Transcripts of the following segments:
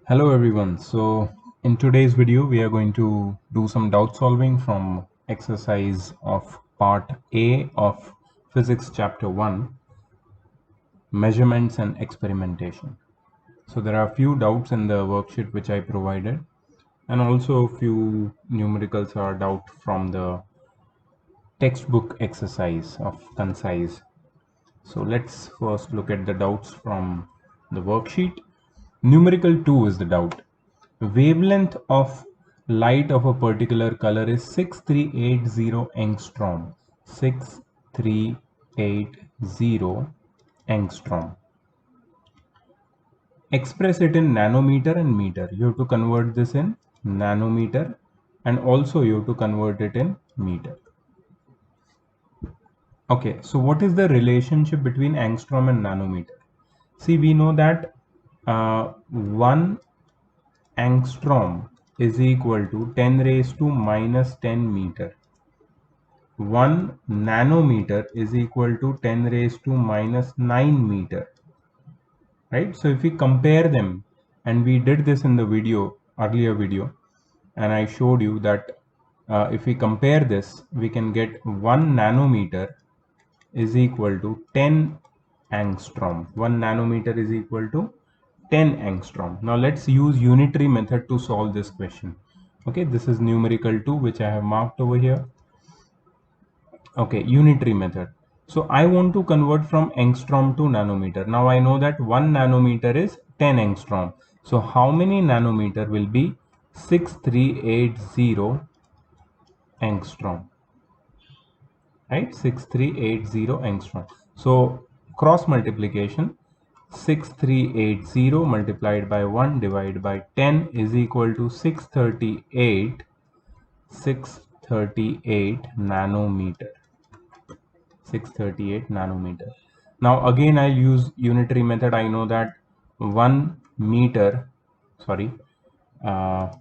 Hello everyone. So in today's video we are going to do some doubt solving from exercise of part A of physics chapter 1, measurements and experimentation. So there are a few doubts in the worksheet which I provided, and also a few numericals are doubt from the textbook exercise of concise. So let's first look at the doubts from the worksheet. Numerical 2 is the doubt. Wavelength of light of a particular color is 6380 angstrom. 6380 angstrom. Express it in nanometer and meter. You have to convert this in nanometer, and also you have to convert it in meter. Okay, so what is the relationship between angstrom and nanometer? See, we know that 1 angstrom is equal to 10 raised to minus 10 meter. 1 nanometer is equal to 10 raised to minus 9 meter, right? So if we compare them, and we did this in the earlier video, and I showed you that if we compare this, we can get 1 nanometer is equal to 10 angstrom. 1 nanometer is equal to 10 angstrom. Now let's use unitary method to solve this question. Okay, this is numerical 2 which I have marked over here. Okay, unitary method. So I want to convert from angstrom to nanometer. Now I know that 1 nanometer is 10 angstrom. So how many nanometer will be 6380 angstrom? Right, 6380 angstrom. So cross multiplication, 6380 multiplied by 1 divided by 10 is equal to 638 nanometer. 638 nanometer. Now again I'll use unitary method. I know that 1 meter, sorry, uh,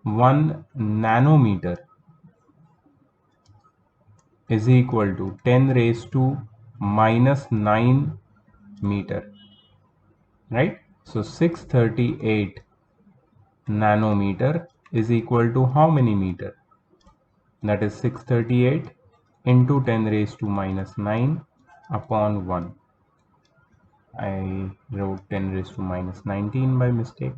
1 nanometer is equal to 10 raised to minus 9 meter, right? So 638 nanometer is equal to how many meter? That is 638 into 10 raised to minus 9 upon 1. I wrote 10 raised to minus 19 by mistake.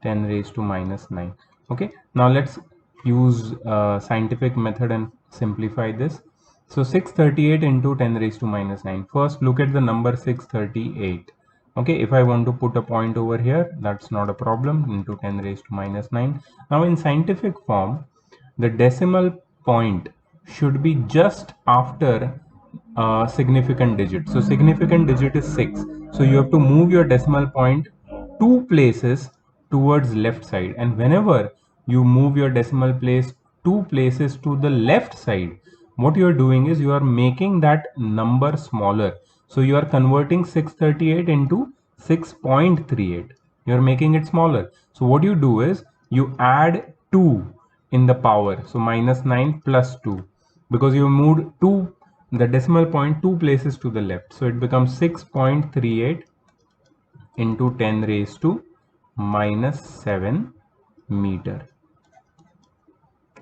10 raised to minus 9. Okay, now let's use scientific method and simplify this. So 638 into 10 raised to minus 9. First look at the number 638. Okay, if I want to put a point over here, that's not a problem. Into 10 raised to minus 9. Now in scientific form, the decimal point should be just after significant digit. So significant digit is 6. So you have to move your decimal point 2 places towards left side, and whenever you move your decimal place 2 places to the left side, what you are doing is you are making that number smaller. So you are converting 638 into 6.38. You are making it smaller. So what you do is you add 2 in the power, so minus 9 plus 2, because you moved the decimal point 2 places to the left, so it becomes 6.38 into 10 raised to minus 7 meter,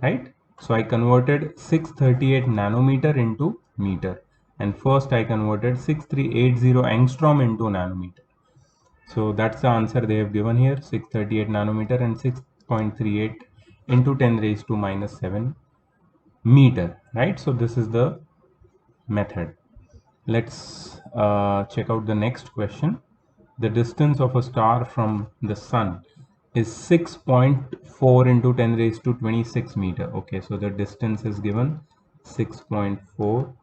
right? So I converted 638 nanometer into meter, and first I converted 6380 angstrom into nanometer. So that's the answer they have given here, 638 nanometer and 6.38 into 10 raised to minus 7 meter, right? So this is the method. Let's check out the next question. The distance of a star from the sun is 6.4 into 10 raised to 26 meter. Okay, so the distance is given 6.4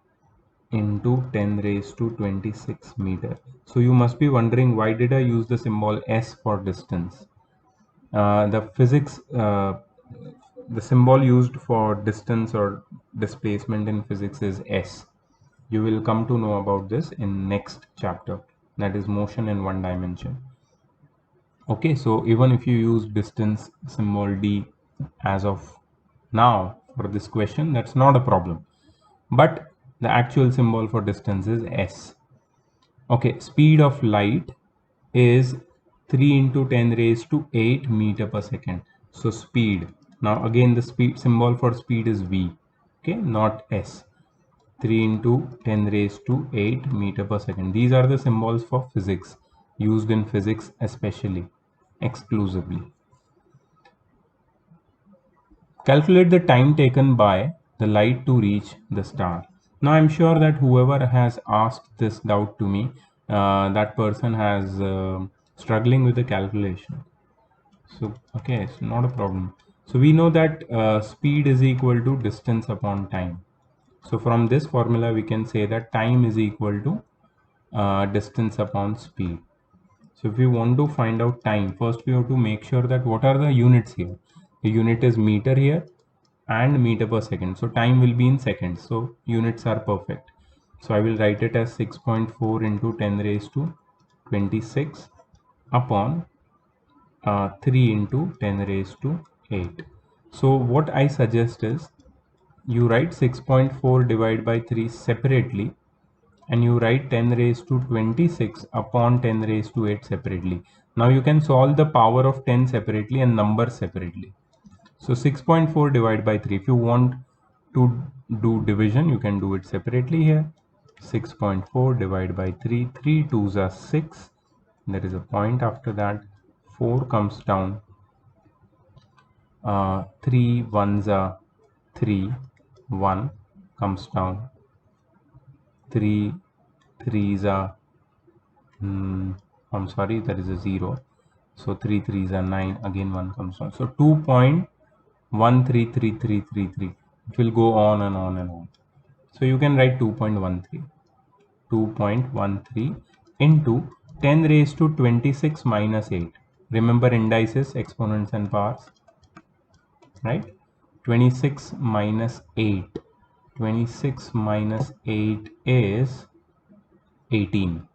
into 10 raised to 26 meter. So you must be wondering, why did I use the symbol S for distance? The symbol used for distance or displacement in physics is S. You will come to know about this in next chapter, that is motion in one dimension. Okay, so even if you use distance symbol D as of now for this question, that's not a problem. But The actual symbol for distance is s. Okay, speed of light is 3 into 10 raised to 8 meter per second. So speed, now again the speed symbol for speed is v, okay, not s. 3 into 10 raised to 8 meter per second. These are the symbols for physics, used in physics especially, exclusively. Calculate the time taken by the light to reach the star. Now I'm sure that whoever has asked this doubt to me, that person has struggling with the calculation. So okay, it's not a problem. So we know that speed is equal to distance upon time. So from this formula we can say that time is equal to distance upon speed. So if we want to find out time, first we have to make sure that what are the units here. The unit is meter here and meter per second. So time will be in seconds. So units are perfect. So I will write it as 6.4 into 10 raised to 26 upon 3 into 10 raised to 8. So what I suggest is you write 6.4 divided by 3 separately, and you write 10 raised to 26 upon 10 raised to 8 separately. Now you can solve the power of 10 separately and numbers separately. So 6.4 divided by 3. If you want to do division, you can do it separately here. 6.4 divided by 3. 3 2s are 6. There is a point after that. 4 comes down. 3 1s are 3. 1 comes down. 3 3s are I'm sorry, there is a 0. So 3 3s are 9. Again 1 comes down. So 2.133333. It will go on and on and on. So you can write 2.13. 2.13 into 10 raised to 26 minus 8. Remember indices, exponents and powers, right? 26 minus 8. 26 minus 8 is 18.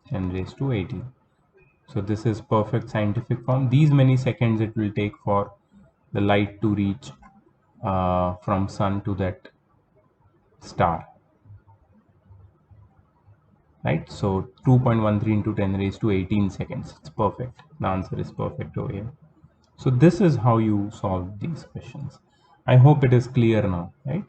10 raised to 18. So this is perfect scientific form. These many seconds it will take for the light to reach from sun to that star, right? So 2.13 into 10 raised to 18 seconds. It's perfect. The answer is perfect over here. So this is how you solve these questions. I hope it is clear now, right?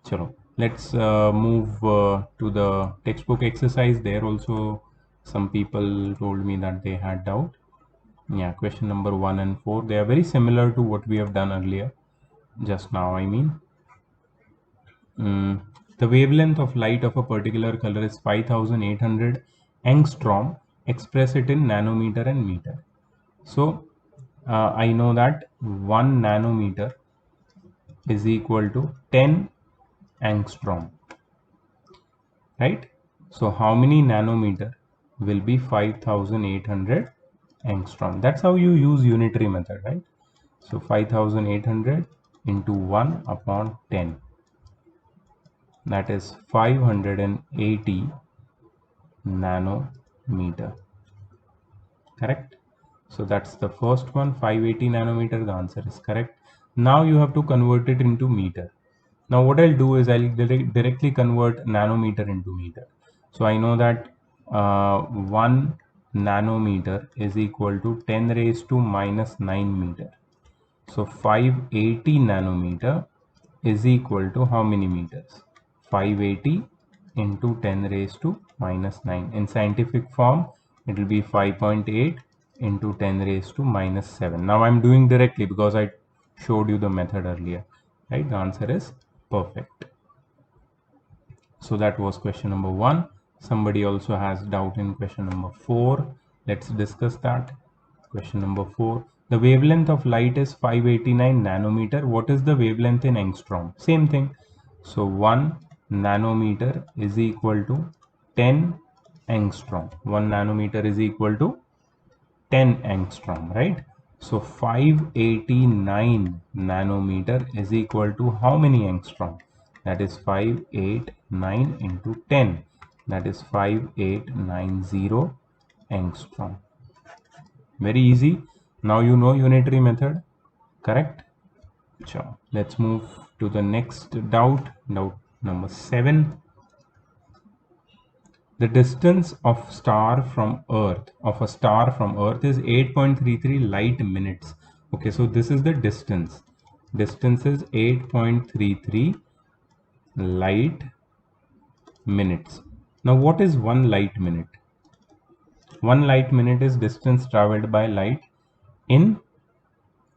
Chalo, let's move to the textbook exercise. There also some people told me that they had doubt. Yeah, question number 1 and 4, they are very similar to what we have done earlier just now. I mean, the wavelength of light of a particular color is 5800 angstrom. Express it in nanometer and meter. So I know that 1 nanometer is equal to 10 angstrom, right? So how many nanometer will be 5800 angstrom? That's how you use unitary method, right? So 5800 into 1 upon 10, that is 580 nanometer, correct? So that's the first one, 580 nanometer. The answer is correct. Now you have to convert it into meter. Now what I'll do is I'll directly convert nanometer into meter. So I know that 1 nanometer is equal to 10 raised to minus 9 meter. So 580 nanometer is equal to how many meters? 580 into 10 raised to minus 9. In scientific form, it will be 5.8 into 10 raised to minus 7. Now I'm doing directly because I showed you the method earlier, right? The answer is perfect. So that was question number 1. Somebody also has doubt in question number 4. Let's discuss that. Question number 4. The wavelength of light is 589 nanometer. What is the wavelength in angstrom? Same thing. So 1 nanometer is equal to 10 angstrom. 1 nanometer is equal to 10 angstrom, right? So 589 nanometer is equal to how many angstrom? That is 589 into 10. That is 5890 angstrom. Very easy. Now you know unitary method, correct? Sure. Let's move to the next doubt. Number 7, the distance of a star from Earth is 8.33 light minutes. Okay, so this is the distance. Distance is 8.33 light minutes. Now what is 1 light minute? 1 light minute is distance traveled by light in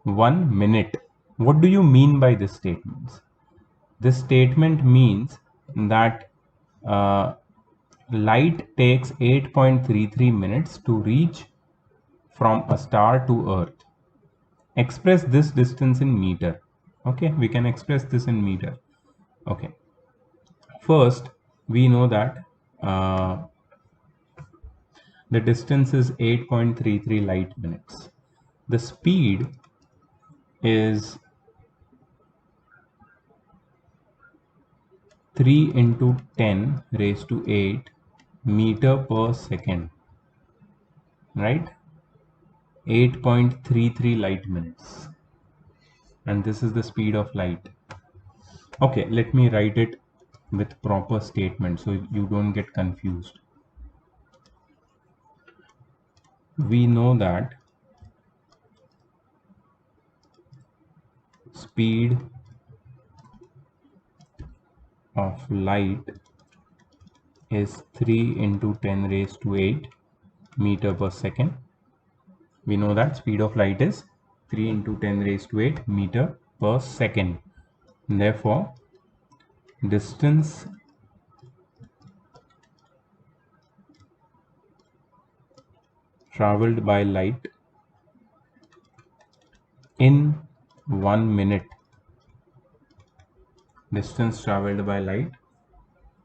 1 minute. What do you mean by this statement? This statement means that light takes 8.33 minutes to reach from a star to Earth. Express this distance in meter. Okay, we can express this in meter. Okay, first we know that the distance is 8.33 light minutes. The speed is 3 into 10 raised to 8 meter per second, right? 8.33 light minutes, and this is the speed of light. Okay, let me write it with proper statement so you don't get confused. We know that speed of light is 3 into 10 raised to 8 meter per second. We know that speed of light is 3 into 10 raised to 8 meter per second. Therefore, distance traveled by light in 1 minute, distance traveled by light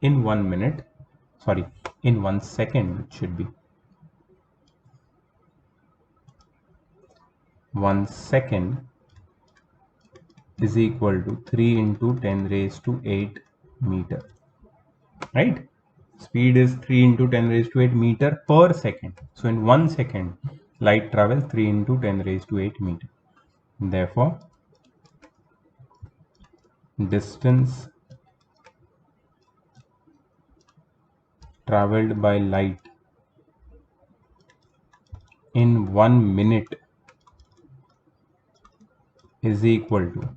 in 1 minute, sorry, in 1 second, it should be 1 second is equal to 3 into 10 raised to 8 meter, right? Speed is 3 into 10 raised to 8 meter per second. So in 1 second, light travels 3 into 10 raised to 8 meter. Therefore, distance traveled by light in 1 minute is equal to,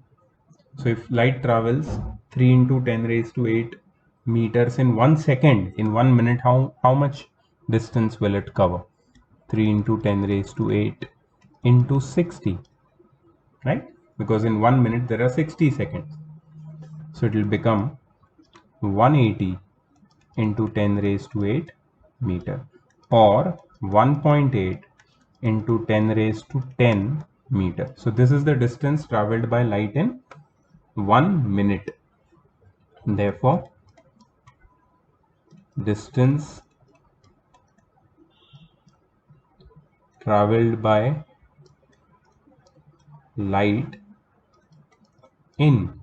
so if light travels 3 into 10 raised to 8 meters in 1 second, in 1 minute, how much distance will it cover? 3 into 10 raised to 8 into 60, right? Because in 1 minute there are 60 seconds. So it will become 180 into 10 raised to 8 meter, or 1.8 into 10 raised to 10 meter. So this is the distance traveled by light in 1 minute. Therefore, distance traveled by light in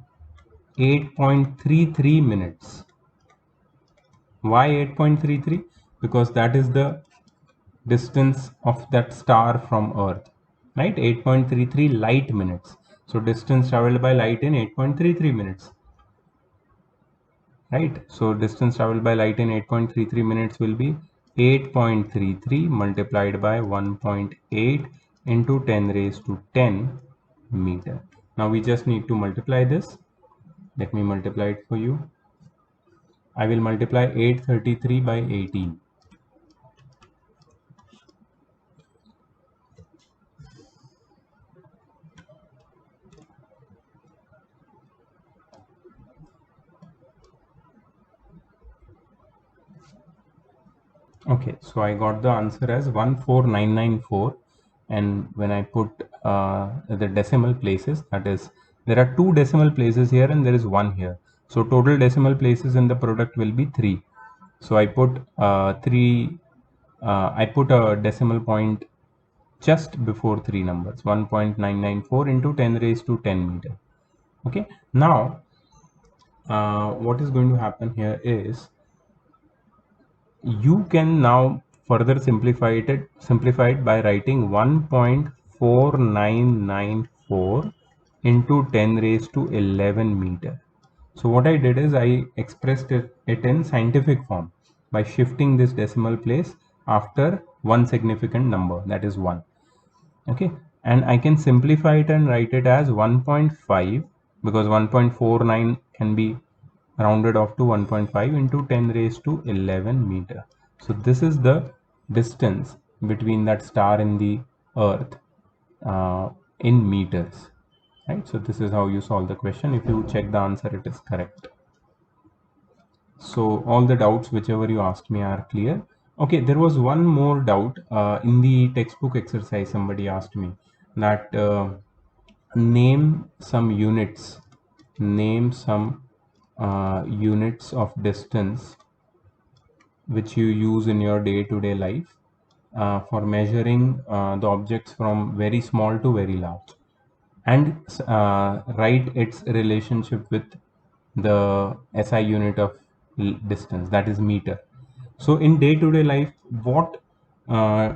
8.33 minutes. Why 8.33? Because that is the distance of that star from Earth, right? 8.33 light minutes. So distance traveled by light in 8.33 minutes, right? So distance traveled by light in 8.33 minutes will be 8.33 multiplied by 1.8 into 10 raised to 10 meter. Now we just need to multiply this. Let me multiply it for you. I will multiply 833 by 18. Okay, so I got the answer as 14994, and when I put the decimal places, that is, there are 2 decimal places here and there is 1 here. So total decimal places in the product will be 3. So I put 3, I put a decimal point just before 3 numbers, 1.994 into 10 raised to 10 meter. Okay, now what is going to happen here is, you can now further simplify it by writing 1.4994 into 10 raised to 11 meter. So what I did is I expressed it in scientific form by shifting this decimal place after one significant number, that is 1. Okay, and I can simplify it and write it as 1.5, because 1.49 can be rounded off to 1.5 into 10 raised to 11 meter. So this is the distance between that star and the earth in meters, right? So this is how you solve the question. If you check the answer, it is correct. So all the doubts whichever you asked me are clear. Okay, there was one more doubt in the textbook exercise. Somebody asked me that name some units, name some units of distance which you use in your day-to-day life for measuring the objects from very small to very large, and write its relationship with the SI unit of distance, that is meter. So in day-to-day life, what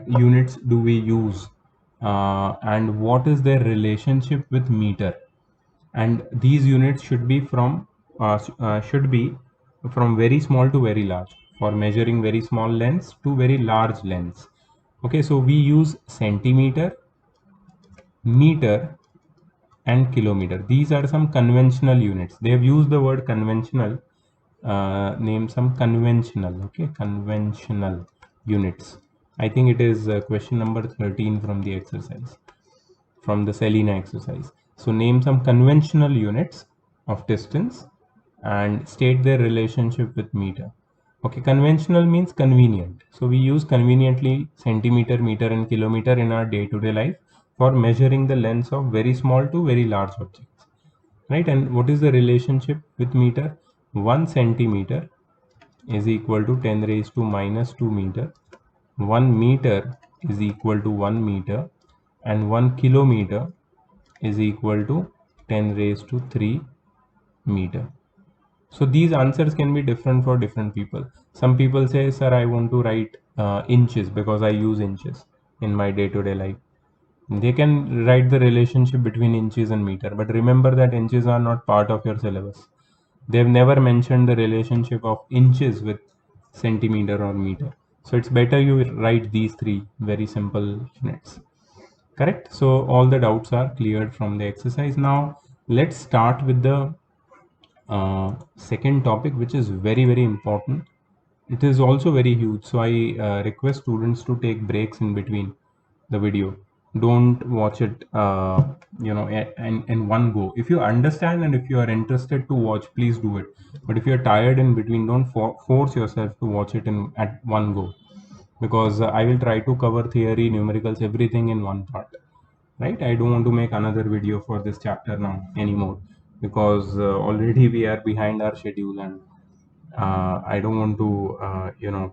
units do we use, and what is their relationship with meter? And these units should be from very small to very large, for measuring very small lengths to very large lengths. Okay, so we use centimeter, meter, and kilometer. These are some conventional units. They have used the word conventional. Name some conventional, okay, conventional units. I think it is question number 13 from the exercise, from the Selena exercise. So name some conventional units of distance and state their relationship with meter. Okay, conventional means convenient. So we use conveniently centimeter, meter, and kilometer in our day-to-day life for measuring the lengths of very small to very large objects, right? And what is the relationship with meter? 1 centimeter is equal to 10 raised to minus 2 meter. 1 meter is equal to 1 meter, and 1 kilometer is equal to 10 raised to 3 meter. So these answers can be different for different people. Some people say, sir, I want to write inches because I use inches in my day-to-day life. They can write the relationship between inches and meter, but remember that inches are not part of your syllabus. They've never mentioned the relationship of inches with centimeter or meter. So it's better you write these three very simple units. Correct? So all the doubts are cleared from the exercise. Now let's start with the second topic, which is very, very important. It is also very huge. So I request students to take breaks in between the video. Don't watch it, in one go. If you understand and if you are interested to watch, please do it. But if you're tired in between, don't force yourself to watch it at one go, because I will try to cover theory, numericals, everything in one part, right? I don't want to make another video for this chapter now anymore, because already we are behind our schedule, and I don't want to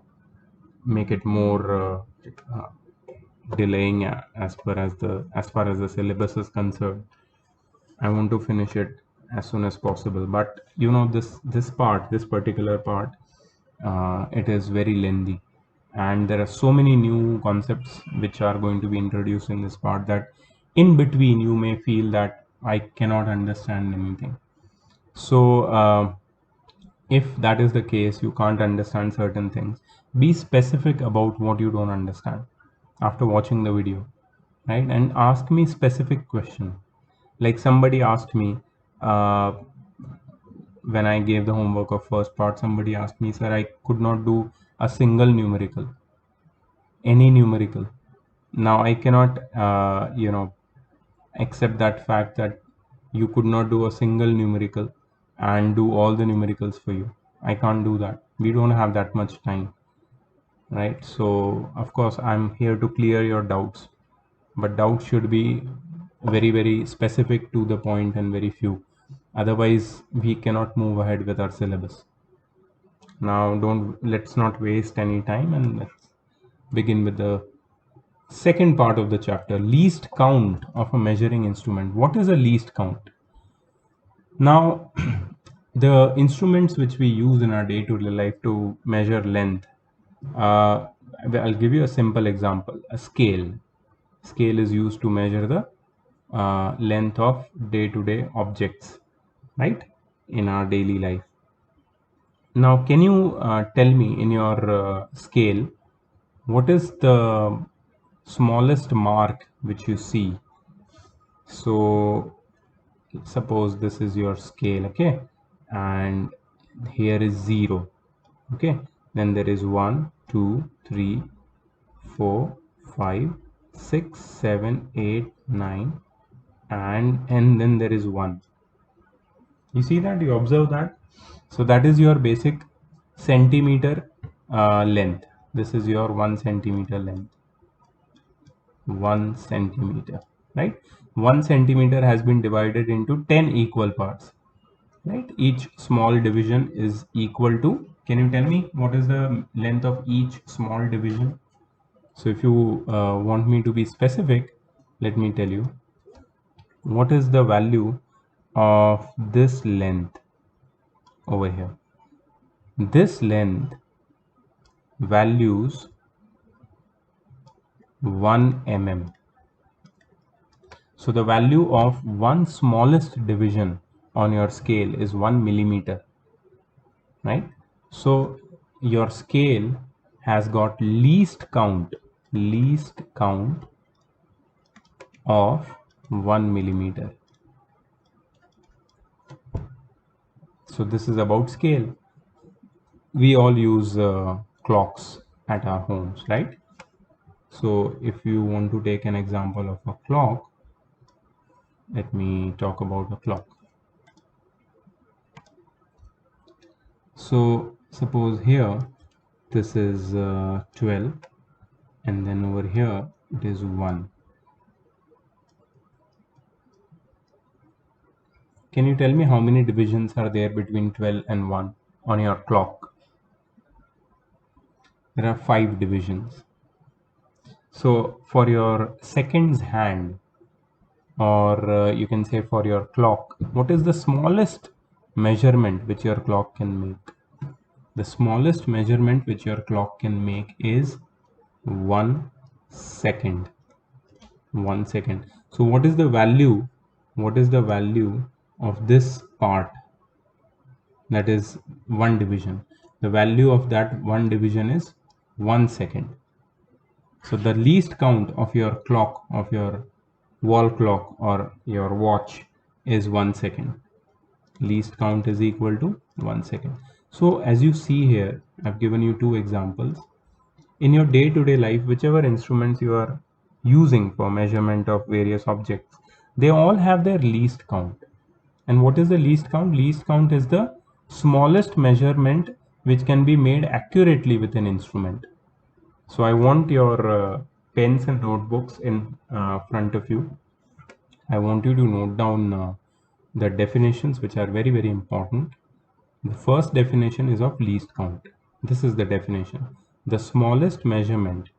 make it more uh, delaying as far as the syllabus is concerned. I want to finish it as soon as possible, but this particular part, it is very lengthy, and there are so many new concepts which are going to be introduced in this part that in between you may feel that I cannot understand anything. So if that is the case, you can't understand certain things, be specific about what you don't understand after watching the video, right? And ask me specific question. Like somebody asked me, uh, when I gave the homework of first part, somebody asked me, sir, I could not do a single numerical, any numerical. Now I cannot accept that fact that you could not do a single numerical and do all the numericals for you. I can't do that. We don't have that much time, right? So of course I'm here to clear your doubts, but doubts should be very, very specific to the point and very few. Otherwise we cannot move ahead with our syllabus. Now let's not waste any time, and let's begin with the second part of the chapter, least count of a measuring instrument. What is a least count? Now the instruments which we use in our day-to-day life to measure length, uh, I'll give you a simple example. A scale is used to measure the length of day-to-day objects, right? in our daily life. Now, can you tell me in your scale, what is the smallest mark which you see? So suppose this is your scale, okay, and here is 0, okay, then there is 1 2 3 4 5 6 7 8 9, and then there is 1. You see that, you observe that? So that is your basic centimeter length. This is your 1 centimeter length. 1 centimeter, right? 1 centimeter has been divided into 10 equal parts, right? Each small division is equal to, can you tell me what is the length of each small division? So if you want me to be specific, let me tell you what is the value of this length over here. This length values 1 mm. So the value of one smallest division on your scale is 1 millimeter, right? So your scale has got least count of 1 millimeter. So this is about scale. We all use clocks at our homes, right? So if you want to take an example of a clock, let me talk about a clock. So suppose here this is 12, and then over here it is 1. Can you tell me how many divisions are there between 12 and 1 on your clock? There are 5 divisions. So for your seconds hand, or you can say for your clock, what is the smallest measurement which your clock can make? The smallest measurement which your clock can make is 1 second. 1 second. So what is the value? What is the value of this part? That is 1 division. The value of that 1 division is 1 second. So the least count of your clock, of your wall clock or your watch, is 1 second. Least count is equal to 1 second. So as you see here, I've given you 2 examples. In your day-to-day life, whichever instruments you are using for measurement of various objects, they all have their least count. And what is the least count? Least count is the smallest measurement which can be made accurately with an instrument. So I want your pens and notebooks in front of you. I want you to note down the definitions, which are very, very important. The first definition is of least count. This is the definition. The smallest measurement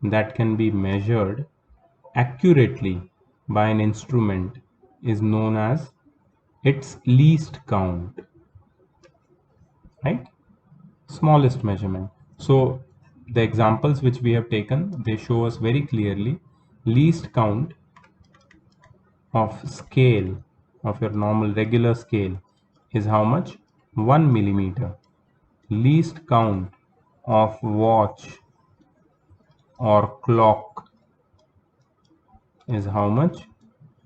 that can be measured accurately by an instrument is known as its least count, right? Smallest measurement. So the examples which we have taken, they show us very clearly least count of scale, of your normal regular scale, is how much? 1 millimeter. Least count of watch or clock is how much?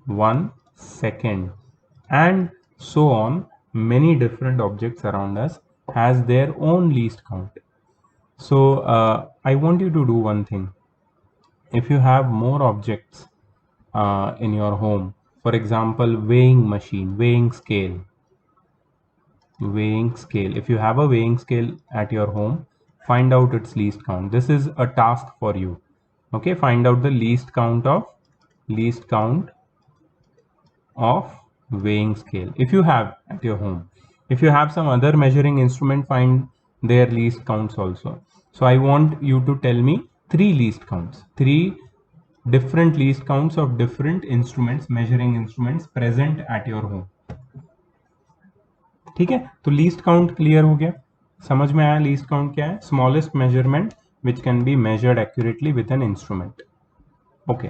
1 second. And so on. Many different objects around us has their own least count. So I want you to do one thing. If you have more objects in your home, for example, weighing machine, weighing scale. If you have a weighing scale at your home, find out its least count. This is a task for you. Okay, find out the least count of weighing scale if you have at your home. If you have some other measuring instrument, find their least counts also. So I want you to tell me 3 least counts, 3 different least counts of different instruments, measuring instruments present at your home. ठीक है, तो least count clear हो गया, समझ में आया least count क्या है? Smallest measurement which can be measured accurately with an instrument. Okay,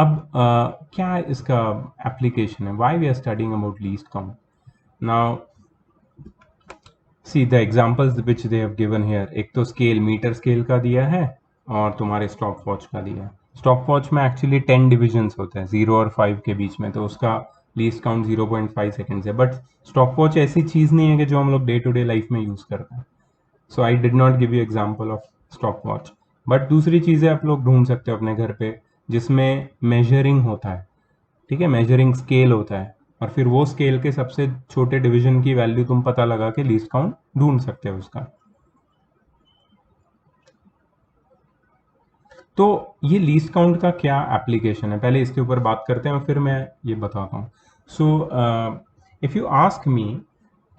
अब क्या इसका एप्लीकेशन है? Why we are studying about least count? Now see the examples which they have given here, एक तो स्केल मीटर स्केल का दिया है और तुम्हारे स्टॉप वॉच का दिया है। स्टॉप वॉच में एक्चुअली 10 डिविजन्स होते हैं 0 और 5 के बीच में, तो उसका लीस्ट काउंट 0.5 सेकेंड्स है। बट स्टॉप वॉच ऐसी चीज़ नहीं है कि जो हम लोग डे टू डे लाइफ में यूज़ करते हैं। So I did not give you example of stop watch. But दूसरी चीज़ें आप लोग ढूंढ सकते हो अपने घर पे जिसमें मेजरिंग होता है, ठीक है, मेजरिंग स्केल होता है, और फिर वो स्केल के सबसे छोटे डिवीजन की वैल्यू तुम पता लगा के लीस्ट काउंट ढूंढ सकते हो उसका। तो ये लीस्ट काउंट का क्या एप्लीकेशन है, पहले इसके ऊपर बात करते हैं और फिर मैं ये बताता हूँ। So if you ask me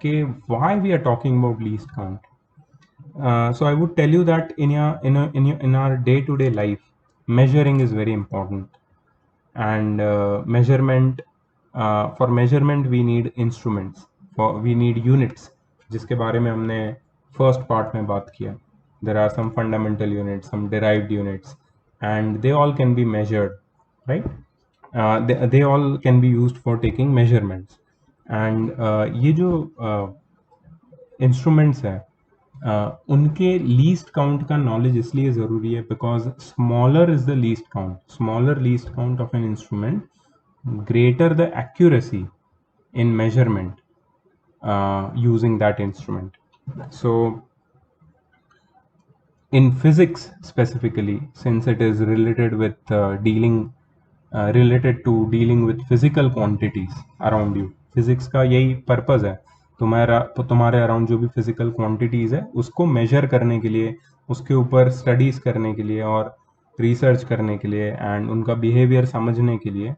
कि why we are talking about least count, so I would tell you that in our day-to-day life, measuring is very important, and for measurement we need instruments, we need units, जिसके बारे में हमने first part में बात किया। There are some fundamental units, some derived units, and they all can be measured, right? They all can be used for taking measurements, and ये जो instruments है उनके लीस्ट काउंट का नॉलेज इसलिए ज़रूरी है because smaller is the least count, smaller least count of an instrument, greater the accuracy in measurement using that instrument. So in physics specifically, since it is related with related to dealing with physical quantities around you, physics का यही purpose है, तुम्हारे around जो भी physical quantities है उसको major करने के लिए, उसके ऊपर स्टडीज करने के लिए और रिसर्च करने के लिए एंड उनका बिहेवियर समझने के लिए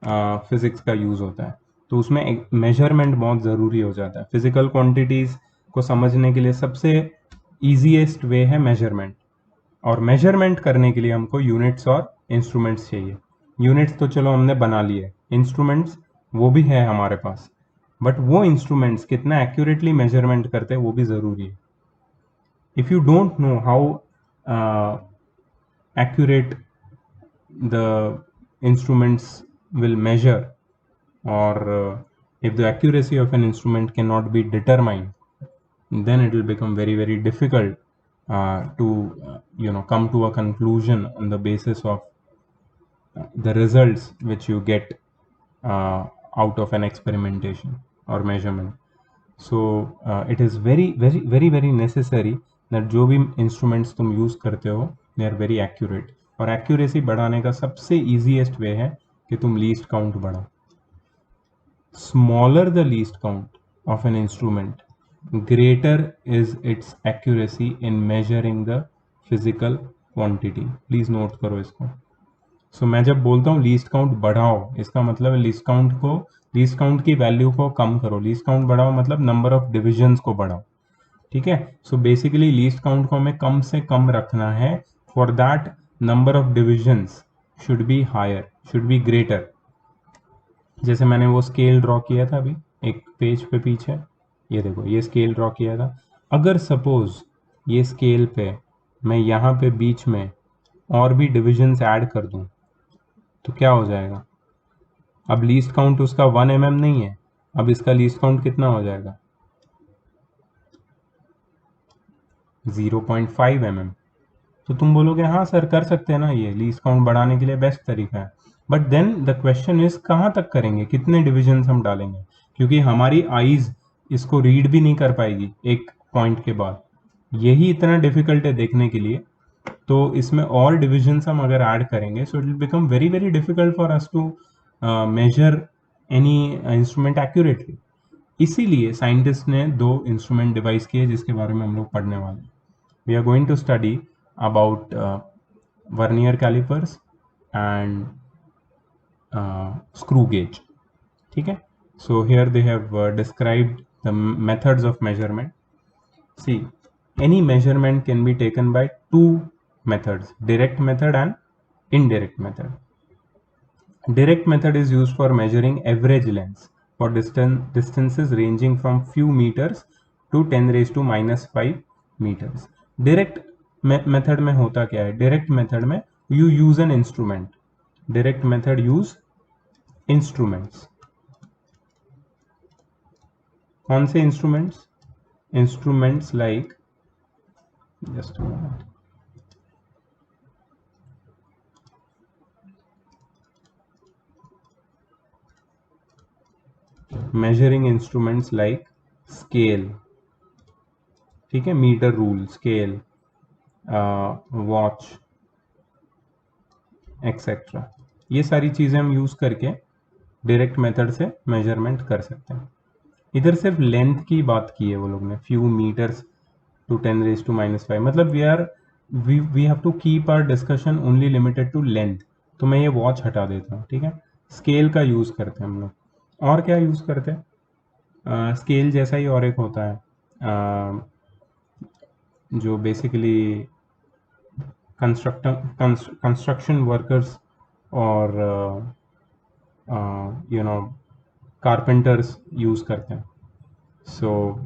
फिजिक्स का यूज़ होता है। तो उसमें मेजरमेंट बहुत ज़रूरी हो जाता है। फिजिकल क्वांटिटीज़ को समझने के लिए सबसे ईजीएस्ट वे है मेजरमेंट, और मेजरमेंट करने के लिए हमको यूनिट्स और इंस्ट्रूमेंट्स चाहिए। यूनिट्स तो चलो हमने बना लिए, इंस्ट्रूमेंट्स वो भी है हमारे पास, बट वो इंस्ट्रूमेंट्स कितना एक्यूरेटली मेजरमेंट करते हैं वो भी ज़रूरी है। If you don't know how accurate the instruments will measure, or if the accuracy of an instrument cannot be determined, then it will become very very difficult to come to a conclusion on the basis of the results which you get out of an experimentation or measurement. So it is very very very very necessary that जो भी instruments तुम use करते हो they are very accurate, और accuracy बढ़ाने का सबसे easiest way है कि तुम least count बढ़ाओ। Smaller the least count of an instrument, greater is its accuracy in measuring the physical quantity. Please note करो इसको। सो मैं जब बोलता हूँ लीस्ट काउंट बढ़ाओ, इसका मतलब है लीस्ट काउंट की वैल्यू को कम करो। लीस्ट काउंट बढ़ाओ मतलब नंबर ऑफ डिविजन्स को बढ़ाओ, ठीक है। सो बेसिकली लीस्ट काउंट को हमें कम से कम रखना है, for that number of divisions should be higher, should be greater. जैसे मैंने वो स्केल ड्रॉ किया था अभी एक पेज पे पीछे, ये देखो ये स्केल ड्रॉ किया था। अगर सपोज ये स्केल पे मैं यहाँ पे बीच में और भी डिविजन्स ऐड कर दूँ तो क्या हो जाएगा? अब लीस्ट काउंट उसका 1 mm नहीं है, अब इसका लीस्ट काउंट कितना हो जाएगा? 0.5 mm। तो तुम बोलोगे हाँ सर कर सकते हैं ना, ये लीस्ट काउंट बढ़ाने के लिए बेस्ट तरीका है। But then the question is कहाँ तक करेंगे, कितने डिविजन्स हम डालेंगे, क्योंकि हमारी आईज इसको रीड भी नहीं कर पाएगी एक पॉइंट के बाद। यही इतना डिफिकल्ट है देखने के लिए, तो इसमें और डिविजन्स हम अगर ऐड करेंगे so it will become very very difficult for us to measure any instrument accurately. इसीलिए साइंटिस्ट ने 2 इंस्ट्रूमेंट डिवाइस किए जिसके बारे में हम लोग पढ़ने वाले हैं। We are going to study about vernier calipers and screw gauge, ठीक है। So here they have described the methods of measurement. See any measurement can be taken by 2 methods, direct method and indirect method. Direct method is used for measuring average lengths for distances ranging from few meters to 10 raised to -5 meters. Direct method में होता क्या है? Direct method में you use an instrument. Direct method use instruments. कौन से instruments? Instruments like, just a moment, measuring instruments like scale, ठीक है, metre rule, scale, watch etcetera, ये सारी चीज़ें हम यूज़ करके डायरेक्ट मेथड से मेजरमेंट कर सकते हैं। इधर सिर्फ लेंथ की बात की है वो लोग ने, फ्यू मीटर्स टू 10⁻⁻⁵, मतलब we have to keep our discussion only limited to length. तो मैं ये वॉच हटा देता हूँ, ठीक है। स्केल का यूज़ करते हैं हम लोग, और क्या यूज़ करते हैं? स्केल जैसा ही और एक होता है, जो बेसिकली कंस्ट्रक्शन वर्कर्स और कारपेंटर्स यूज़ करते हैं। सो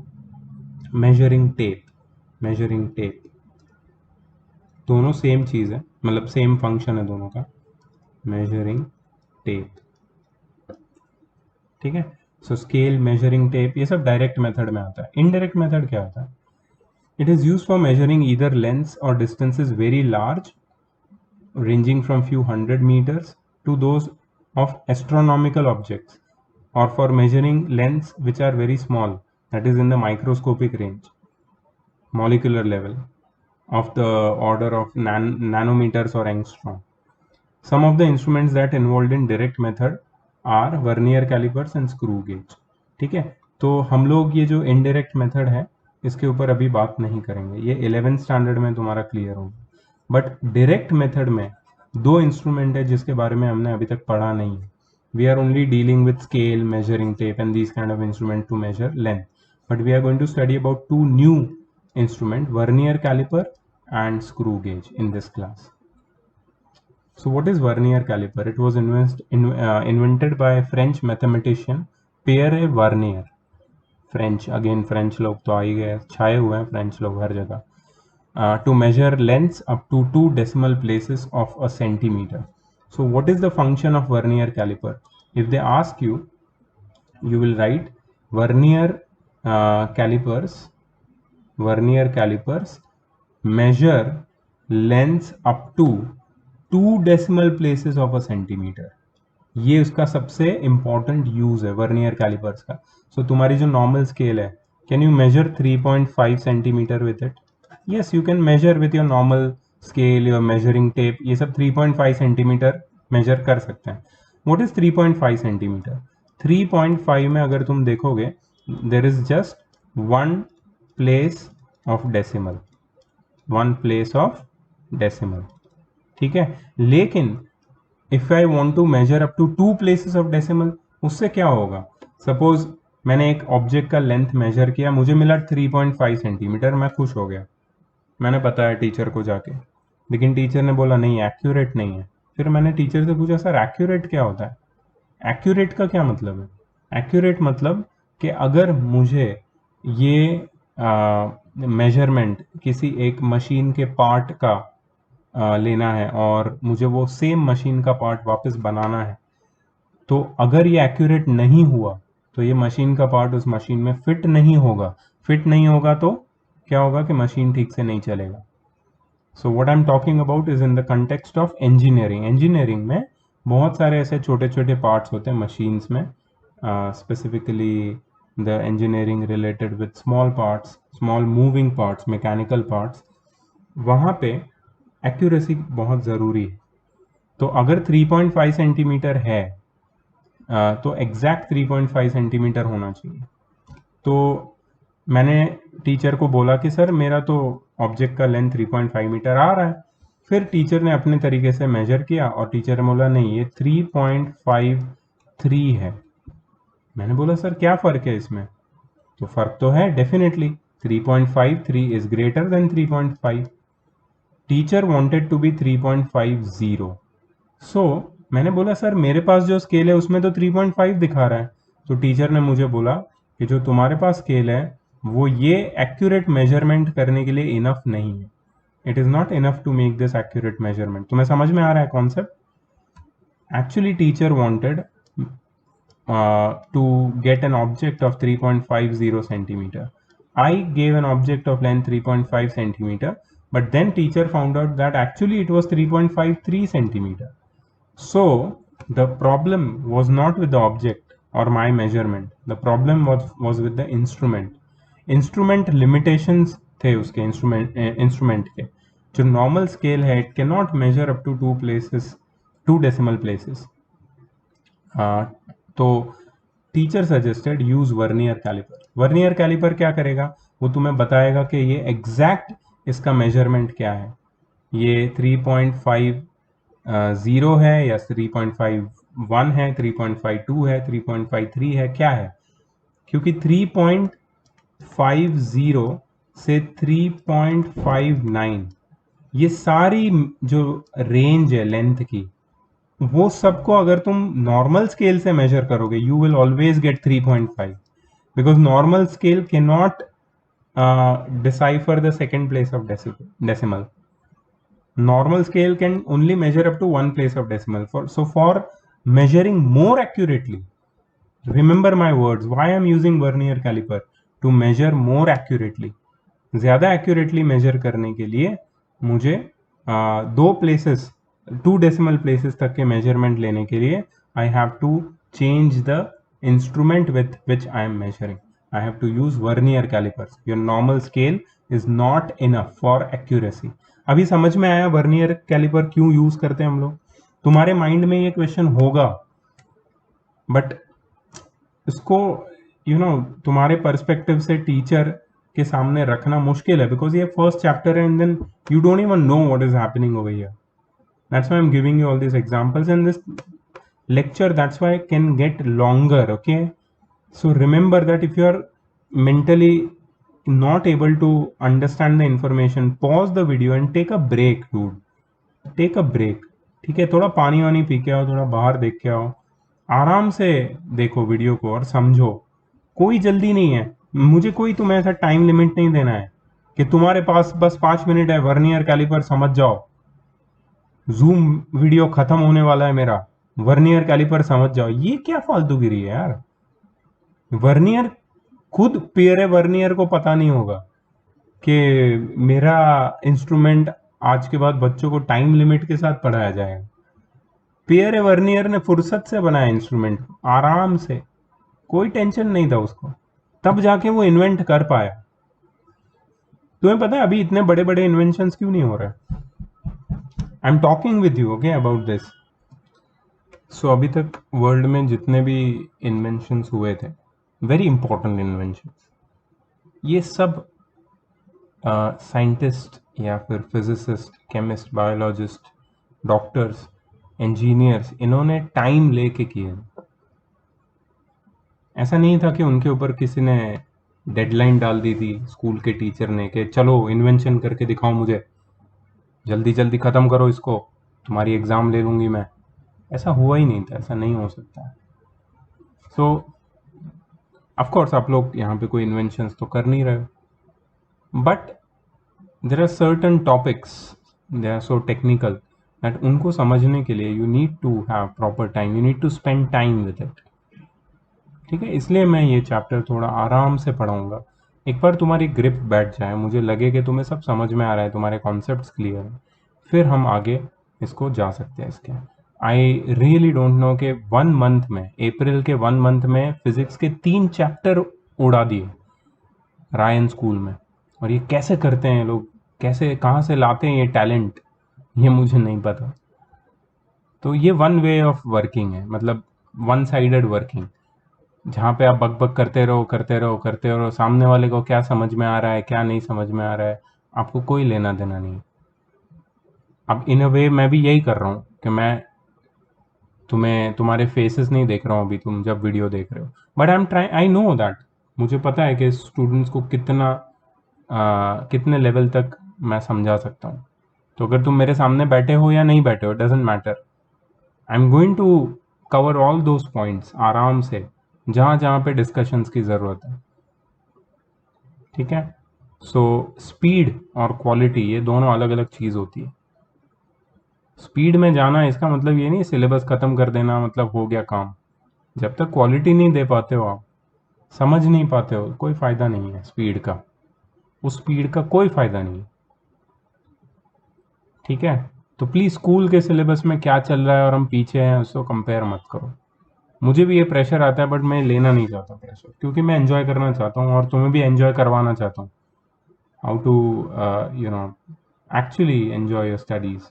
मेजरिंग टेप, मेजरिंग टेप, दोनों सेम चीज़ है, मतलब सेम फंक्शन है दोनों का, मेजरिंग टेप, ठीक है। सो स्केल, मेजरिंग टेप, ये सब डायरेक्ट मेथड में आता है। इनडायरेक्ट मेथड क्या होता है? It is use for measuring either lengths और distances very large, ranging from few hundred meters to those of astronomical objects, or for measuring lengths which are very small, that is in the microscopic range, molecular level of the order of nanometers or angstrom. Some of the instruments that involved in direct method are vernier calipers and screw gauge, ठीक है। तो हम लोग ये जो indirect method है इसके ऊपर अभी बात नहीं करेंगे, ये 11th स्टैंडर्ड में तुम्हारा क्लियर होगा। बट डायरेक्ट मेथड में दो इंस्ट्रूमेंट है जिसके बारे में हमने अभी तक पढ़ा नहीं है। We are only dealing with scale, measuring tape and these kind of instrument to measure length, but we are going to study about two new instrument, vernier caliper and screw gauge, in this class. So what is vernier caliper? It was invented by French mathematician Pierre Vernier. French, again French लोग तो आ ही गए, छाए हुए हैं French लोग हर जगह। To measure lengths up to 2 decimal places of a centimeter. So what is the function of vernier caliper? If they ask you, you will write vernier calipers measure lengths up to 2 decimal places of a centimeter. ये उसका सबसे important use है vernier calipers का। So तुम्हारी जो normal scale है, can you measure 3.5 centimetre with it? Yes, you can measure with your normal scale, your measuring tape, ये सब 3.5 सेंटीमीटर मेजर कर सकते हैं। What is 3.5 centimetre? 3.5 में अगर तुम देखोगे, there is just one place of decimal, one place of decimal, ठीक है। लेकिन if I want to measure up to 2 places of decimal, उससे क्या होगा? सपोज मैंने एक ऑब्जेक्ट का लेंथ मेजर किया, मुझे मिला 3.5 सेंटीमीटर, मैं खुश हो गया, मैंने बताया टीचर को जाके, लेकिन टीचर ने बोला नहीं, एक्यूरेट नहीं है। फिर मैंने टीचर से पूछा, सर एक्यूरेट क्या होता है? एक्यूरेट का क्या मतलब है? एक्यूरेट मतलब कि अगर मुझे ये मेजरमेंट किसी एक मशीन के पार्ट का लेना है और मुझे वो सेम मशीन का पार्ट वापस बनाना है, तो अगर ये एक्यूरेट नहीं हुआ तो ये मशीन का पार्ट उस मशीन में फिट नहीं होगा। फिट नहीं होगा तो क्या होगा कि मशीन ठीक से नहीं चलेगा। सो what I am talking about is in the context of engineering. Engineering में बहुत सारे ऐसे छोटे छोटे पार्ट्स होते हैं मशीन्स में, specifically the engineering related with small parts, small moving parts, mechanical parts, वहाँ पे एक्यूरेसी बहुत ज़रूरी है। तो अगर 3.5 सेंटीमीटर है तो एग्जैक्ट 3.5 सेंटीमीटर होना चाहिए। तो मैंने टीचर को बोला कि सर मेरा तो ऑब्जेक्ट का लेंथ 3.5 मीटर आ रहा है। फिर टीचर ने अपने तरीके से मेजर किया और टीचर ने बोला नहीं, ये 3.53 है। मैंने बोला सर क्या फ़र्क है इसमें? तो फ़र्क तो है definitely, 3.53 is greater than 3.5। Teacher wanted to be 3.50। So मैंने बोला सर मेरे पास जो स्केल है उसमें तो 3.5 दिखा रहा है। तो टीचर ने मुझे बोला कि जो तुम्हारे पास स्केल है वो ये एक्यूरेट मेजरमेंट करने के लिए इनफ नहीं है। It is not enough to make this accurate measurement. तुम्हें समझ में आ रहा है concept? Actually teacher wanted to get an object of 3.50 centimeter. I gave an object of length 3.5 centimeter, but then teacher found out that actually it was 3.53 centimeter. So the problem was not with the object or my measurement. The problem was with the instrument. Instrument limitations थे उसके instrument के. जो normal scale है, it cannot measure up to 2 decimal places. तो teacher suggested use vernier caliper. Vernier caliper क्या करेगा, वो तुम्हें बताएगा कि ये एग्जैक्ट इसका मेजरमेंट क्या है, ये 3.50 है या 3.51 है, 3.52 है, 3.53 है, क्या है. क्योंकि 3.50 से 3.59 ये सारी जो रेंज है लेंथ की, वो सबको अगर तुम नॉर्मल स्केल से मेजर करोगे, you will always get 3.5, because normal scale can not decipher the second place of decimal. Normal scale can only measure up to one place of decimal. So for measuring more accurately, remember my words, why I am using vernier caliper, to measure more accurately. ज़्यादा accurately measure करने के लिए मुझे 2 decimal places तक के measurement लेने के लिए I have to change the instrument with which I am measuring. I have to use vernier calipers. Your normal scale is not enough for accuracy. अभी समझ में आया वर्नियर कैलिपर क्यों यूज करते हैं हम लोग. तुम्हारे माइंड में ये क्वेश्चन होगा, बट इसको तुम्हारे पर्सपेक्टिव से टीचर के सामने रखना मुश्किल है, बिकॉज ये फर्स्ट चैप्टर है and then you don't even know what is happening over here. That's why I'm giving you all these examples, and this lecture, that's why it can get longer. Okay, so remember that if you are mentally not able to understand the information, pause the video and take a break, dude. Take a break. ठीक है, थोड़ा पानी वानी P के आओ, थोड़ा बाहर देख के आओ, आराम से देखो वीडियो को और समझो. कोई जल्दी नहीं है, मुझे कोई तुम्हें ऐसा टाइम लिमिट नहीं देना है कि तुम्हारे पास बस 5 मिनट है, वर्नियर कैलिपर समझ जाओ, जूम वीडियो खत्म होने वाला है मेरा, वर्नियर कैलिपर समझ जाओ. ये क्या फालतूगिरी है यार. वर्नियर खुद पियरे वर्नियर को पता नहीं होगा कि मेरा इंस्ट्रूमेंट आज के बाद बच्चों को टाइम लिमिट के साथ पढ़ाया जाएगा. पियरे वर्नियर ने फुर्सत से बनाया इंस्ट्रूमेंट, आराम से, कोई टेंशन नहीं था उसको, तब जाके वो इन्वेंट कर पाया. तुम्हें पता है अभी इतने बड़े बड़े इन्वेंशंस क्यों नहीं हो रहे. I am talking with you okay about this. So अभी तक वर्ल्ड में जितने भी इन्वेंशंस हुए थे, वेरी इंपॉर्टेंट इन्वेंशंस, ये सब साइंटिस्ट या फिर physicist, chemist, biologist, doctors, engineers, इन्होंने टाइम लेके किए. ऐसा नहीं था कि उनके ऊपर किसी ने डेडलाइन डाल दी थी स्कूल के टीचर ने कि चलो इन्वेंशन करके दिखाओ मुझे, जल्दी जल्दी ख़त्म करो इसको, तुम्हारी एग्ज़ाम ले लूँगी मैं. ऐसा हुआ ही नहीं था, ऐसा नहीं हो सकता. सो ऑफ कोर्स आप लोग यहाँ पे कोई इन्वेंशंस तो कर नहीं रहे हो, but there are certain topics, they are so technical that उनको समझने के लिए you need to have proper time, you need to spend time with it. ठीक है, इसलिए मैं ये चैप्टर थोड़ा आराम से पढ़ाऊँगा. एक बार तुम्हारी ग्रिप बैठ जाए, मुझे लगे कि तुम्हें सब समझ में आ रहा है, तुम्हारे कॉन्सेप्ट्स क्लियर हैं, फिर हम आगे इसको जा सकते हैं इसके. आई रियली डोंट नो कि 1 मंथ में, अप्रैल के 1 मंथ में फिजिक्स के 3 चैप्टर उड़ा दिए रायन स्कूल में. और ये कैसे करते हैं लोग, कैसे कहाँ से लाते हैं ये टैलेंट, ये मुझे नहीं पता. तो ये वन वे ऑफ वर्किंग है, मतलब वन साइडेड वर्किंग, जहाँ पे आप बक बक करते रहो करते रहो करते रहो, सामने वाले को क्या समझ में आ रहा है क्या नहीं समझ में आ रहा है आपको कोई लेना देना नहीं. अब इन अ वे मैं भी यही कर रहा हूँ कि मैं तुम्हारे फेसेस नहीं देख रहा हूँ अभी तुम जब वीडियो देख रहे हो, बट आई नो दैट, मुझे पता है कि स्टूडेंट्स को कितने लेवल तक मैं समझा सकता हूँ. तो अगर तुम मेरे सामने बैठे हो या नहीं बैठे हो, doesn't matter, I am going to cover all those points आराम से, जहाँ जहाँ पे डिस्कशंस की ज़रूरत है. ठीक है, सो स्पीड और क्वालिटी ये दोनों अलग अलग चीज़ होती है. स्पीड में जाना इसका मतलब ये नहीं सिलेबस ख़त्म कर देना मतलब हो गया काम. जब तक क्वालिटी नहीं दे पाते हो आप, समझ नहीं पाते हो, कोई फायदा नहीं है स्पीड का, उस स्पीड का कोई फायदा नहीं है। ठीक है, तो प्लीज स्कूल के सिलेबस में क्या चल रहा है और हम पीछे हैं उसको कंपेयर मत करो। मुझे भी ये प्रेशर आता है बट मैं लेना नहीं चाहता प्रेशर, क्योंकि मैं एंजॉय करना चाहता हूँ और तुम्हें भी एंजॉय करवाना चाहता हूँ। How to you know actually enjoy your studies,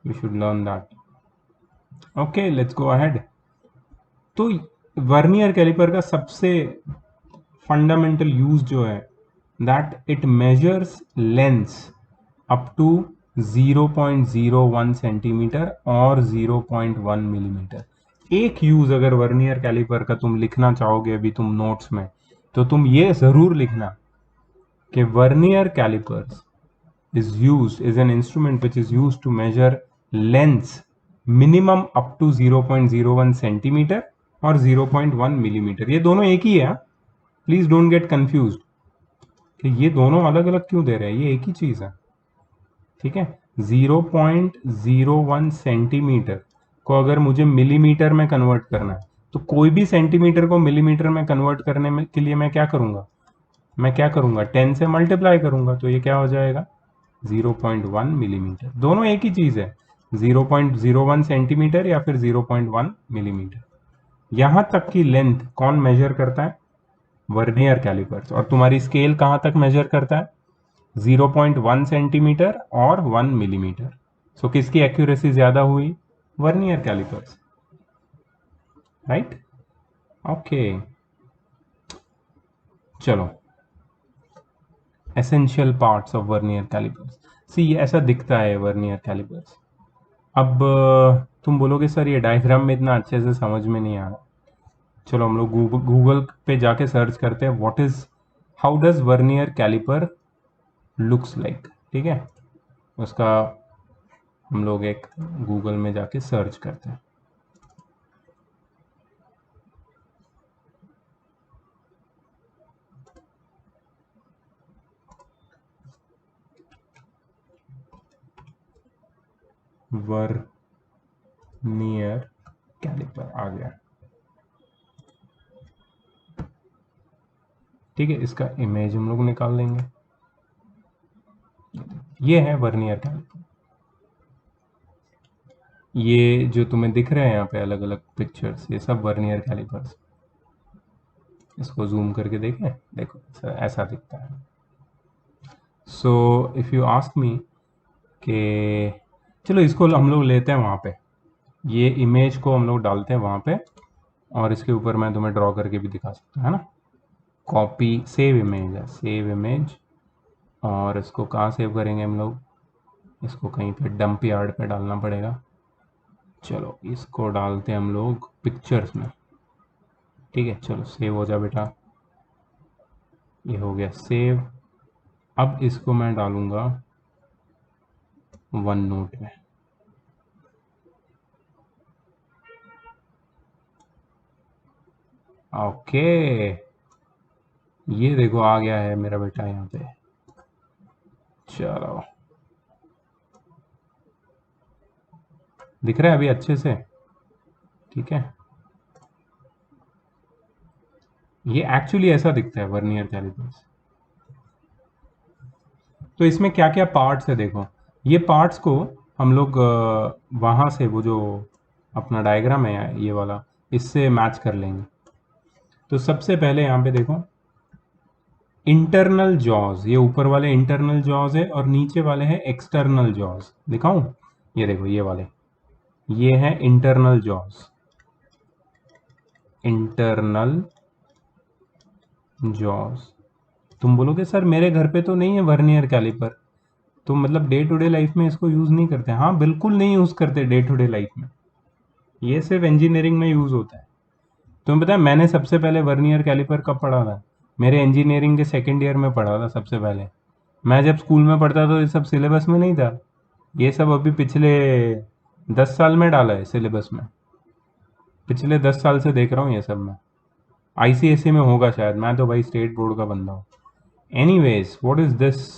you should learn that. Okay, let's go ahead. तो वर्नियर कैलिपर का सबसे फंडामेंटल यूज जो है, that it measures length up to 0.01 centimetre और 0.1 मिलीमीटर। एक यूज अगर वर्नियर कैलिपर का तुम लिखना चाहोगे अभी तुम नोट्स में, तो तुम ये जरूर लिखना कि vernier calipers is an instrument which is used to measure lengths minimum up to 0.01 centimetre और 0.1 मिलीमीटर। ये दोनों एक ही है, प्लीज डोंट गेट कंफ्यूज कि ये दोनों अलग अलग क्यों दे रहे हैं, ये एक ही चीज है। ठीक है, 0.01 सेंटीमीटर को अगर मुझे मिलीमीटर में कन्वर्ट करना है, तो कोई भी सेंटीमीटर को मिलीमीटर में कन्वर्ट करने में के लिए मैं क्या करूंगा, 10 से मल्टीप्लाई करूंगा, तो ये क्या हो जाएगा 0.1 मिलीमीटर। दोनों एक ही चीज है, 0.01 सेंटीमीटर या फिर 0.1 मिलीमीटर। यहां तक की लेंथ कौन मेजर करता है, वर्नियर कैलिपर्स। और तुम्हारी स्केल कहां तक मेजर करता है, 0.1 सेंटीमीटर और 1 मिलीमीटर। सो किसकी एक्यूरेसी ज्यादा हुई, वर्नियर कैलिपर्स, राइट। ओके, चलो, essential parts of vernier calipers. See ये ऐसा दिखता है वर्नियर कैलिपर्स। अब तुम बोलोगे सर ये डायग्राम में इतना अच्छे से समझ में नहीं आ रहा। चलो हम लोग गूगल पे जाके सर्च करते हैं, what is, how does vernier caliper looks like. ठीक है, उसका हम लोग एक गूगल में जाके सर्च करते हैं। वर्नियर कैलिपर आ गया। ठीक है, इसका इमेज हम लोग निकाल लेंगे। ये है वर्नियर कैलिपर। ये जो तुम्हें दिख रहे हैं यहाँ पे अलग अलग पिक्चर्स, ये सब वर्नियर कैलिपर्स। इसको जूम करके देखें, देखो ऐसा दिखता है। सो इफ यू आस्क मी कि चलो इसको हम लोग लेते हैं वहाँ पे, ये इमेज को हम लोग डालते हैं वहाँ पे, और इसके ऊपर मैं तुम्हें ड्रॉ करके भी दिखा सकता हूँ, है ना। कॉपी सेव इमेज है, सेव इमेज, और इसको कहाँ सेव करेंगे हम लोग, इसको कहीं पे डंप यार्ड पे डालना पड़ेगा। चलो इसको डालते हैं हम लोग पिक्चर्स में। ठीक है, चलो सेव हो जा बेटा, ये हो गया सेव। अब इसको मैं डालूंगा वन नोट में। ओके, ये देखो आ गया है मेरा बेटा यहाँ पे। चलो दिख रहा है अभी अच्छे से, ठीक है। ये एक्चुअली ऐसा दिखता है वर्नियर कैलिपर्स। तो इसमें क्या क्या पार्ट्स है देखो, ये पार्ट्स को हम लोग वहां से वो जो अपना डायग्राम है ये वाला, इससे मैच कर लेंगे। तो सबसे पहले यहाँ पे देखो इंटरनल जॉज, ये ऊपर वाले इंटरनल जॉज है और नीचे वाले हैं एक्सटर्नल जॉज। दिखाऊं, ये देखो ये वाले, ये है इंटरनल जॉज, इंटरनल जॉज। तुम बोलोगे सर मेरे घर पे तो नहीं है वर्नियर कैलिपर, तो मतलब डे टू डे लाइफ में इसको यूज नहीं करते। हाँ बिल्कुल नहीं यूज करते डे टू डे लाइफ में, ये सिर्फ इंजीनियरिंग में यूज होता है। तुम्हें पता है मैंने सबसे पहले वर्नियर कैलिपर कब पढ़ा था, मेरे इंजीनियरिंग के सेकेंड ईयर में पढ़ा था सबसे पहले। मैं जब स्कूल में पढ़ता तो ये सब सिलेबस में नहीं था, ये सब अभी पिछले 10 साल में डाला है सिलेबस में, पिछले 10 साल से देख रहा हूँ ये सब मैं। आईसीएसई में होगा शायद, मैं तो भाई स्टेट बोर्ड का बंदा हूँ। Anyways what is this,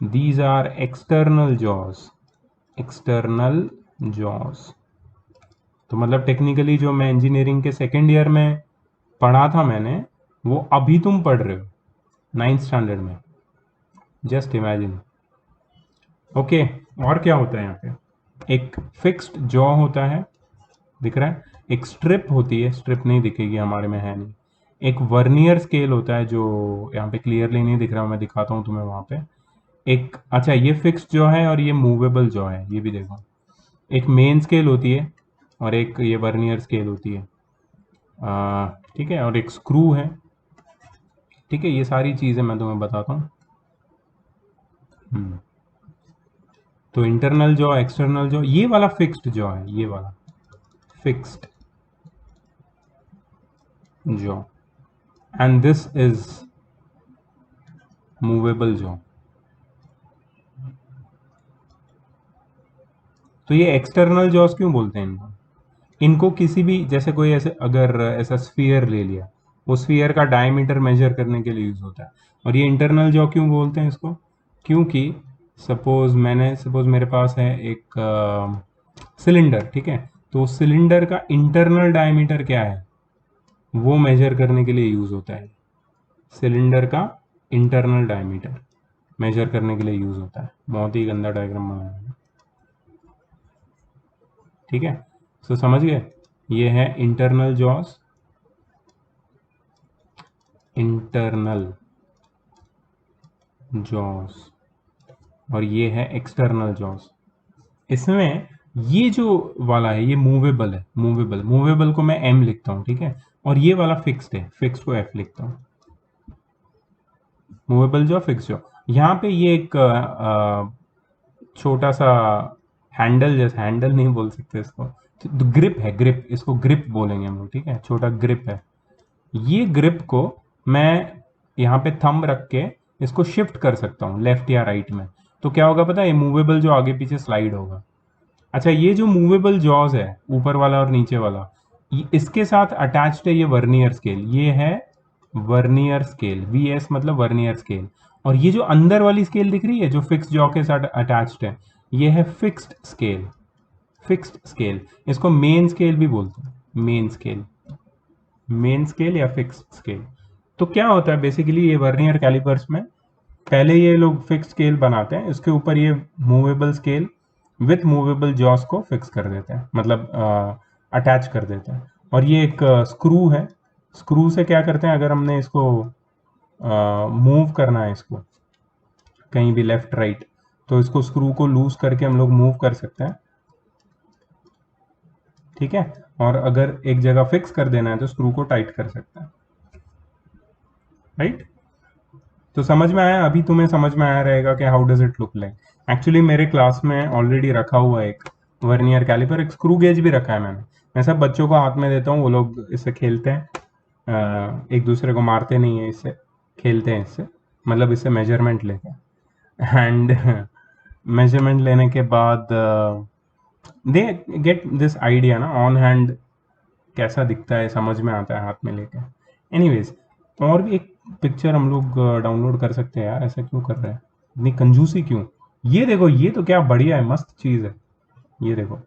these are external jaws, external jaws. तो मतलब टेक्निकली जो मैं इंजीनियरिंग के सेकेंड ईयर में पढ़ा था मैंने, वो अभी तुम पढ़ रहे हो 9th स्टैंडर्ड में। Just imagine. ओके, और क्या होता है यहाँ पे? एक फिक्स्ड जॉ होता है, दिख रहा है? एक स्ट्रिप होती है, स्ट्रिप नहीं दिखेगी, हमारे में है नहीं। एक वर्नियर स्केल होता है जो यहाँ पे क्लियरली नहीं दिख रहा, मैं दिखाता हूँ तुम्हें वहाँ पे। एक, अच्छा ये फिक्स्ड जॉ है और ये मूवेबल जॉ है, ये भी देखो। एक मेन स्केल होती है और एक ये वर्नियर स्केल होती है, ठीक है, और एक स्क्रू है। ठीक है, ये सारी चीज़ें मैं तुम्हें बताता हूँ। तो इंटरनल जॉ, एक्सटर्नल जॉ, ये वाला फिक्स्ड जॉ है, ये वाला fixed jaw, and this is movable jaw. तो ये एक्सटर्नल जॉस क्यों बोलते हैं इनको? इनको किसी भी, जैसे कोई ऐसे अगर ऐसा स्फीयर ले लिया, वो स्फीयर का डायमीटर मेजर करने के लिए यूज होता है। और ये इंटरनल जॉ क्यों बोलते हैं इसको? क्योंकि सपोज मेरे पास है एक सिलेंडर, ठीक है, तो सिलेंडर का इंटरनल डायमीटर क्या है वो मेजर करने के लिए यूज होता है। सिलेंडर का इंटरनल डायमीटर मेजर करने के लिए यूज होता है। बहुत ही गंदा डायग्राम बनाया है, ठीक है। सो समझ गए, ये है इंटरनल जॉस, इंटरनल जॉस, और ये है एक्सटर्नल जॉस। इसमें ये जो वाला है ये मूवेबल है, मूवेबल, मूवेबल को मैं एम लिखता हूँ, ठीक है, और ये वाला फिक्स्ड है, फिक्स को एफ लिखता हूँ। मूवेबल जो, फिक्स जो। यहाँ पे ये एक छोटा सा हैंडल, जैसा, हैंडल नहीं बोल सकते इसको, तो ग्रिप है, ग्रिप, इसको ग्रिप बोलेंगे हम लोग, ठीक है, छोटा ग्रिप है। ये ग्रिप को मैं यहाँ पे थंब रख के इसको शिफ्ट कर सकता हूँ लेफ्ट या राइट में। तो क्या होगा पता है? ये मूवेबल जो आगे पीछे स्लाइड होगा। अच्छा, ये जो मूवेबल जॉज है, ऊपर वाला और नीचे वाला, इसके साथ अटैच्ड है ये वर्नियर स्केल, ये है वर्नियर स्केल, वी एस मतलब वर्नियर स्केल। और ये जो अंदर वाली स्केल दिख रही है जो फिक्स जॉ के साथ अटैच्ड है, ये है फिक्स्ड स्केल, फिक्स्ड स्केल। इसको मेन स्केल भी बोलते हैं, मेन स्केल, मेन स्केल या फिक्स स्केल। तो क्या होता है बेसिकली, ये वर्नियर कैलिपर्स में पहले ये लोग फिक्स स्केल बनाते हैं, इसके ऊपर ये movable scale with movable jaws को फिक्स कर देते हैं, मतलब अटैच कर देते हैं। और ये एक स्क्रू है, स्क्रू से क्या करते हैं, अगर हमने इसको मूव करना है, इसको कहीं भी लेफ्ट राइट, तो इसको स्क्रू को लूज करके हम लोग मूव कर सकते हैं, ठीक है। और अगर एक जगह फिक्स कर देना है तो स्क्रू को टाइट कर सकते हैं, राइट। तो समझ में आया? अभी तुम्हें समझ में आया रहेगा कि how does it look like. Actually मेरे क्लास में ऑलरेडी रखा हुआ है एक वर्नियर कैलिपर, एक स्क्रू गेज भी रखा है मैंने। मैं सब बच्चों को हाथ में देता हूँ, वो लोग इससे खेलते हैं, एक दूसरे को मारते नहीं है इससे, खेलते हैं इससे, मतलब इससे मेजरमेंट लेके, एंड मेजरमेंट लेने के बाद दे गेट दिस आइडिया ना, ऑन हैंड कैसा दिखता है समझ में आता है हाथ में लेके। एनीवेज, और भी एक पिक्चर हम लोग डाउनलोड कर सकते हैं यार, ऐसा क्यों कर रहे हैं, इतनी कंजूसी क्यों? ये देखो, ये तो क्या बढ़िया है, मस्त चीज है, ये देखो,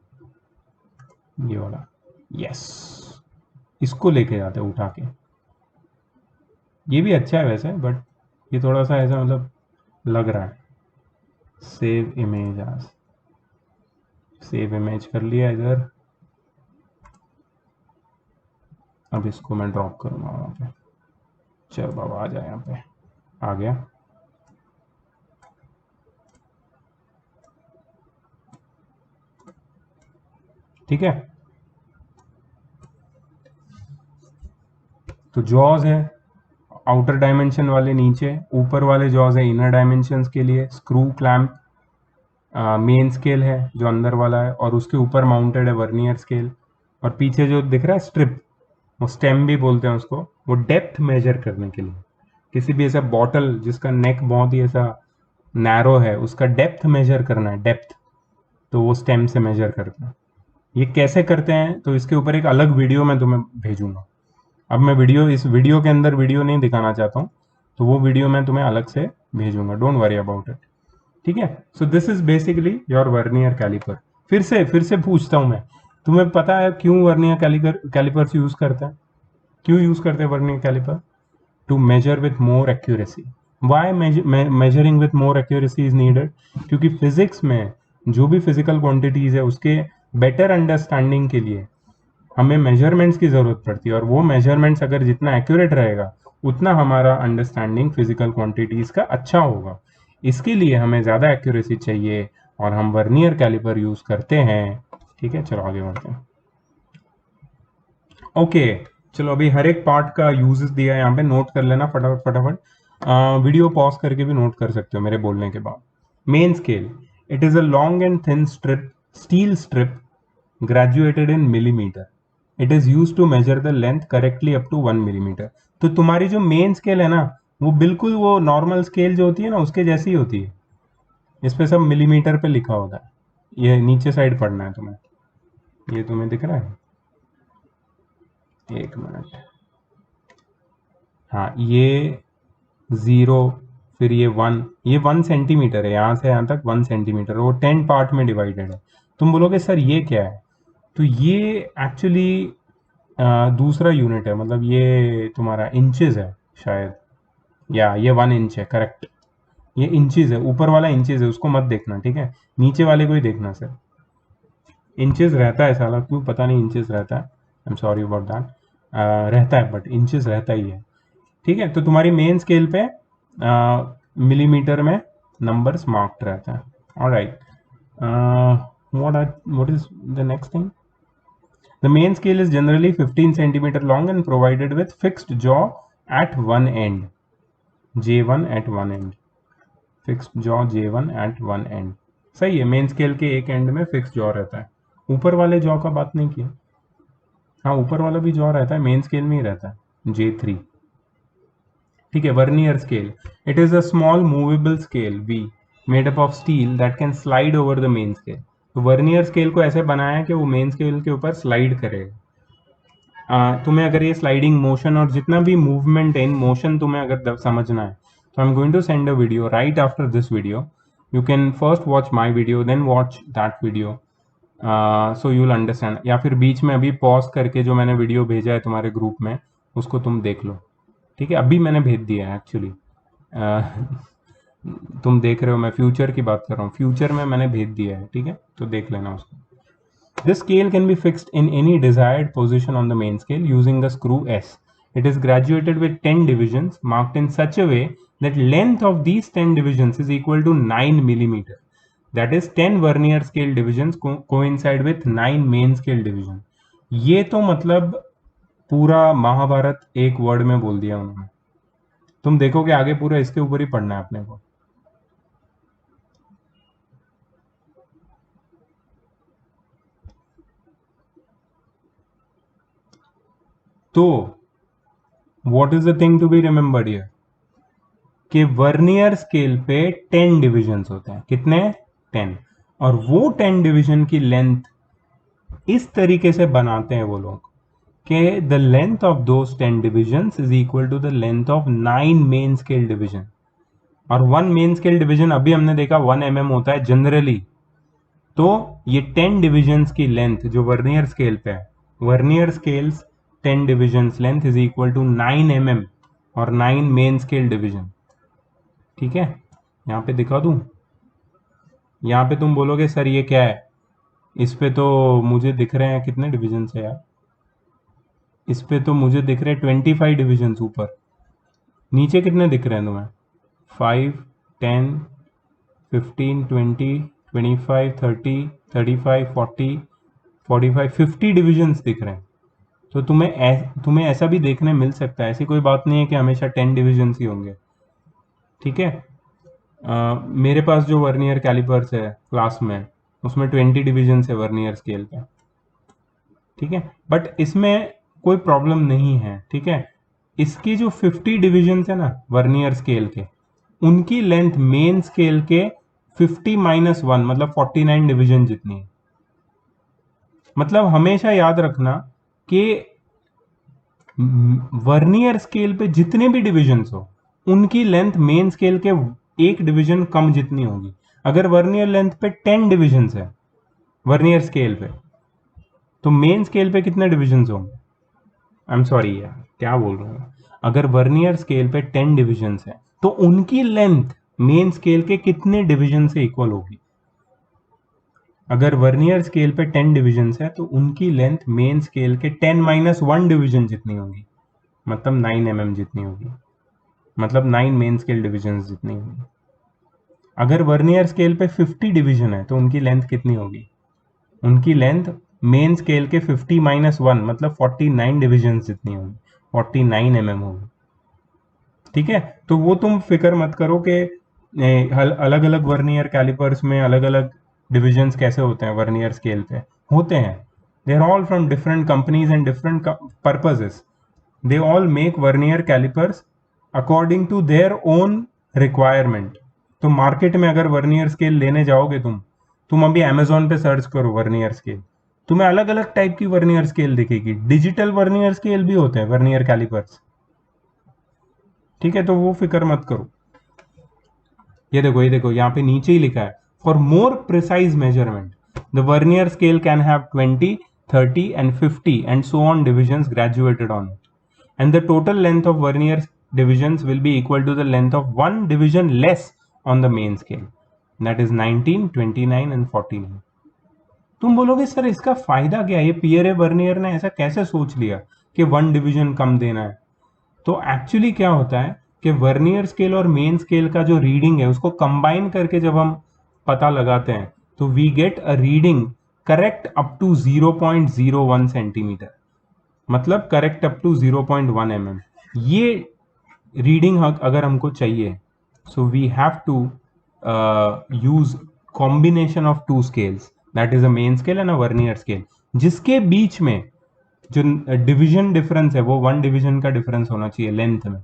ये वाला, यस, इसको लेके जाते हैं उठा के। ये भी अच्छा है वैसे, बट ये थोड़ा सा ऐसा मतलब लग रहा है। सेव इमेज, आज सेव इमेज कर लिया इधर। अब इसको मैं ड्रॉप करूंगा वहां पे, चलो बाबा आ जाए, यहाँ पे आ गया। ठीक है, तो जॉज है आउटर डायमेंशन वाले नीचे, ऊपर वाले जॉज है इनर डायमेंशंस के लिए, स्क्रू क्लैंप मेन स्केल है जो अंदर वाला है, और उसके ऊपर माउंटेड है वर्नियर स्केल। और पीछे जो दिख रहा है स्ट्रिप, वो स्टेम भी बोलते हैं उसको, वो डेप्थ मेजर करने के लिए, किसी भी ऐसा बॉटल जिसका नेक बहुत ही ऐसा नैरो है, उसका डेप्थ मेजर करना है, डेप्थ, तो वो स्टेम से मेजर करते हैं। ये कैसे करते हैं तो इसके ऊपर एक अलग वीडियो मैं तुम्हें भेजूंगा। अब मैं वीडियो, इस वीडियो के अंदर वीडियो नहीं दिखाना चाहता हूँ, तो वो वीडियो मैं तुम्हें अलग से भेजूंगा, डोंट वरी अबाउट इट, ठीक है। So this is basically your vernier caliper. फिर से पूछता हूँ मैं, तुम्हें पता है क्यों वर्नियर कैलिपर्स यूज करते हैं? क्यों यूज करते हैं vernier caliper? To measure with more accuracy. Why measuring with more accuracy is needed? क्योंकि फिजिक्स में जो भी फिजिकल क्वांटिटीज है उसके बेटर अंडरस्टैंडिंग के लिए हमें मेजरमेंट्स की जरूरत पड़ती है, और वो मेजरमेंट्स अगर जितना एक्यूरेट रहेगा उतना हमारा अंडरस्टैंडिंग फिजिकल क्वांटिटीज का अच्छा होगा। इसके लिए हमें ज़्यादा एक्यूरेसी चाहिए और हम वर्नियर कैलिपर यूज करते हैं। ठीक है, चलो आगे बढ़ते हैं। ओके, चलो अभी हर एक पार्ट का यूजेस दिया है यहाँ पे, नोट कर लेना फटाफट फटाफट। वीडियो पॉज करके भी नोट कर सकते हो मेरे बोलने के बाद। Main scale, it is a long and thin strip, steel strip graduated in millimetre. It is use to measure the length correctly up to 1 millimetre. तो तुम्हारी जो मेन स्केल है ना, वो बिल्कुल वो नॉर्मल स्केल जो होती है ना उसके जैसी ही होती है। इस पे सब मिलीमीटर पे लिखा होता है। ये नीचे साइड पढ़ना है तुम्हें, ये तुम्हें दिख रहा है? एक मिनट। हाँ, ये 0, फिर ये 1, ये 1 सेंटीमीटर है, यहाँ से यहाँ तक 1 सेंटीमीटर, वो 10 पार्ट में डिवाइडेड है। तुम बोलोगे सर ये क्या है? तो ये एक्चुअली दूसरा यूनिट है, मतलब ये तुम्हारा इंचेस है शायद, या ये 1 इंच है, करेक्ट। ये इंचेस है, ऊपर वाला इंचेस है, उसको मत देखना, ठीक है? नीचे वाले को ही देखना सर। इंचेस रहता है साला, क्यों पता नहीं इंचेस रहता है, I am sorry about that. रहता है, बट इंचेस रहता ही है। ठीक है, तो तुम्हारी मेन स्केल पे मिलीमीटर में नंबर्स मार्क्ड रहता है। Alright, what is the next thing? The main scale is generally 15 centimeter long and provided with fixed jaw at one end, J1 at one end, fixed jaw J1 at one end। सही है, main scale के एक and में fix jaw रहता है। ऊपर वाले jaw का बात नहीं किया। हाँ, ऊपर वाला भी जॉ रहता है, मेन स्केल में ही रहता है, J3। ठीक है, vernier scale, it is a small movable scale V made up of steel that can slide over the main scale. तो वर्नियर स्केल को ऐसे बनाया है कि वो मेन स्केल के ऊपर स्लाइड करेगा। तुम्हें अगर ये स्लाइडिंग मोशन और जितना भी मूवमेंट है इन मोशन तुम्हें अगर समझना है, तो I am going to send a video right after this video. You can first watch my video then watch that video, so you will understand. या फिर बीच में अभी पॉज करके जो मैंने वीडियो भेजा है तुम्हारे ग्रुप में उसको तुम देख लो। ठीक है, अभी मैंने भेज दिया है एक्चुअली। तुम देख रहे हो, मैं फ्यूचर की बात कर रहा हूँ, फ्यूचर में मैंने भेज दिया है, ठीक है, तो देख लेना उसको। This scale can be fixed in any desired position on the main scale using the screw S. It is graduated with 10 divisions marked in such a way that length of these 10 divisions is equal to 9 millimeter. That is 10 vernier scale divisions coincide with 9 main scale division. ये तो मतलब पूरा महाभारत एक word में बोल दिया उन्होंने। तुम देखोगे आगे पूरा इसके ऊपर ही पढ़ना है अपने को। तो what is the thing to be remembered here, कि वर्नियर स्केल पे 10 डिविजन्स होते हैं। कितने? 10। और वो 10 डिवीजन की लेंथ इस तरीके से बनाते हैं वो लोग कि the length of those 10 divisions is equal to the length of 9 main scale division. और 1 मेन स्केल डिवीजन अभी हमने देखा 1 mm होता है जनरली। तो ये 10 डिविजन्स की लेंथ जो वर्नियर स्केल पे है, vernier scales 10 divisions length is equal to 9 mm और 9 मेन स्केल डिवीजन। ठीक है, यहाँ पे दिखा दूं? यहाँ पे तुम बोलोगे सर ये क्या है, इस पे तो मुझे दिख रहे हैं कितने डिविजन है यार, इस पे तो मुझे दिख रहे हैं 25 डिविजन ऊपर। नीचे कितने दिख रहे हैं तुम्हें? 5, 10, 15, 20, 25, 30, 35, 40, 45, 50 डिविजन्स दिख रहे हैं। तो तुम्हें ऐसा भी देखने मिल सकता है, ऐसी कोई बात नहीं है कि हमेशा 10 डिविजन्स ही होंगे। ठीक है, मेरे पास जो वर्नियर कैलिपर्स है क्लास में, उसमें 20 डिविजन है वर्नियर स्केल पे। ठीक है, बट इसमें कोई प्रॉब्लम नहीं है। ठीक है, इसकी जो 50 डिविजन है ना वर्नियर स्केल के, उनकी लेंथ मेन स्केल के 50-1 मतलब 49 डिविजन जितनी है। मतलब हमेशा याद रखना कि वर्नियर स्केल पे जितने भी डिविजन हो उनकी लेंथ मेन स्केल के एक डिवीजन कम जितनी होगी। अगर वर्नियर लेंथ पे 10 डिविजन है वर्नियर स्केल पे, तो मेन स्केल पे कितने डिविजन होंगे? आई एम सॉरी यार, क्या बोल रहा हूँ। अगर वर्नियर स्केल पे 10 डिविजन है तो उनकी लेंथ मेन स्केल के कितने डिविजन से इक्वल होगी? अगर वर्नियर स्केल पे 10 डिविजन है तो उनकी लेंथ मेन स्केल के 10-1 डिवीजन जितनी होगी, मतलब 9 mm जितनी होगी, मतलब 9 मेन स्केल डिविजन जितनी होगी। अगर वर्नियर स्केल पे 50 डिवीजन है तो उनकी लेंथ कितनी होगी? उनकी लेंथ मेन स्केल के 50-1 मतलब 49 डिवीजन जितनी होगी, 49 mm होगी। ठीक है, तो वो तुम फिक्र मत करो कि अलग अलग वर्नियर कैलिपर्स में अलग अलग डिविजन्स कैसे होते हैं। वर्नियर स्केल पे होते हैं, they are all from different companies and different purposes. They all make vernier calipers according to their own requirement. तो मार्केट में अगर वर्नियर स्केल लेने जाओगे तुम अभी अमेजोन पे सर्च करो वर्नियर स्केल, तुम्हें अलग अलग टाइप की वर्नियर स्केल दिखेगी। डिजिटल वर्नियर स्केल भी होते हैं वर्नियर कैलिपर्स। ठीक है, तो वो फिक्र मत करो। ये देखो यहाँ पे नीचे ही लिखा है, for more precise measurement the vernier scale can have 20, 30 and 50 and so on divisions graduated on it, and the total length of vernier divisions will be equal to the length of one division less on the main scale, that is 19, 29 and 49. तुम बोलोगे sir इसका फायदा क्या है, ये Pierre vernier ने ऐसा कैसे सोच लिया कि 1 डिवीजन कम देना है? तो एक्चुअली क्या होता है कि वर्नियर स्केल और मेन स्केल का जो रीडिंग है उसको कंबाइन करके जब हम पता लगाते हैं तो we get a reading correct up to 0.01 centimetre, मतलब करेक्ट अप टू 0.1 mm। ये रीडिंग अगर हमको चाहिए so we have to use combination of two scales, that is a main scale and a vernier scale, जिसके बीच में जो division difference है वो 1 डिवीजन का डिफरेंस होना चाहिए लेंथ में।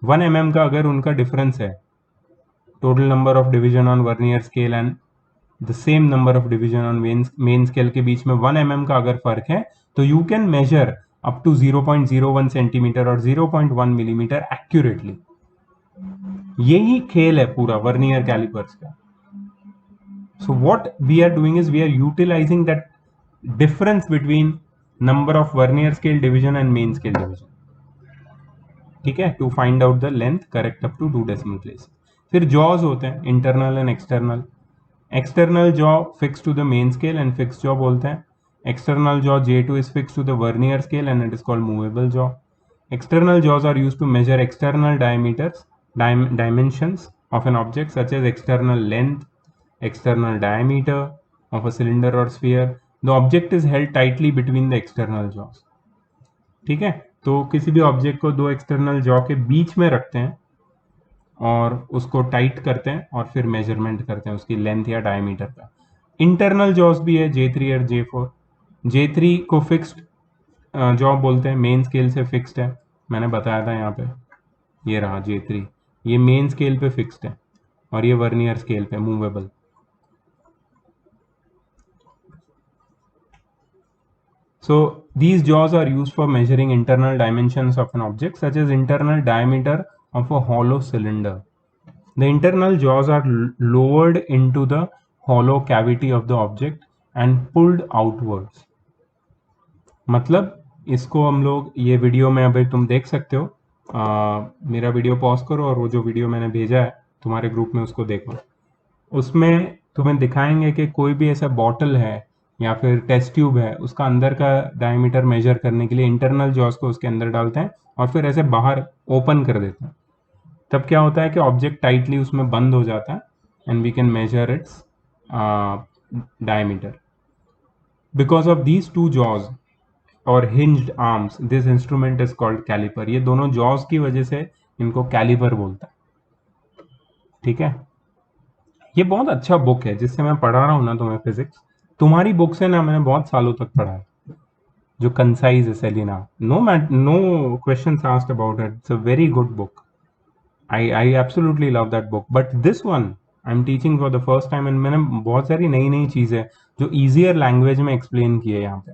1 mm का अगर उनका डिफरेंस है, total number of division on vernier scale and the same number of division on main scale के बीच में 1 mm का अगर फर्क है तो you can measure up to 0.01 centimetre और 0.1 मिलीमीटर एक्यूरेटली। यही खेल है पूरा वर्नियर कैलिपर्स का। So what we are doing is we are utilizing that difference between number of vernier scale division and main scale division, ठीक है, to find out the length correct up to 2 decimal place. फिर jaws होते हैं internal and external. External jaw fix to the main scale and fix jaw बोलते हैं। External jaw J2 is fixed to the vernier scale and it is called movable jaw. External jaws are used to measure external dimensions of an object such as external length, external diameter of a cylinder or sphere. The object is held tightly between the external jaws. ठीक है, तो किसी भी object को दो external jaw के बीच में रखते हैं और उसको टाइट करते हैं और फिर मेजरमेंट करते हैं उसकी लेंथ या डायमीटर का। इंटरनल जॉस भी है J3 और J4। J3 को फिक्स्ड जॉ बोलते हैं, मेन स्केल से फिक्स्ड है, मैंने बताया था यहाँ पे, ये रहा J3, ये मेन स्केल पे फिक्स्ड है और ये वर्नियर स्केल पे movable. So these jaws are used for measuring internal dimensions of an object such as internal diameter of a hollow cylinder. The internal jaws are lowered into the hollow cavity of the object and pulled outwards. मतलब इसको हम लोग ये video में अभी तुम देख सकते हो, मेरा वीडियो पॉज करो और वो जो वीडियो मैंने भेजा है तुम्हारे ग्रुप में उसको देखो। उसमें तुम्हें दिखाएंगे कि कोई भी ऐसा बॉटल है या फिर टेस्ट ट्यूब है, उसका अंदर का डायमीटर मेजर करने के लिए इंटरनल जॉस को उसके अंदर डालते हैं और फिर ऐसे बाहर ओपन कर देते हैं। तब क्या होता है कि ऑब्जेक्ट टाइटली उसमें बंद हो जाता है and we can measure its diameter. Because of these two jaws और hinged arms this instrument is called caliper. ये दोनों जॉज की वजह से इनको कैलिपर बोलता है। ठीक है, ये बहुत अच्छा बुक है जिससे मैं पढ़ा रहा हूँ ना तुम्हें फिजिक्स। तुम्हारी बुक से ना मैंने बहुत सालों तक पढ़ा है, जो कंसाइज है Selina. No questions asked about it, it's a very good book. I absolutely love that book, but this one I'm teaching for the first time and मैंने बहुत सारी नई नई चीज़ें जो easier language में explain की है यहाँ पे,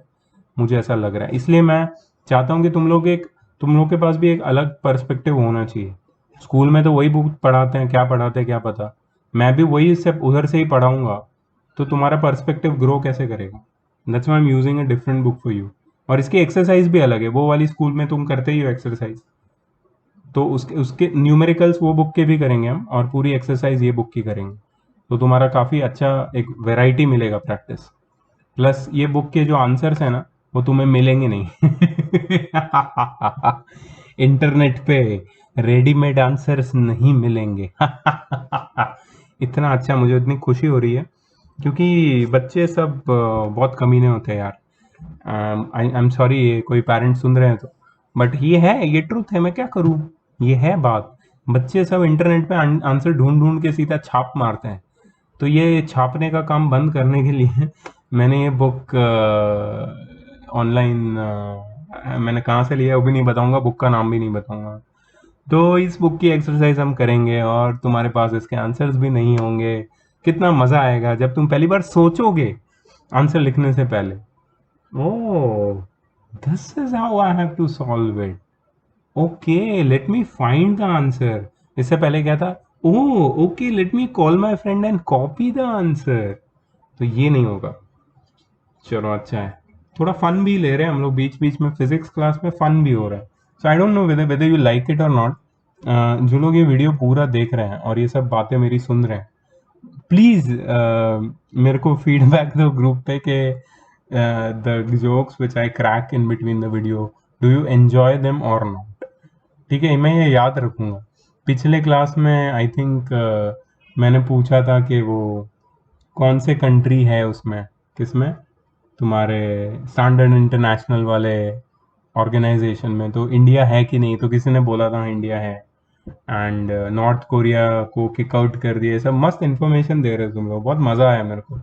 मुझे ऐसा लग रहा है। इसलिए मैं चाहता हूँ कि तुम लोग के पास भी एक अलग पर्सपेक्टिव होना चाहिए। स्कूल में तो वही बुक पढ़ाते हैं, क्या पढ़ाते हैं क्या पता, मैं भी वही सब उधर से ही पढ़ाऊँगा, तो तुम्हारा पर्सपेक्टिव ग्रो कैसे करेगा? That's why I am using a different book for you. और इसकी एक्सरसाइज भी अलग है, वो वाली स्कूल में तुम करते ही हो एक्सरसाइज, तो उसके उसके न्यूमेरिकल्स वो बुक के भी करेंगे हम, और पूरी एक्सरसाइज ये बुक की करेंगे। तो तुम्हारा काफ़ी अच्छा एक वैरायटी मिलेगा प्रैक्टिस। प्लस ये बुक के जो आंसर्स हैं ना, वो तुम्हें मिलेंगे नहीं इंटरनेट पे रेडीमेड आंसर्स नहीं मिलेंगे इतना अच्छा, मुझे इतनी खुशी हो रही है, क्योंकि बच्चे सब बहुत कमीने होते हैं यार। आई एम सॉरी ये कोई पेरेंट्स सुन रहे हैं तो, बट ये है, ये ट्रूथ है, मैं क्या करूँ, ये है बात। बच्चे सब इंटरनेट पे आंसर ढूंढ ढूंढ के सीधा छाप मारते हैं। तो ये छापने का काम बंद करने के लिए मैंने ये बुक ऑनलाइन, मैंने कहाँ से लिया वो भी नहीं बताऊंगा, बुक का नाम भी नहीं बताऊंगा। तो इस बुक की एक्सरसाइज हम करेंगे और तुम्हारे पास इसके आंसर्स भी नहीं होंगे। कितना मजा आएगा जब तुम पहली बार सोचोगे आंसर लिखने से पहले, oh this is how I have to solve it, okay let me find the answer. इससे पहले क्या था, oh okay let me call my friend and copy the answer. तो ये नहीं होगा। चलो अच्छा है, थोड़ा फन भी ले रहे हैं हम लोग बीच बीच में, फिजिक्स क्लास में फन भी हो रहा है। So I don't know whether whether you like it और नॉट। जो लोग ये वीडियो पूरा देख रहे हैं और ये सब बातें मेरी सुन रहे हैं, प्लीज मेरे को फीडबैक दो ग्रुप पे कि the jokes which I crack in between the video, do you enjoy them और नॉट। ठीक है, मैं ये याद रखूंगा। पिछले क्लास में आई थिंक मैंने पूछा था कि वो कौन से कंट्री है उसमें, किसमें, तुम्हारे स्टैंडर्ड इंटरनेशनल वाले ऑर्गेनाइजेशन में, तो इंडिया है कि नहीं, तो किसी ने बोला था इंडिया है, एंड नॉर्थ कोरिया को किक आउट कर दिए। सब मस्त इन्फॉर्मेशन दे रहे हो तुम लोग, बहुत मज़ा आया मेरे को।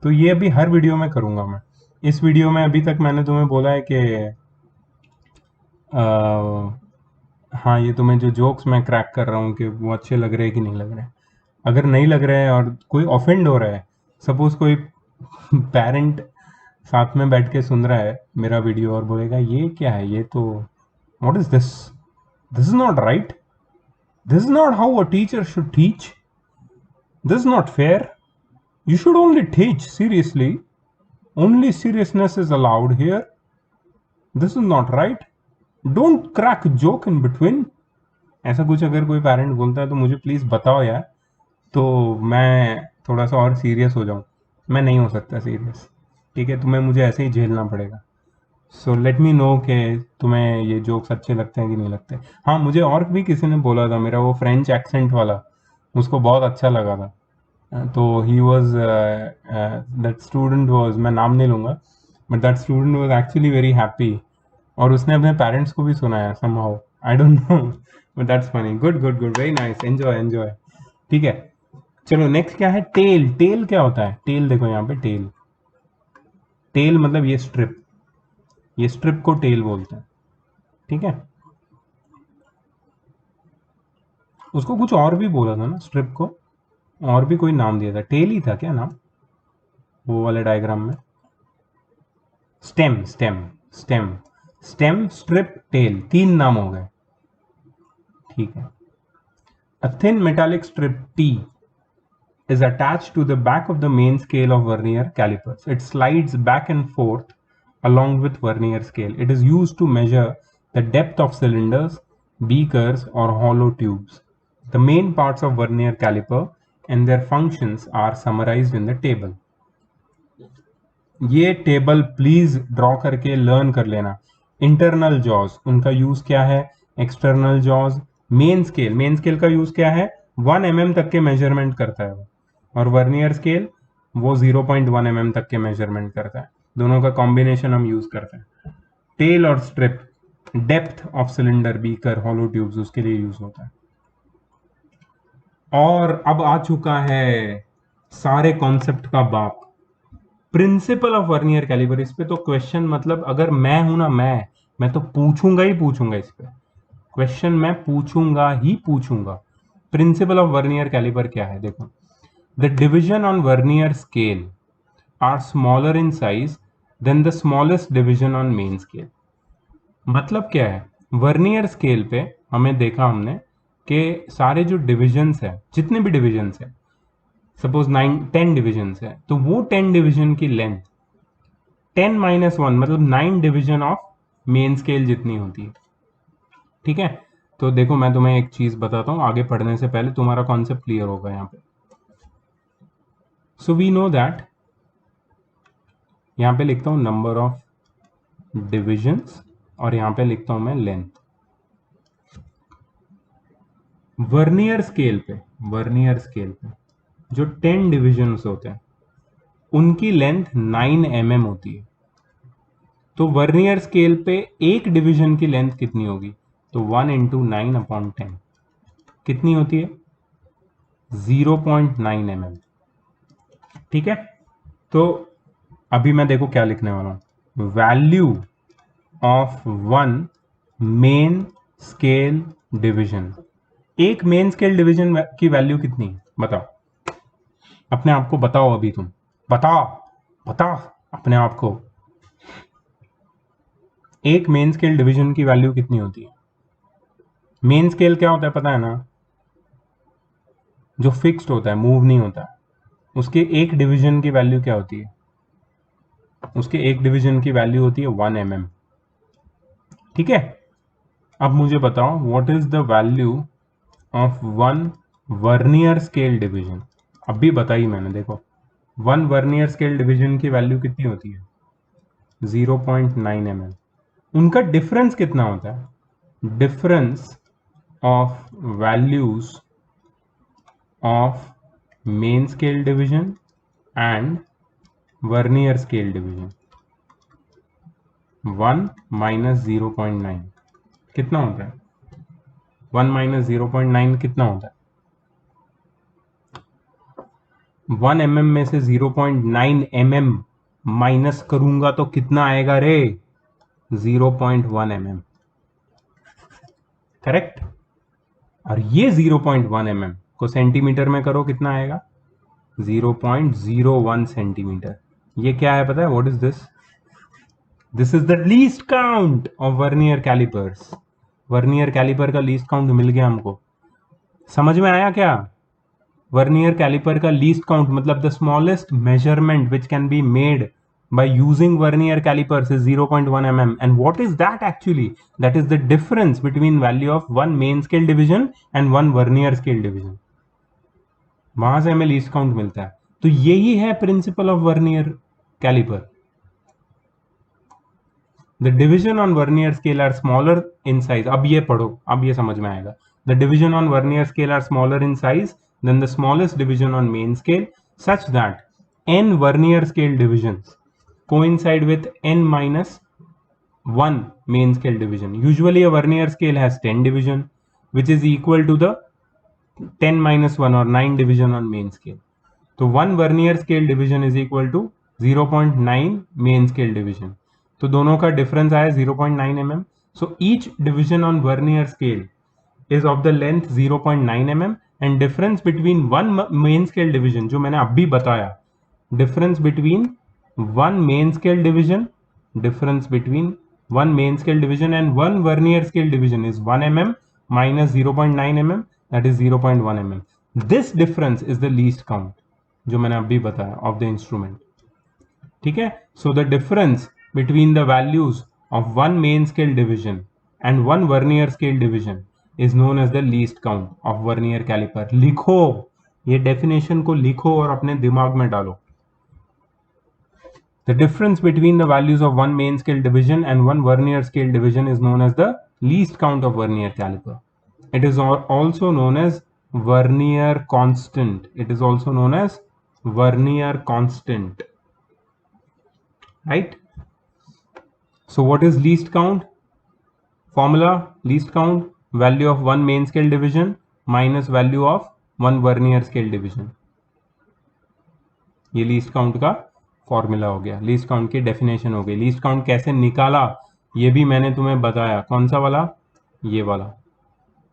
तो ये अभी हर वीडियो में करूँगा मैं। इस वीडियो में अभी तक मैंने तुम्हें बोला है कि हाँ, ये तुम्हें जो जोक्स मैं क्रैक कर रहा हूँ कि वो अच्छे लग रहे हैं कि नहीं लग रहे हैं। अगर नहीं लग रहे हैं और कोई ऑफेंड हो रहा है, सपोज कोई पेरेंट साथ में बैठ के सुन रहा है मेरा वीडियो और बोलेगा ये क्या है, ये तो what is this, this is not right, this is not how a teacher should teach, this is not fair, you should only teach seriously, only seriousness is allowed here, this is not right, don't crack joke in between. ऐसा कुछ अगर कोई parent बोलता है तो मुझे please बताओ यार, तो मैं थोड़ा सा और सीरियस हो जाऊँ। मैं नहीं हो सकता सीरियस, ठीक है, तुम्हें मुझे ऐसे ही झेलना पड़ेगा। सो लेट मी नो कि तुम्हें ये जोक्स अच्छे लगते हैं कि नहीं लगते। हाँ, मुझे और भी किसी ने बोला था, मेरा वो फ्रेंच एक्सेंट वाला, उसको बहुत अच्छा लगा था। तो he was that student was, मैं नाम नहीं लूँगा, but that student was actually very happy, और उसने अपने पेरेंट्स को भी सुनाया somehow, I don't no, but that's funny, good good good, very nice, enjoy enjoy. ठीक है, चलो नेक्स्ट क्या है, टेल। टेल क्या होता है, टेल देखो यहाँ पे, टेल, टेल मतलब ये स्ट्रिप, ये स्ट्रिप को टेल बोलते हैं। ठीक है, उसको कुछ और भी बोला था ना स्ट्रिप को, और भी कोई नाम दिया था, टेल ही था क्या नाम वो वाले डायग्राम में। Stem, stem, stem, stem, strip, tail, तीन नाम हो गए। ठीक है, a thin metallic strip T is attached to the back of the main scale of vernier calipers. It slides back and forth along with vernier scale. It is used to measure the depth of cylinders, beakers, or hollow tubes. The main parts of vernier caliper and their functions are summarized in the table. ये table please draw करके learn कर लेना। Internal jaws, उनका use क्या है, external jaws, main scale, main scale का use क्या है, 1 mm तक के मेजरमेंट करता है वो, और वर्नियर स्केल वो 0.1 mm तक के मेजरमेंट करता है। दोनों का कॉम्बिनेशन हम यूज करते हैं। टेल और strip, depth of cylinder, beaker, hollow tubes, उसके लिए यूज होता है। और अब आ चुका है सारे कॉन्सेप्ट का बाप, प्रिंसिपल ऑफ वर्नियर कैलिपर। इस पे तो क्वेश्चन, मतलब अगर मैं हूं ना, मैं तो पूछूंगा ही पूछूंगा, इस पे क्वेश्चन मैं पूछूंगा ही पूछूंगा। प्रिंसिपल ऑफ वर्नियर कैलिपर क्या है, देखो, the division on vernier scale are smaller in size than the smallest division on main scale. मतलब क्या है, वर्नियर स्केल पे हमें देखा हमने कि सारे जो डिविजन्स है, जितने भी डिविजन्स है, सपोज 9 10 डिविजन्स है, तो वो 10 डिवीजन की लेंथ 10 - 1 मतलब 9 डिवीजन ऑफ मेन स्केल जितनी होती है। ठीक है, तो देखो मैं तुम्हें एक चीज बताता हूँ, आगे पढ़ने से पहले तुम्हारा कॉन्सेप्ट क्लियर होगा यहाँ पे। सो वी नो दैट, यहाँ पे लिखता हूँ नंबर ऑफ डिविजन्स और यहाँ पे लिखता हूँ मैं लेंथ। वर्नियर स्केल पे जो 10 डिविजन्स होते हैं उनकी लेंथ 9 mm होती है। तो वर्नियर स्केल पे एक डिवीजन की लेंथ कितनी होगी? तो 1 × 9/10 कितनी होती है? 0.9 mm। ठीक है, तो अभी मैं देखो क्या लिखने वाला हूं, value of one main scale division. एक मेन स्केल डिवीजन की वैल्यू कितनी है बताओ, अपने आप को बताओ, अभी तुम बता अपने आप को, एक मेन स्केल डिवीजन की वैल्यू कितनी होती है? मेन स्केल क्या होता है पता है ना? जो फिक्स्ड होता है, मूव नहीं होता। उसके एक डिवीजन की वैल्यू क्या होती है? उसके एक डिवीजन की वैल्यू होती है 1 mm। ठीक है, अब मुझे बताओ what is the value of one vernier scale division. अभी बताई मैंने, देखो वन वर्नियर स्केल डिवीजन की वैल्यू कितनी होती है? 0.9 mm। उनका डिफरेंस कितना होता है? Difference of values of main scale division and vernier scale division, 1 - 0.9 कितना होता है? 1 - 0.9 कितना होता है? 1 mm में से 0.9 mm माइनस करूंगा तो कितना आएगा रे? 0.1 mm। करेक्ट। और ये 0.1 mm को सेंटीमीटर में करो, कितना आएगा? 0.01 सेंटीमीटर। ये क्या है पता है? What is this? This is the least count of vernier calipers. Vernier caliper का लीस्ट काउंट मिल गया हमको। समझ में आया क्या? वर्नियर कैलिपर का लीस्ट काउंट मतलब the smallest measurement which can be made by using vernier calipers is 0.1 mm. And what is that actually? That is the difference between value of one main scale division and one vernier scale division. वहां से हमें least count मिलता है। तो यही है principle of vernier caliper. The division on vernier scale are smaller in size. अब ये पढ़ो, अब ये समझ में आएगा। The division on vernier scale are smaller in size than the smallest division on main scale such that n vernier scale divisions coincide with n - 1 main scale division. Usually a vernier scale has 10 division which is equal to the 10 - 1 or 9 division on main scale. तो 1 vernier scale division is equal to 0.9 main scale division. तो दोनों का difference आया 0.9 mm. So each division on vernier scale is of the length 0.9 mm and difference between one main scale division जो मैंने अभी बताया, difference between one main scale division and one vernier scale division is 1 mm minus 0.9 mm, that is 0.1 mm. This difference is the least count जो मैंने अभी बताया of the instrument. ठीक है, so the difference between the values of one main scale division and one vernier scale division is known as the least count of vernier caliper. लिखो, ये definition को लिखो और अपने दिमाग में डालो। The difference between the values of one main scale division and one vernier scale division is known as the least count of vernier caliper. It is also known as vernier constant. It is also known as vernier constant. Right? So what is least count? Formula: least count, value of one main scale division minus value of one vernier scale division. ये least count का formula हो गया, least count की definition हो गई। Least count कैसे निकाला ये भी मैंने तुम्हें बताया। कौन सा वाला? ये वाला।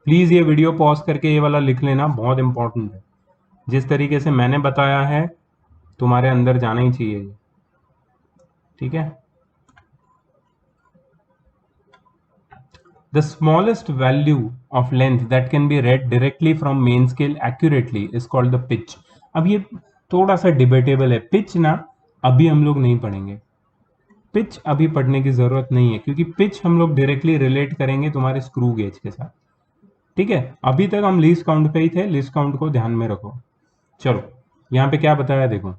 प्लीज ये वीडियो पॉज करके ये वाला लिख लेना, बहुत इंपॉर्टेंट है। जिस तरीके से मैंने बताया है तुम्हारे अंदर जाना ही चाहिए। ठीक है, the smallest value of length that can be red directly from main scale accurately is called the pitch. अब ये थोड़ा सा डिबेटेबल है, पिच ना अभी हम लोग नहीं पढ़ेंगे। पिच अभी पढ़ने की जरूरत नहीं है, क्योंकि पिच हम लोग डायरेक्टली रिलेट करेंगे तुम्हारे स्क्रू गेज के साथ। ठीक है, अभी तक हम लीस्ट काउंट पे ही थे, लीस्ट काउंट को ध्यान में रखो। चलो यहाँ पे क्या बताया देखो,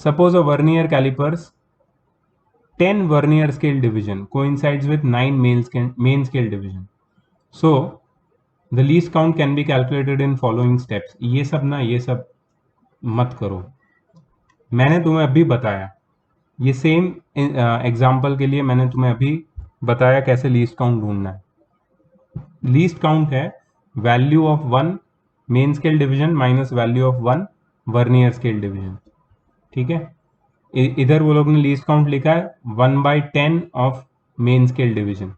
suppose a vernier calipers 10 vernier scale division coincides with 9 main scale division. So the least count can be calculated in following steps. ये सब ना, ये सब मत करो, मैंने तुम्हें अभी बताया, ये सेम एग्जाम्पल के लिए मैंने तुम्हें अभी बताया कैसे लीस्ट काउंट ढूंढना है। लीस्ट काउंट है value of 1 main scale division minus value of 1 vernier scale division. ठीक है, इधर वो लोग ने लीस्ट काउंट लिखा है 1/10 of main scale division,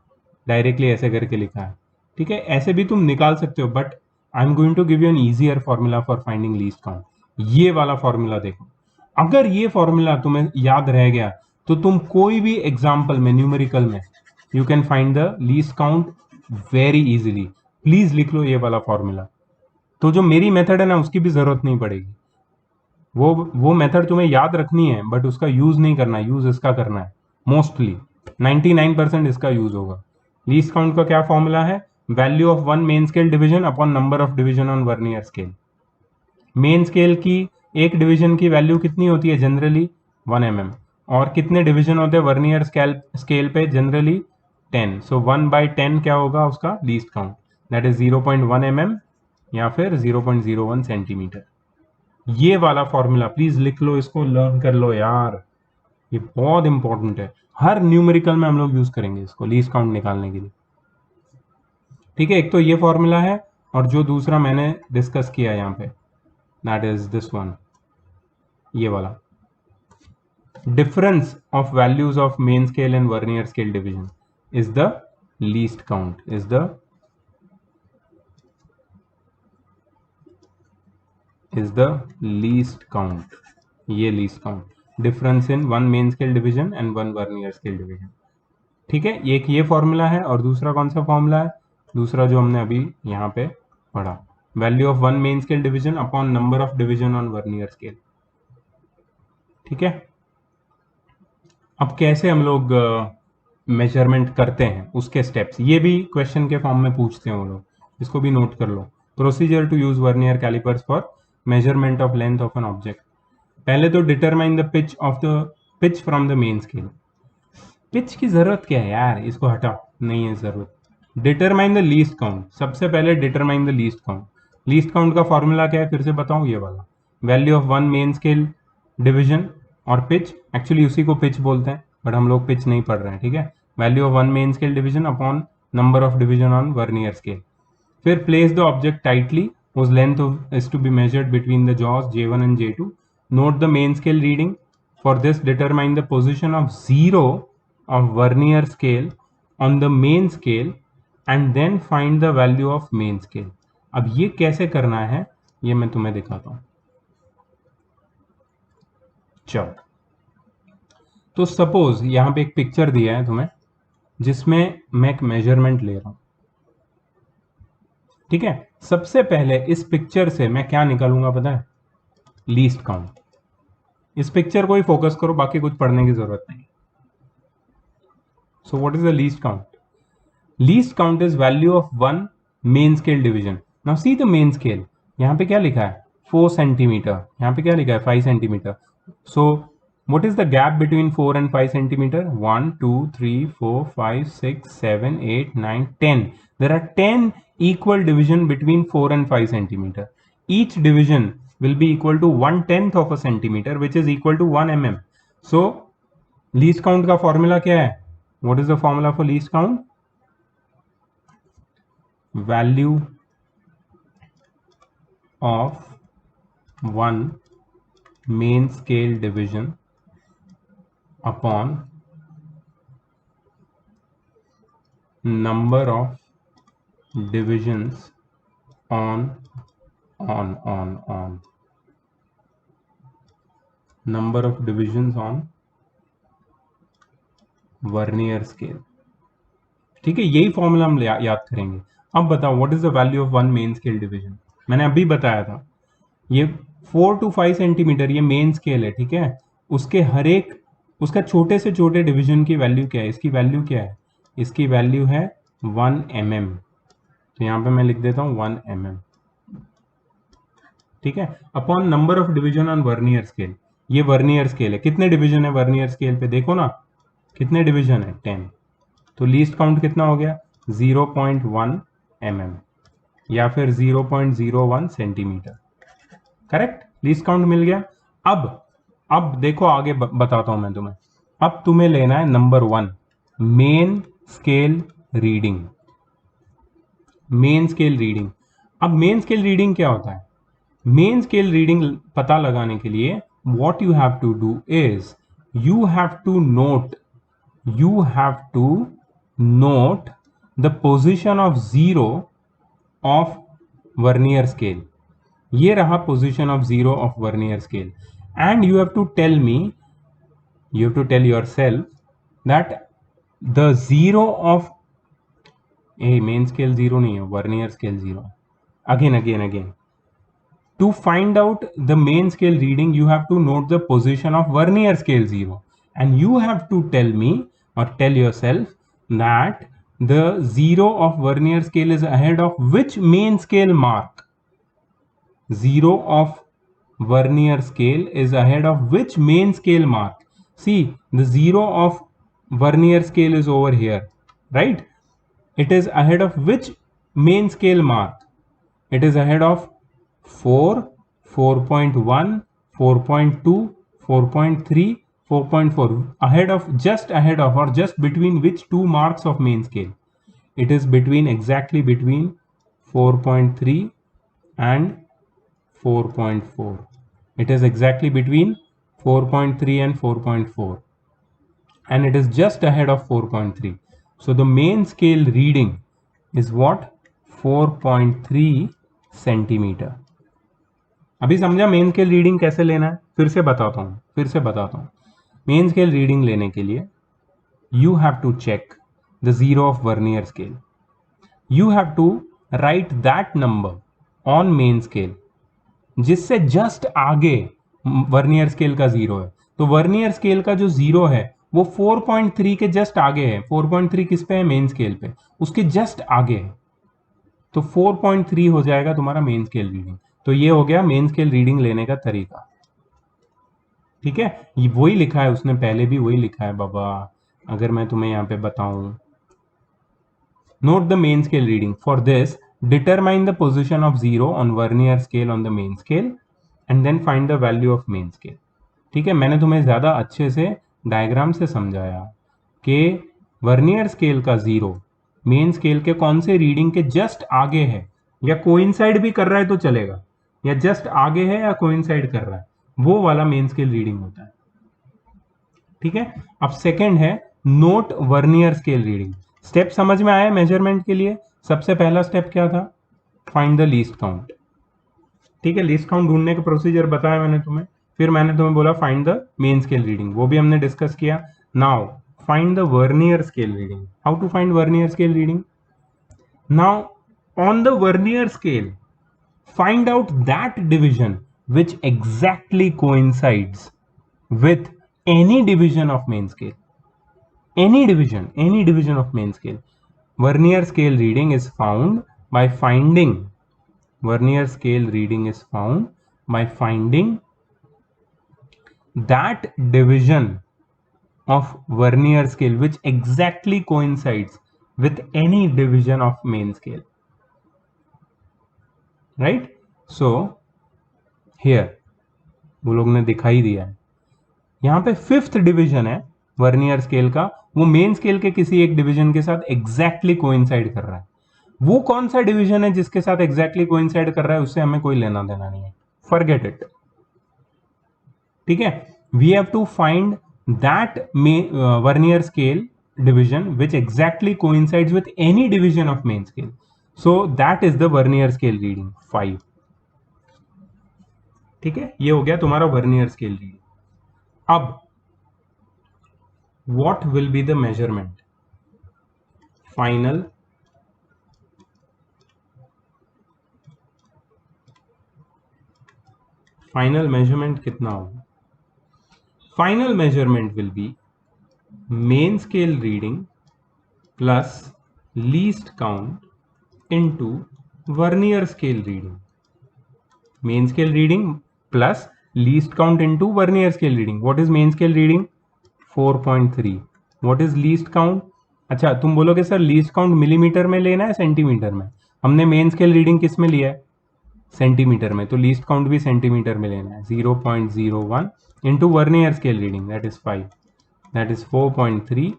directly ऐसे करके लिखा है। ठीक है, ऐसे भी तुम निकाल सकते हो, but I am going to give you an easier formula for finding least count. ये वाला फॉर्मूला देखो, अगर ये फॉर्मूला तुम्हें याद रह गया तो तुम कोई भी एग्जाम्पल में, न्यूमेरिकल में, you can find the least count very easily. Please लिख लो ये वाला फॉर्मूला, तो जो मेरी मेथड है ना उसकी भी जरूरत नहीं पड़ेगी। वो मेथड तुम्हें याद रखनी है, बट उसका यूज नहीं करना, यूज इसका करना है। मोस्टली 99% इसका यूज होगा। लीस्ट काउंट का क्या फॉर्मूला है, value of 1 main scale division upon number of division on vernier scale. Main scale की एक डिवीजन की वैल्यू कितनी होती है जनरली 1 mm, और कितने डिवीजन होते हैं वर्नियर स्केल पे जनरली 10। सो 1/10 क्या होगा उसका least count, that is 0.1 mm या फिर 0.01 सेंटीमीटर। ये वाला फॉर्मूला प्लीज लिख लो, इसको लर्न कर लो यार, ये बहुत इंपॉर्टेंट है। हर न्यूमेरिकल में हम लोग यूज करेंगे इसको लीस्ट काउंट निकालने के लिए। ठीक है, एक तो ये फॉर्मूला है, और जो दूसरा मैंने डिस्कस किया यहाँ पे, दैट इज दिस वन, ये वाला। Difference of values of main scale and vernier scale division is the least count, is the least count. ये least count difference in 1 main scale division and 1 vernier scale division. ठीक है, एक ये formula है, और दूसरा कौन सा फॉर्मूला है, दूसरा जो हमने अभी यहाँ पे पढ़ा, value of 1 main scale division upon number of division on vernier scale. ठीक है, अब कैसे हम लोग मेजरमेंट करते हैं उसके स्टेप्स, ये भी क्वेश्चन के फॉर्म में पूछते हैं वो लोग, इसको भी नोट कर लो। Procedure to use vernier calipers for measurement of length of an object. पहले तो determine the pitch from the main scale. Pitch की जरूरत क्या है यार, इसको हटाओ, नहीं है जरूरत। डिटरमाइन द लीस्ट काउंट, सबसे पहले determine the least count. Least count का फॉर्मूला क्या है फिर से बताऊं, ये वाला, value of 1 main scale division और पिच, एक्चुअली उसी को पिच बोलते हैं, बट हम लोग पिच नहीं पढ़ रहे हैं। ठीक है, value of 1 main scale division upon number of division on vernier scale. फिर place the object tightly, whose length is to be measured between the jaws J1 and J2. Note the main scale reading. For this, determine the position of 0 of vernier scale on the main scale and then find the value of main scale. अब ये कैसे करना है ये मैं तुम्हें दिखाता हूं। चलो, तो सपोज यहां पे एक पिक्चर दिया है तुम्हें, जिसमें मैं एक मेजरमेंट ले रहा हूं। ठीक है, सबसे पहले इस पिक्चर से मैं क्या निकालूंगा पता है, लीस्ट काउंट। इस पिक्चर को ही फोकस करो, बाकी कुछ पढ़ने की जरूरत नहीं। So what is the least count, least count is value of 1 main scale division. Now see the main scale, यहां पे क्या लिखा है 4 सेंटीमीटर, यहां पे क्या लिखा है 5 centimetre. So what is the gap between 4 and 5 centimeter? 1 2 3 4 5 6 7 8 9 10. There are 10 equal division between 4 and 5 centimeter. Each division will be equal to 1/10 of a centimeter, which is equal to 1 mm. So least count का formula क्या है, what is the formula for least count? Value of 1 main scale division upon number of divisions on number of divisions on vernier scale. ठीक है, यही formula हम याद करेंगे। अब बताओ what is the value of 1 main scale division. मैंने अभी बताया था ये 4 to 5 सेंटीमीटर ये मेन स्केल है। ठीक है, उसके हर एक उसका छोटे से छोटे डिवीजन की वैल्यू क्या है, इसकी वैल्यू क्या है, इसकी वैल्यू है 1 mm। तो यहाँ पे मैं लिख देता हूँ 1 mm, ठीक है। Upon number of division on vernier scale, ये वर्नियर स्केल है, कितने डिवीजन है वर्नियर स्केल पे, देखो ना कितने डिवीजन है 10। तो लीस्ट काउंट कितना हो गया 0.1 mm या फिर 0.01 सेंटीमीटर, करेक्ट, लीस्ट काउंट मिल गया। अब देखो आगे बताता हूं मैं तुम्हें। अब तुम्हें लेना है number 1, main scale reading. Main scale reading, अब मेन स्केल रीडिंग क्या होता है, मेन स्केल रीडिंग पता लगाने के लिए what you have to do is you have to note you have to note the position of zero of vernier scale। ये रहा position of zero of vernier scale, and you have to tell me, you have to tell yourself that the zero of a main scale zero नहीं है, vernier scale zero. again to find out the main scale reading you have to note the position of vernier scale zero, and you have to tell me or tell yourself that the zero of vernier scale is ahead of which main scale mark, zero of vernier scale is ahead of which main scale mark। See, the zero of vernier scale is over here, right? It is ahead of which main scale mark? It is ahead of 4, 4.1, 4.2, 4.3, 4.4, ahead of, just ahead of, or just between which two marks of main scale? It is between, exactly between 4.3 and 4.4. It is exactly between 4.3 and 4.4, and it is just ahead of 4.3. So the main scale reading is what? 4.3 centimetre. अभी समझा main scale reading कैसे लेना है, फिर से बताता हूं। Main scale reading लेने के लिए you have to check the zero of vernier scale, you have to write that number on main scale जिससे जस्ट आगे वर्नियर स्केल का जीरो है। तो वर्नियर स्केल का जो जीरो है वो 4.3 के जस्ट आगे है। 4.3 किस पे है, मेन स्केल पे, उसके जस्ट आगे है। तो 4.3 हो जाएगा तुम्हारा मेन स्केल रीडिंग। तो ये हो गया मेन स्केल रीडिंग लेने का तरीका, ठीक है। ये वही लिखा है उसने, पहले भी वही लिखा है बाबा। अगर मैं तुम्हें यहाँ पे बताऊं, note the main scale reading, for this determine the position of zero on vernier scale on the main scale and then find the value of main scale। ठीक है, मैंने तुम्हें ज़्यादा अच्छे से डायग्राम से समझाया कि वर्नियर स्केल का जीरो मेन स्केल के कौन से रीडिंग के जस्ट आगे है, या कोइंसाइड भी कर रहा है तो चलेगा, या जस्ट आगे है या कोइंसाइड कर रहा है, वो वाला मेन स्केल रीडिंग होता है, ठीक है। अब सेकंड है note vernier scale reading. Step समझ में आया मेजरमेंट के लिए? सबसे पहला स्टेप क्या था, फाइंड द लीस्ट काउंट, ठीक है। लीस्ट काउंट ढूंढने का प्रोसीजर बताया मैंने तुम्हें, फिर मैंने तुम्हें बोला find the main scale reading, वो भी हमने डिस्कस किया। Now find the vernier scale reading. How to find vernier scale reading? Now on the vernier scale find out that division which exactly coincides with any division of main scale, any division of main scale. Vernier scale reading is found by finding, vernier scale reading is found by finding that division of vernier scale which exactly coincides with any division of main scale, right? So here वो लोग ने दिखाई दिया है, यहाँ पे fifth division है vernier scale का, वो मेन स्केल के किसी एक डिवीजन के साथ एग्जैक्टली कोइंसाइड कर रहा है। वो कौन सा डिवीजन है जिसके साथ एग्जैक्टली कोइंसाइड कर रहा है, उससे हमें कोई लेना देना नहीं है, फॉरगेट इट, ठीक है। We have to find that vernier scale division which exactly coincides with any division of main scale, so that is the vernier scale reading 5, ठीक है। ये हो गया तुम्हारा वर्नियर स्केल रीडिंग। अब what will be the measurement, final measurement कितना होगा? Final measurement will be main scale reading plus least count into vernier scale reading. Main scale reading plus least count into vernier scale reading. What is main scale reading? 4.3. What is least count? अच्छा, तुम बोलोगे sir least count millimetre में लेना है centimetre में? हमने main scale reading किस में लिया है? सेंटीमीटर में, तो लीस्ट काउंट भी सेंटीमीटर में लेना है. 0.01 into vernier scale reading, that is 5, that is 4.3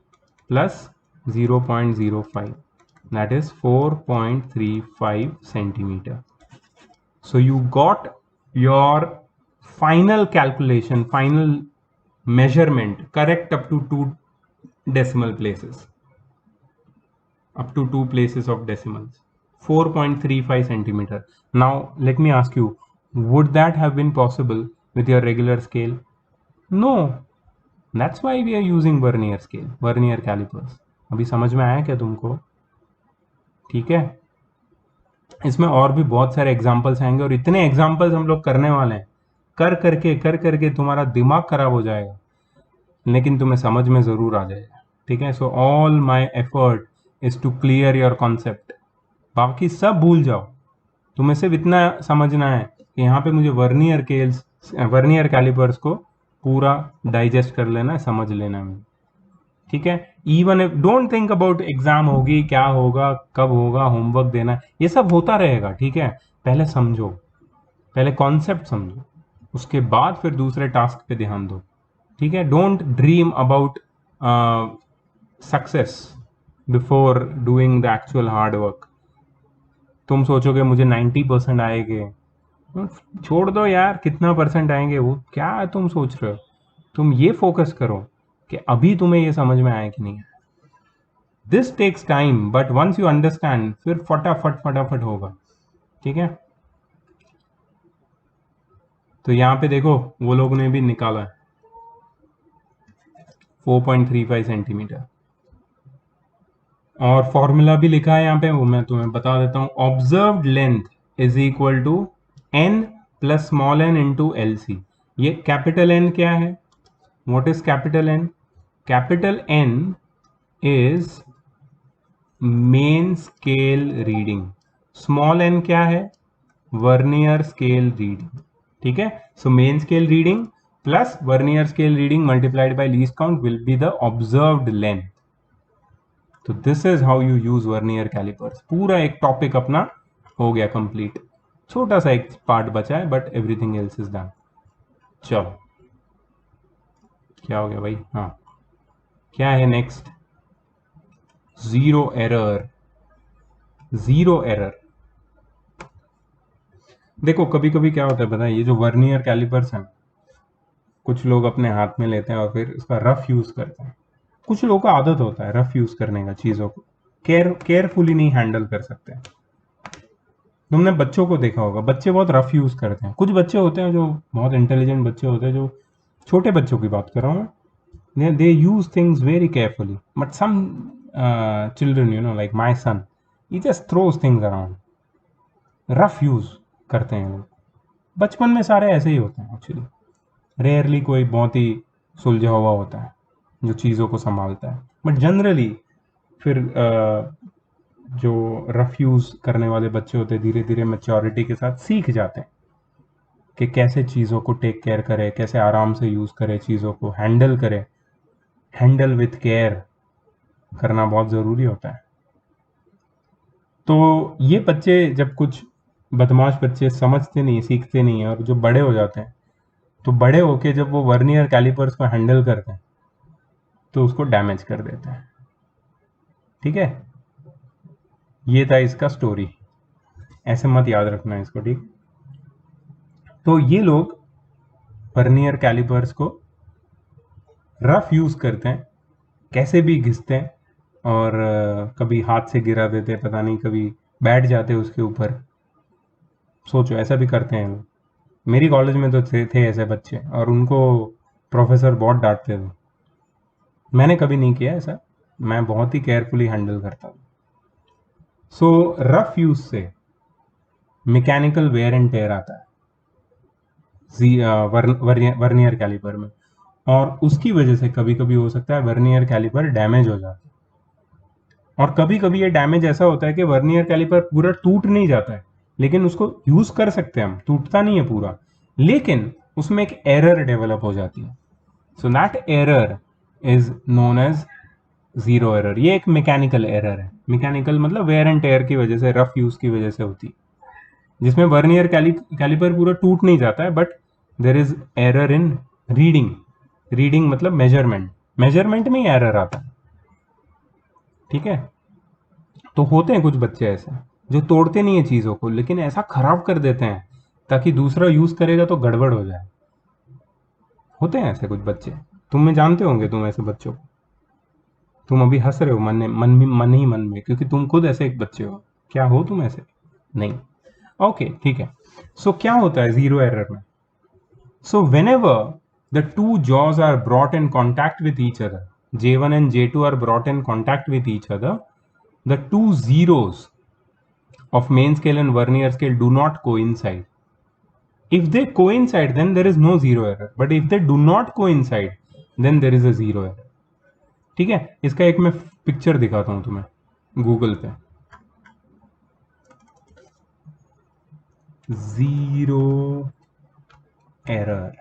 plus 0.05, that is 4.35 centimeter. So you got your final calculation, final measurement correct up to 2 decimal places, up to 2 places of decimals, 4.35 centimeter. Now let me ask you, would that have been possible with your regular scale? No. That's why we are using vernier scale, vernier calipers. अभी समझ में आया क्या तुमको? ठीक है, इसमें और भी बहुत सारे एग्जाम्पल्स आएंगे और इतने एग्जाम्पल्स हम लोग करने वाले हैं, कर करके तुम्हारा दिमाग खराब हो जाएगा, लेकिन तुम्हें समझ में ज़रूर आ जाएगा. ठीक है, so all my effort is to clear your concept. बाकी सब भूल जाओ, तुम्हें सिर्फ इतना समझना है कि यहाँ पे मुझे वर्नियर कैलिपर्स को पूरा डाइजेस्ट कर लेना है, समझ लेना है. ठीक है, even if don't think about exam होगी, क्या होगा, कब होगा, होमवर्क देना, ये सब होता रहेगा. ठीक है, पहले समझो, पहले कॉन्सेप्ट समझो, उसके बाद फिर दूसरे टास्क पे ध्यान दो. ठीक है, don't dream about success before doing the actual hard work. तुम सोचोगे मुझे 90% आएंगे, छोड़ दो यार, कितना परसेंट आएंगे वो क्या तुम सोच रहे हो. तुम ये फोकस करो कि अभी तुम्हें ये समझ में आया कि नहीं. This takes time, but once you understand फिर फटाफट होगा. ठीक है, तो यहां पे देखो वो लोगों ने भी निकाला है 4.35 सेंटीमीटर, और फॉर्मूला भी लिखा है यहाँ पे, वो मैं तुम्हें बता देता हूं. Observed length is equal to n plus small n into L C. ये कैपिटल N क्या है? What is capital N? Capital N is main scale reading. Small n क्या है? Vernier scale reading. ठीक है, so main scale reading plus vernier scale reading multiplied by least count will be the observed length. तो this is how you use vernier callipers. पूरा एक topic अपना हो गया कंप्लीट. छोटा सा एक पार्ट बचा है, but everything else is done. चलो, क्या हो गया भाई? हाँ, क्या है next? Zero error. Zero error. देखो कभी कभी क्या होता है पता है, ये जो वर्नियर कैलिपर्स हैं, कुछ लोग अपने हाथ में लेते हैं और फिर उसका रफ यूज करते हैं. कुछ लोगों का आदत होता है रफ यूज करने का, चीजों को केयरफुली नहीं हैंडल कर सकते. तुमने बच्चों को देखा होगा, बच्चे बहुत रफ यूज करते हैं. कुछ बच्चे होते हैं जो बहुत इंटेलिजेंट बच्चे होते हैं, जो छोटे बच्चों की बात कर रहा हूँ मैं, they use things very carefully, but some children, you know, like my son, he just throws things around. Rough use करते हैं लोग. बचपन में सारे ऐसे ही होते हैं एक्चुअली. रेयरली कोई बहुत ही सुलझा हुआ होता है जो चीज़ों को संभालता है, बट जनरली फिर जो रफ यूज करने वाले बच्चे होते हैं धीरे धीरे मैच्योरिटी के साथ सीख जाते हैं कि कैसे चीज़ों को टेक केयर करे, कैसे आराम से यूज करे, चीज़ों को हैंडल करे. हैंडल विथ केयर करना बहुत ज़रूरी होता है. तो ये बच्चे, जब कुछ बदमाश बच्चे समझते नहीं, सीखते नहीं है, और जो बड़े हो जाते हैं, तो बड़े होके जब वो वर्नियर कैलिपर्स को हैंडल करते हैं तो उसको डैमेज कर देते हैं. ठीक है, ये था इसका स्टोरी. ऐसे मत याद रखना इसको. ठीक, तो ये लोग वर्नियर कैलिपर्स को रफ यूज करते हैं, कैसे भी घिसते हैं, और कभी हाथ से गिरा देते हैं, पता नहीं, कभी बैठ जाते हैं उसके ऊपर. सोचो, ऐसा भी करते हैं लोग. मेरी कॉलेज में तो थे ऐसे बच्चे, और उनको प्रोफेसर बहुत डांटते थे. मैंने कभी नहीं किया ऐसा, मैं बहुत ही केयरफुली हैंडल करता हूँ. सो रफ यूज से मैकेनिकल वेयर एंड टेयर आता है वर्नियर कैलिपर में. और उसकी वजह से कभी कभी हो सकता है वर्नियर कैलिपर डैमेज हो जाता है। और कभी कभी ये डैमेज ऐसा होता है कि वर्नियर कैलिपर पूरा टूट नहीं जाता है, लेकिन उसको यूज कर सकते हैं हम, टूटता नहीं है पूरा, लेकिन उसमें एक एरर डेवलप हो जाती है। So that error is known as zero error. ये एक मैकेनिकल एरर है। मैकेनिकल मतलब वेयर एंड टेयर की वजह से, रफ यूज की वजह से होती है, जिसमें वर्नियर कैलिपर पूरा टूट नहीं जाता है, but there is error in reading. Reading मतलब मेजरमेंट, मेजरमेंट में ही एरर आता है। ठीक है, तो होते हैं कुछ बच्चे ऐसे जो तोड़ते नहीं है चीजों को, लेकिन ऐसा खराब कर देते हैं ताकि दूसरा यूज करेगा तो गड़बड़ हो जाए। होते हैं ऐसे कुछ बच्चे, तुम में जानते होंगे तुम ऐसे बच्चों को। तुम अभी हंस रहे हो मन ही मन में, क्योंकि तुम खुद ऐसे एक बच्चे हो। क्या हो तुम ऐसे? नहीं। ओके, ठीक है। सो क्या होता है जीरो एरर में? So whenever the two jaws are brought in contact with each other, J1 and J2 are brought in contact with each other, the two zeros of main scale and vernier scale do not coincide. If they coincide, then there is no zero error. But if they do not coincide, then there is a zero error. ठीक है, इसका एक मैं picture दिखाता हूं तुम्हें Google पे। Zero error.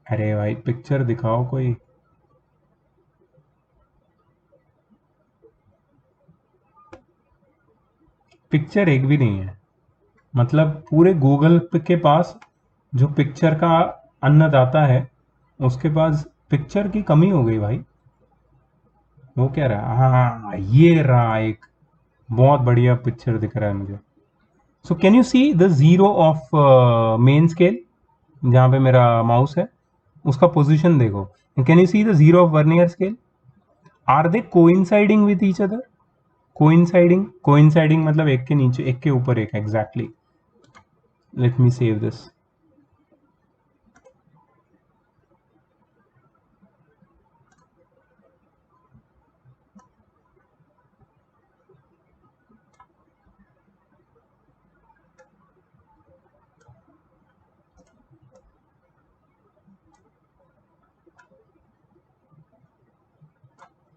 अरे भाई पिक्चर दिखाओ कोई। पिक्चर एक भी नहीं है। मतलब पूरे गूगल के पास जो पिक्चर का अन्नदाता है, उसके पास पिक्चर की कमी हो गई भाई। वो कह रहा है, हाँ ये रहा, एक बहुत बढ़िया पिक्चर दिख रहा है मुझे। So can you see the zero of main scale? जहां पे मेरा माउस है उसका पोजीशन देखो। Can you see the zero of vernier scale? Are they coinciding with each other? Coinciding, coinciding मतलब एक के नीचे एक के ऊपर एक, exactly. Let me save this.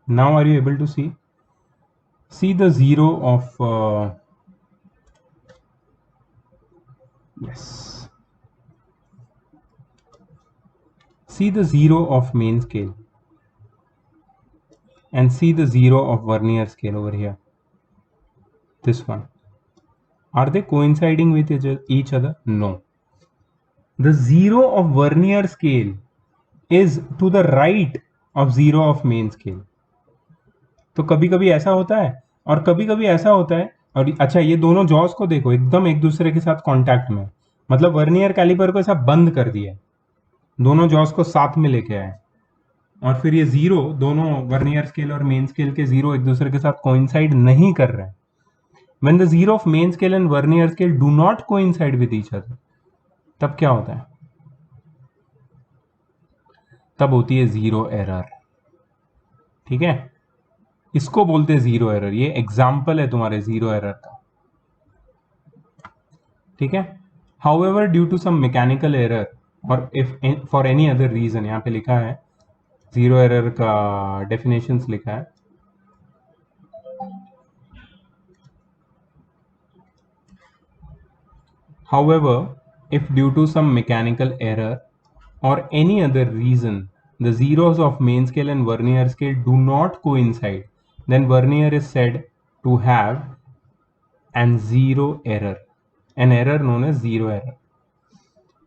Now are you able to see the zero of yes, see the zero of main scale and see the zero of vernier scale over here, this one. Are they coinciding with each other? No. The zero of vernier scale is to the right of zero of main scale. तो कभी कभी ऐसा होता है और कभी कभी ऐसा होता है। और अच्छा, ये दोनों जॉस को देखो, एकदम एक दूसरे के साथ कांटेक्ट में, मतलब वर्नियर कैलिपर को ऐसा बंद कर दिया है, दोनों जॉस को साथ में लेके आए, और फिर ये जीरो, दोनों वर्नियर स्केल और मेन स्केल के जीरो एक दूसरे के साथ कोइंसाइड नहीं कर रहे हैं। When the zero of main scale and vernier scale do not coincide with each other, तब क्या होता है? तब होती है जीरो एरर। ठीक है, इसको बोलते हैं जीरो एरर। ये एग्जाम्पल है तुम्हारे जीरो एरर का। ठीक है, however due to some mechanical error और if for any other reason, यहाँ पे लिखा है जीरो एरर का डेफिनेशंस लिखा है। However, if due to some mechanical error or any other reason the zeros of main scale and vernier scale do not coincide, then vernier is said to have an zero error, an error known as zero error.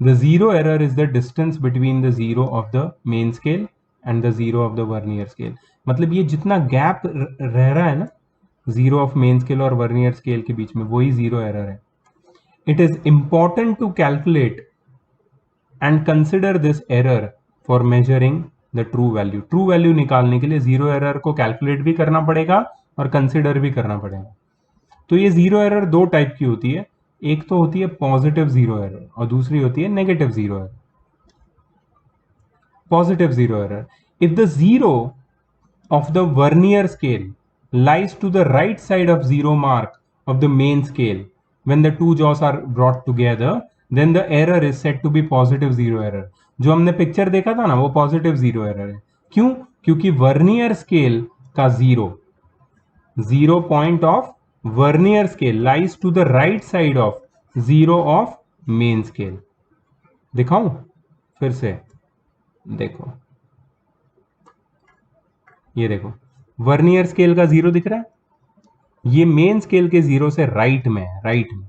The zero error is the distance between the zero of the main scale and the zero of the vernier scale. मतलब ये जितना gap रह रहा है ना zero of main scale और vernier scale के बीच में, वही जीरो एरर है। It is important to calculate and consider this error for measuring the true value. True value निकालने के लिए जीरो एरर को कैलकुलेट भी करना पड़ेगा और कंसिडर भी करना पड़ेगा। तो ये जीरो एरर दो टाइप की होती है, एक तो होती है पॉजिटिव जीरो एरर और दूसरी होती है negative zero error. Positive zero error, if the zero of the vernier scale lies to the right side of zero mark of the main scale when the two jaws are brought together, then the error is set to be positive zero error. जो हमने picture देखा था ना वो positive zero error है। क्यों? क्योंकि vernier scale का zero point of vernier scale lies to the right side of zero of main scale. दिखाऊं फिर से? देखो, ये देखो, वर्नियर स्केल का जीरो दिख रहा है, ये मेन स्केल के जीरो से राइट में है, राइट में।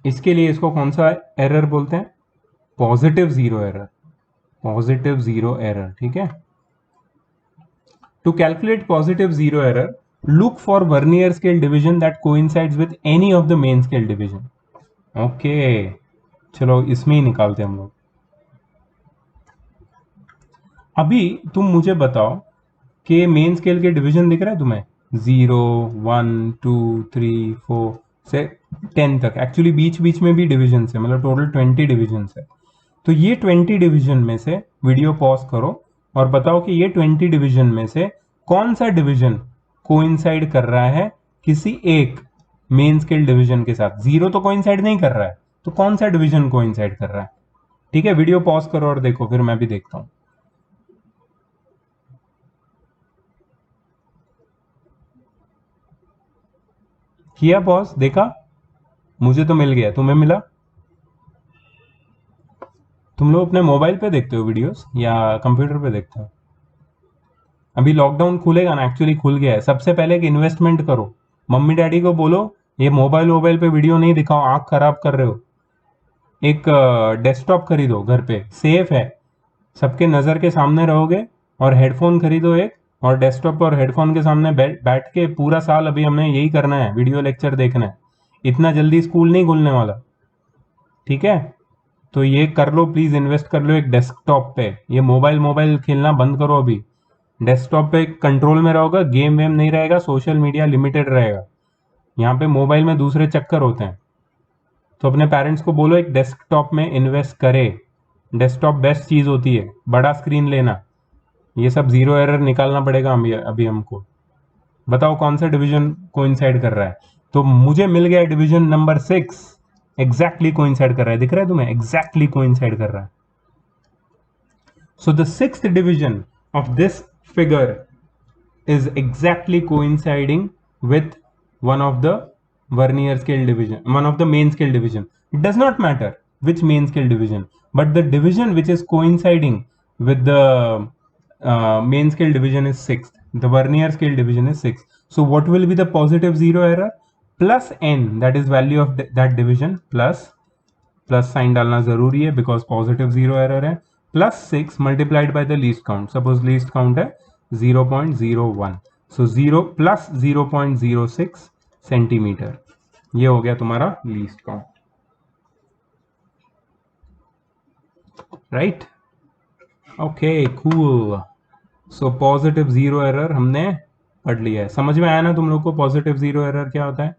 इसके लिए इसको कौन सा एरर बोलते हैं? Positive zero error, positive zero error, ठीक है। To calculate positive zero error, look for vernier scale division that coincides with any of the main scale division. Okay, चलो इसमें ही निकालते हैं हम लोग। अभी तुम मुझे बताओ कि मेन स्केल के डिवीजन दिख रहा है तुम्हें? 0, 1, 2, 3, 4 से 10 तक। एक्चुअली बीच बीच में भी डिवीजन है, मतलब टोटल 20 डिवीजन है। तो ये 20 डिवीजन में से वीडियो पॉज करो और बताओ कि ये 20 डिवीजन में से कौन सा डिवीजन कोइंसाइड कर रहा है किसी एक मेन स्केल डिवीजन के साथ। जीरो तो कोइंसाइड नहीं कर रहा है, तो कौन सा डिवीजन कोइंसाइड कर रहा है? ठीक है, वीडियो पॉज करो और देखो, फिर मैं भी देखता हूं। किया पॉज? देखा? मुझे तो मिल गया, तुम्हें मिला? तुम लोग अपने मोबाइल पे देखते हो वीडियोस या कंप्यूटर पे देखते हो? अभी लॉकडाउन खुलेगा ना, एक्चुअली खुल गया है। सबसे पहले एक इन्वेस्टमेंट करो, मम्मी डैडी को बोलो ये मोबाइल पे वीडियो नहीं दिखाओ, आंख खराब कर रहे हो। एक डेस्कटॉप खरीदो घर पे, सेफ है, सबके नज़र के सामने रहोगे। और हेडफोन खरीदो एक, और डेस्कटॉप और हेडफोन के सामने बैठ के पूरा साल अभी हमने यही करना है, वीडियो लेक्चर देखना है। इतना जल्दी स्कूल नहीं खुलने वाला, ठीक है? तो ये कर लो प्लीज, इन्वेस्ट कर लो एक डेस्कटॉप पे। ये मोबाइल मोबाइल खेलना बंद करो अभी। डेस्कटॉप पे कंट्रोल में रहोगा, गेम वेम नहीं रहेगा, सोशल मीडिया लिमिटेड रहेगा। यहाँ पे मोबाइल में दूसरे चक्कर होते हैं। तो अपने पेरेंट्स को बोलो एक डेस्कटॉप में इन्वेस्ट करे। डेस्कटॉप बेस्ट चीज होती है, बड़ा स्क्रीन लेना। ये सब जीरो एरर निकालना पड़ेगा अभी हमको। बताओ कौन सा डिवीजन कोइंसाइड कर रहा है? तो मुझे मिल गया डिवीजन नंबर 6, एग्जैक्टली कोइंसाइड कर रहा है। दिख रहा है तुम्हें? एग्जैक्टली कोइंसाइड कर रहा है। So the sixth division of this figure is exactly coinciding with one of the vernier scale division, one of the main scale division. It does not matter which main scale division, but the division which is coinciding with the main scale division is sixth. The vernier scale division is sixth. So what will be the positive zero error? Plus n, that is value of that division, plus sign डालना जरूरी है because positive zero error है, +6 multiplied by the least count. Suppose least count है 0.01, सो 0 plus 0.06 centimetre. ये हो गया तुम्हारा least count, right? Okay, cool. So positive zero error हमने पढ़ लिया है। समझ में आया ना तुम लोग को पॉजिटिव जीरो एरर क्या होता है?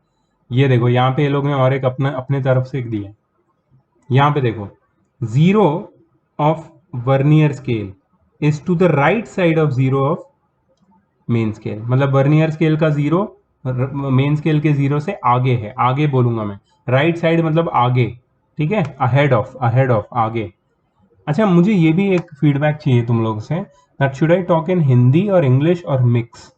ये देखो, यहाँ पे ये लोग ने और एक अपने तरफ से एक दिया। यहाँ पे देखो, zero of vernier scale is to the right side of zero of main scale. मतलब वर्नियर स्केल का जीरो मेन स्केल के जीरो से आगे है, आगे बोलूंगा मैं। राइट साइड मतलब आगे, ठीक है? अहेड ऑफ, आगे। अच्छा, मुझे ये भी एक फीडबैक चाहिए तुम लोग से, that should I talk in Hindi और इंग्लिश और मिक्स,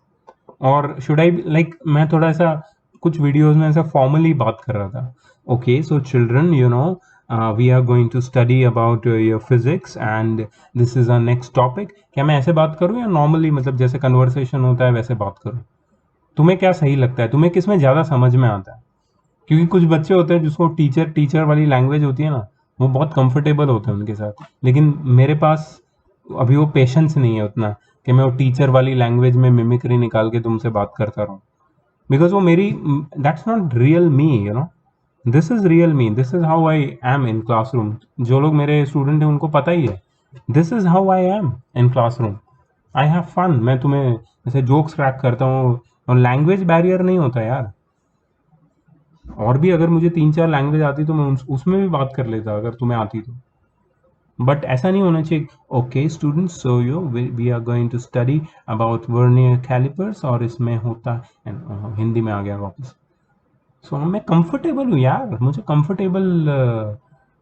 और शुड आई लाइक, मैं थोड़ा सा कुछ वीडियोस में ऐसा फॉर्मली बात कर रहा था। Okay, so children, you know, we are going to study about your physics and this is our next topic. क्या मैं ऐसे बात करूँ या नॉर्मली, मतलब जैसे कन्वर्सेशन होता है वैसे बात करूँ? तुम्हें क्या सही लगता है? तुम्हें किस में ज़्यादा समझ में आता है? क्योंकि कुछ बच्चे होते हैं जिसको टीचर वाली लैंग्वेज होती है ना, वो बहुत कंफर्टेबल होते हैं उनके साथ। लेकिन मेरे पास अभी वो पेशेंस नहीं है उतना कि मैं वो टीचर वाली लैंग्वेज में मिमिक्री निकाल के तुमसे बात करता रहूँ। बिकॉज वो मेरी, that's not real me, you know. This is real me, this is how I am in classroom. जो लोग मेरे स्टूडेंट हैं उनको पता ही है, this is how I am in classroom. I have fun. मैं तुम्हें ऐसे जोक्स क्रैक करता हूँ, और लैंग्वेज बैरियर नहीं होता यार। और भी अगर मुझे 3-4 लैंग्वेज आती तो मैं उसमें भी बात कर लेता अगर तुम्हें आती तो। बट ऐसा नहीं होना चाहिए। Okay students, so we are going to study about vernier calipers, और इसमें होता हिंदी में आ गया वापस। सो मैं कंफर्टेबल हूँ यार, मुझे कंफर्टेबल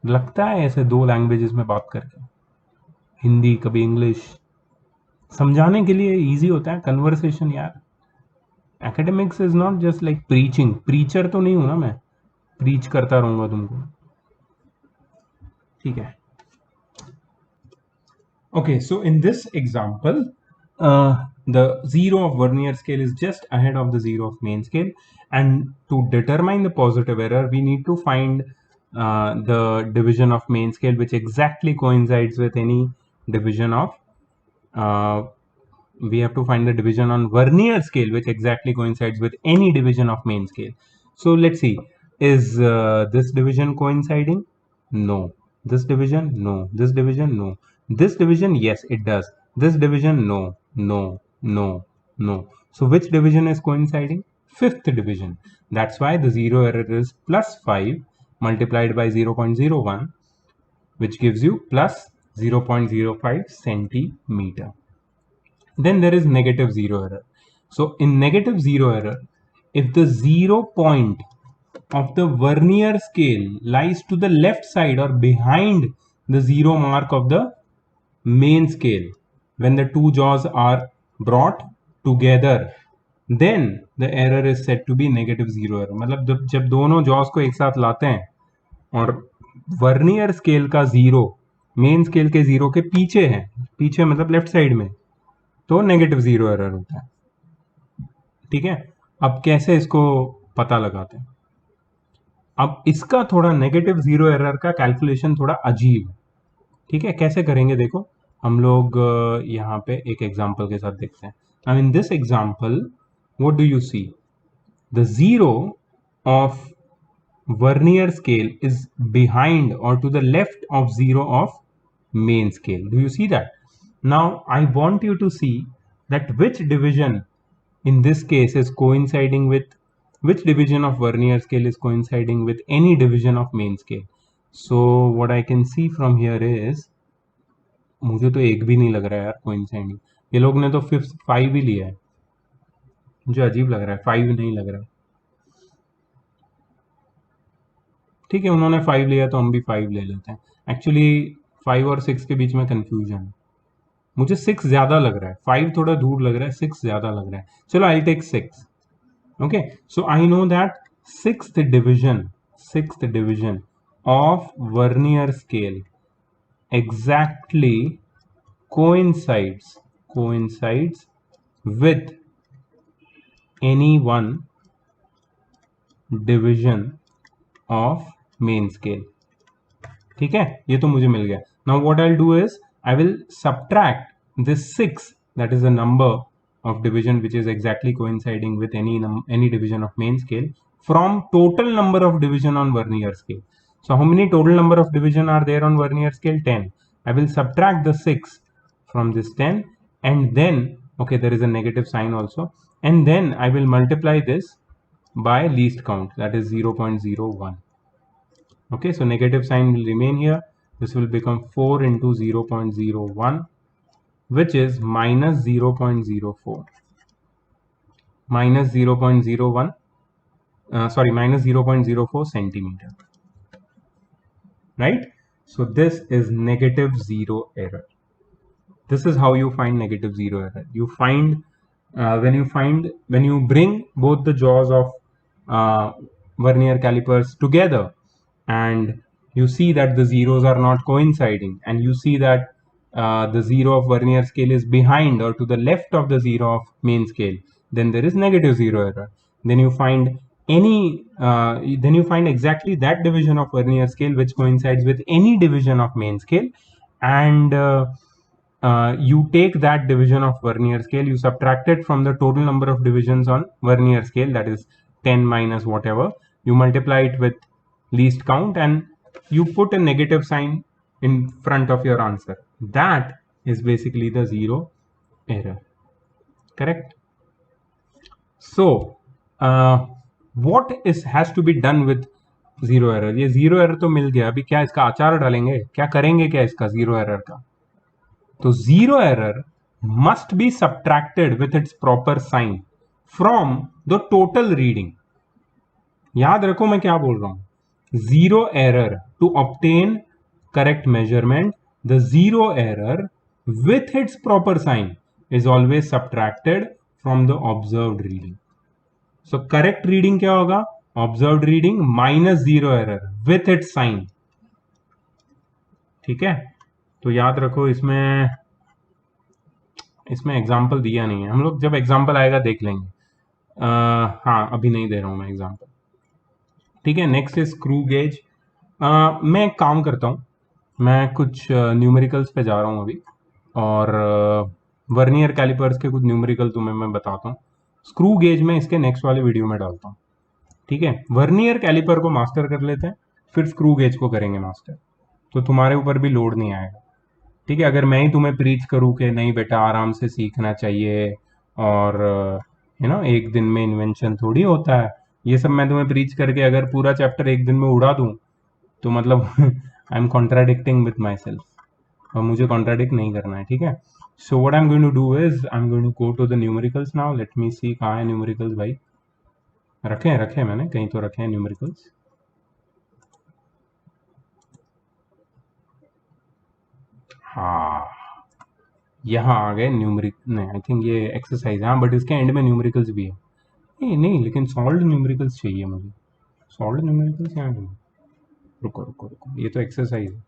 लगता है ऐसे दो लैंग्वेजेस में बात करके, हिंदी कभी इंग्लिश, समझाने के लिए इजी होता है कन्वर्सेशन यार। Academics is not just like preaching, preacher तो नहीं हूं ना मैं, प्रीच करता रहूंगा तुमको, ठीक है। Okay, so in this example, the zero of Vernier scale is just ahead of the zero of main scale, and to determine the positive error, we need to find the division of main scale which exactly coincides with any division of we have to find the division on Vernier scale which exactly coincides with any division of main scale. So let's see, is this division coinciding? No. This division? No. This division? No. This division? Yes, it does. This division? No. No. No. No. So which division is coinciding? Fifth division. That's why the zero error is plus 5 multiplied by 0.01, which gives you plus 0.05 centimeter. Then there is negative zero error. So in negative zero error, if the 0 point of the Vernier scale lies to the left side or behind the zero mark of the main scale, when the two jaws are brought together, then the error is said to be negative zero error. मतलब जब दोनों jaws को एक साथ लाते हैं और vernier scale का zero main scale के जीरो के पीछे है, पीछे मतलब लेफ्ट साइड में, तो नेगेटिव जीरो एरर होता है, ठीक है। अब कैसे इसको पता लगाते हैं? अब इसका थोड़ा नेगेटिव जीरो एरर का कैलकुलेशन थोड़ा अजीब है, ठीक है। कैसे करेंगे देखो, हम लोग यहाँ पे एक एग्जांपल के साथ देखते हैं। Now in this example what do you see, the zero of Vernier scale is behind or to the left of zero of main scale. Do you see that? Now I want you to see that which division in this case is coinciding with which division of Vernier scale is coinciding with any division of main scale. So what I can see from here is, मुझे तो एक भी नहीं लग रहा है यार coinciding, ये लोग ने तो फिफ्थ 5 ही लिया है, मुझे अजीब लग रहा है 5 नहीं लग रहा है, ठीक है उन्होंने 5 लिया तो हम भी 5 ले लेते हैं। एक्चुअली 5 और 6 के बीच में कंफ्यूजन है, मुझे 6 ज्यादा लग रहा है, 5 थोड़ा दूर लग रहा है, 6 ज्यादा लग रहा है। चलो I take 6। Okay, so I know that sixth division of vernier scale exactly coincides with any one division of main scale, ठीक है, ये तो मुझे मिल गया। Now what I will do is I will subtract this 6, that is the number of division which is exactly coinciding with any division of main scale, from total number of division on Vernier scale. So how many total number of division are there on Vernier scale? 10. I will subtract the 6 from this 10, and then okay, there is a negative sign also, and then I will multiply this by least count, that is 0.01. Okay, so negative sign will remain here. This will become 4 into 0.01, which is minus 0.04, minus 0.01, minus 0.04 centimeter, right? So this is negative zero error. This is how you find negative zero error. You find when you bring both the jaws of vernier calipers together, and you see that the zeros are not coinciding, and you see that the zero of vernier scale is behind or to the left of the zero of main scale, then there is negative zero error. Then you find exactly that division of vernier scale which coincides with any division of main scale, and you take that division of vernier scale, you subtract it from the total number of divisions on vernier scale, that is 10 minus whatever, you multiply it with least count, and you put a negative sign in front of your answer. That is basically the zero error, correct? So what has to be done with zero error? ये zero error तो मिल गया, अभी क्या इसका आचार डालेंगे, क्या करेंगे क्या इसका zero error का? तो zero error must be subtracted with its proper sign from the total reading. याद रखो मैं क्या बोल रहा हूं, zero error to obtain correct measurement, the zero error with its proper sign is always subtracted from the observed reading. So correct reading क्या होगा, observed reading minus zero error with its sign. ठीक है, तो याद रखो इसमें example दिया नहीं है, हम लोग जब एग्जाम्पल आएगा देख लेंगे। हाँ अभी नहीं दे रहा हूं मैं एग्जाम्पल। ठीक है, नेक्स्ट इज स्क्रू गेज। मैं एक काम करता हूँ, मैं कुछ न्यूमेरिकल्स पे जा रहा हूँ अभी, और वर्नियर कैलिपर्स के कुछ न्यूमेरिकल तुम्हें मैं बताता हूँ। स्क्रू गेज में इसके नेक्स्ट वाले वीडियो में डालता हूँ। ठीक है, वर्नियर कैलिपर को मास्टर कर लेते हैं, फिर स्क्रू गेज को करेंगे मास्टर, तो तुम्हारे ऊपर भी लोड नहीं आएगा। ठीक है, अगर मैं ही तुम्हें प्रीच करूँ कि नहीं बेटा आराम से सीखना चाहिए और एक दिन में इन्वेंशन थोड़ी होता है, ये सब मैं तुम्हें प्रीच करके अगर पूरा चैप्टर एक दिन में उड़ा दूं तो मतलब I am contradicting with myself, और मुझे कॉन्ट्राडिक्ट नहीं करना है। ठीक है, so what I am going to do is I am going to go to the numericals now. Let me see, कहाँ है न्यूमेरिकल्स भाई? रखे हैं मैंने कहीं तो रखे हैं न्यूमेरिकल्स। हाँ यहाँ आ गए न्यूमेरिक, नहीं आई थिंक ये एक्सरसाइज, हाँ बट इसके एंड में न्यूमेरिकल्स भी है। नहीं लेकिन सॉल्व न्यूमेरिकल्स चाहिए मुझे, सॉल्व न्यूमेरिकल्स यहाँ नहीं। रुको रुको रुको, ये तो एक्सरसाइज है।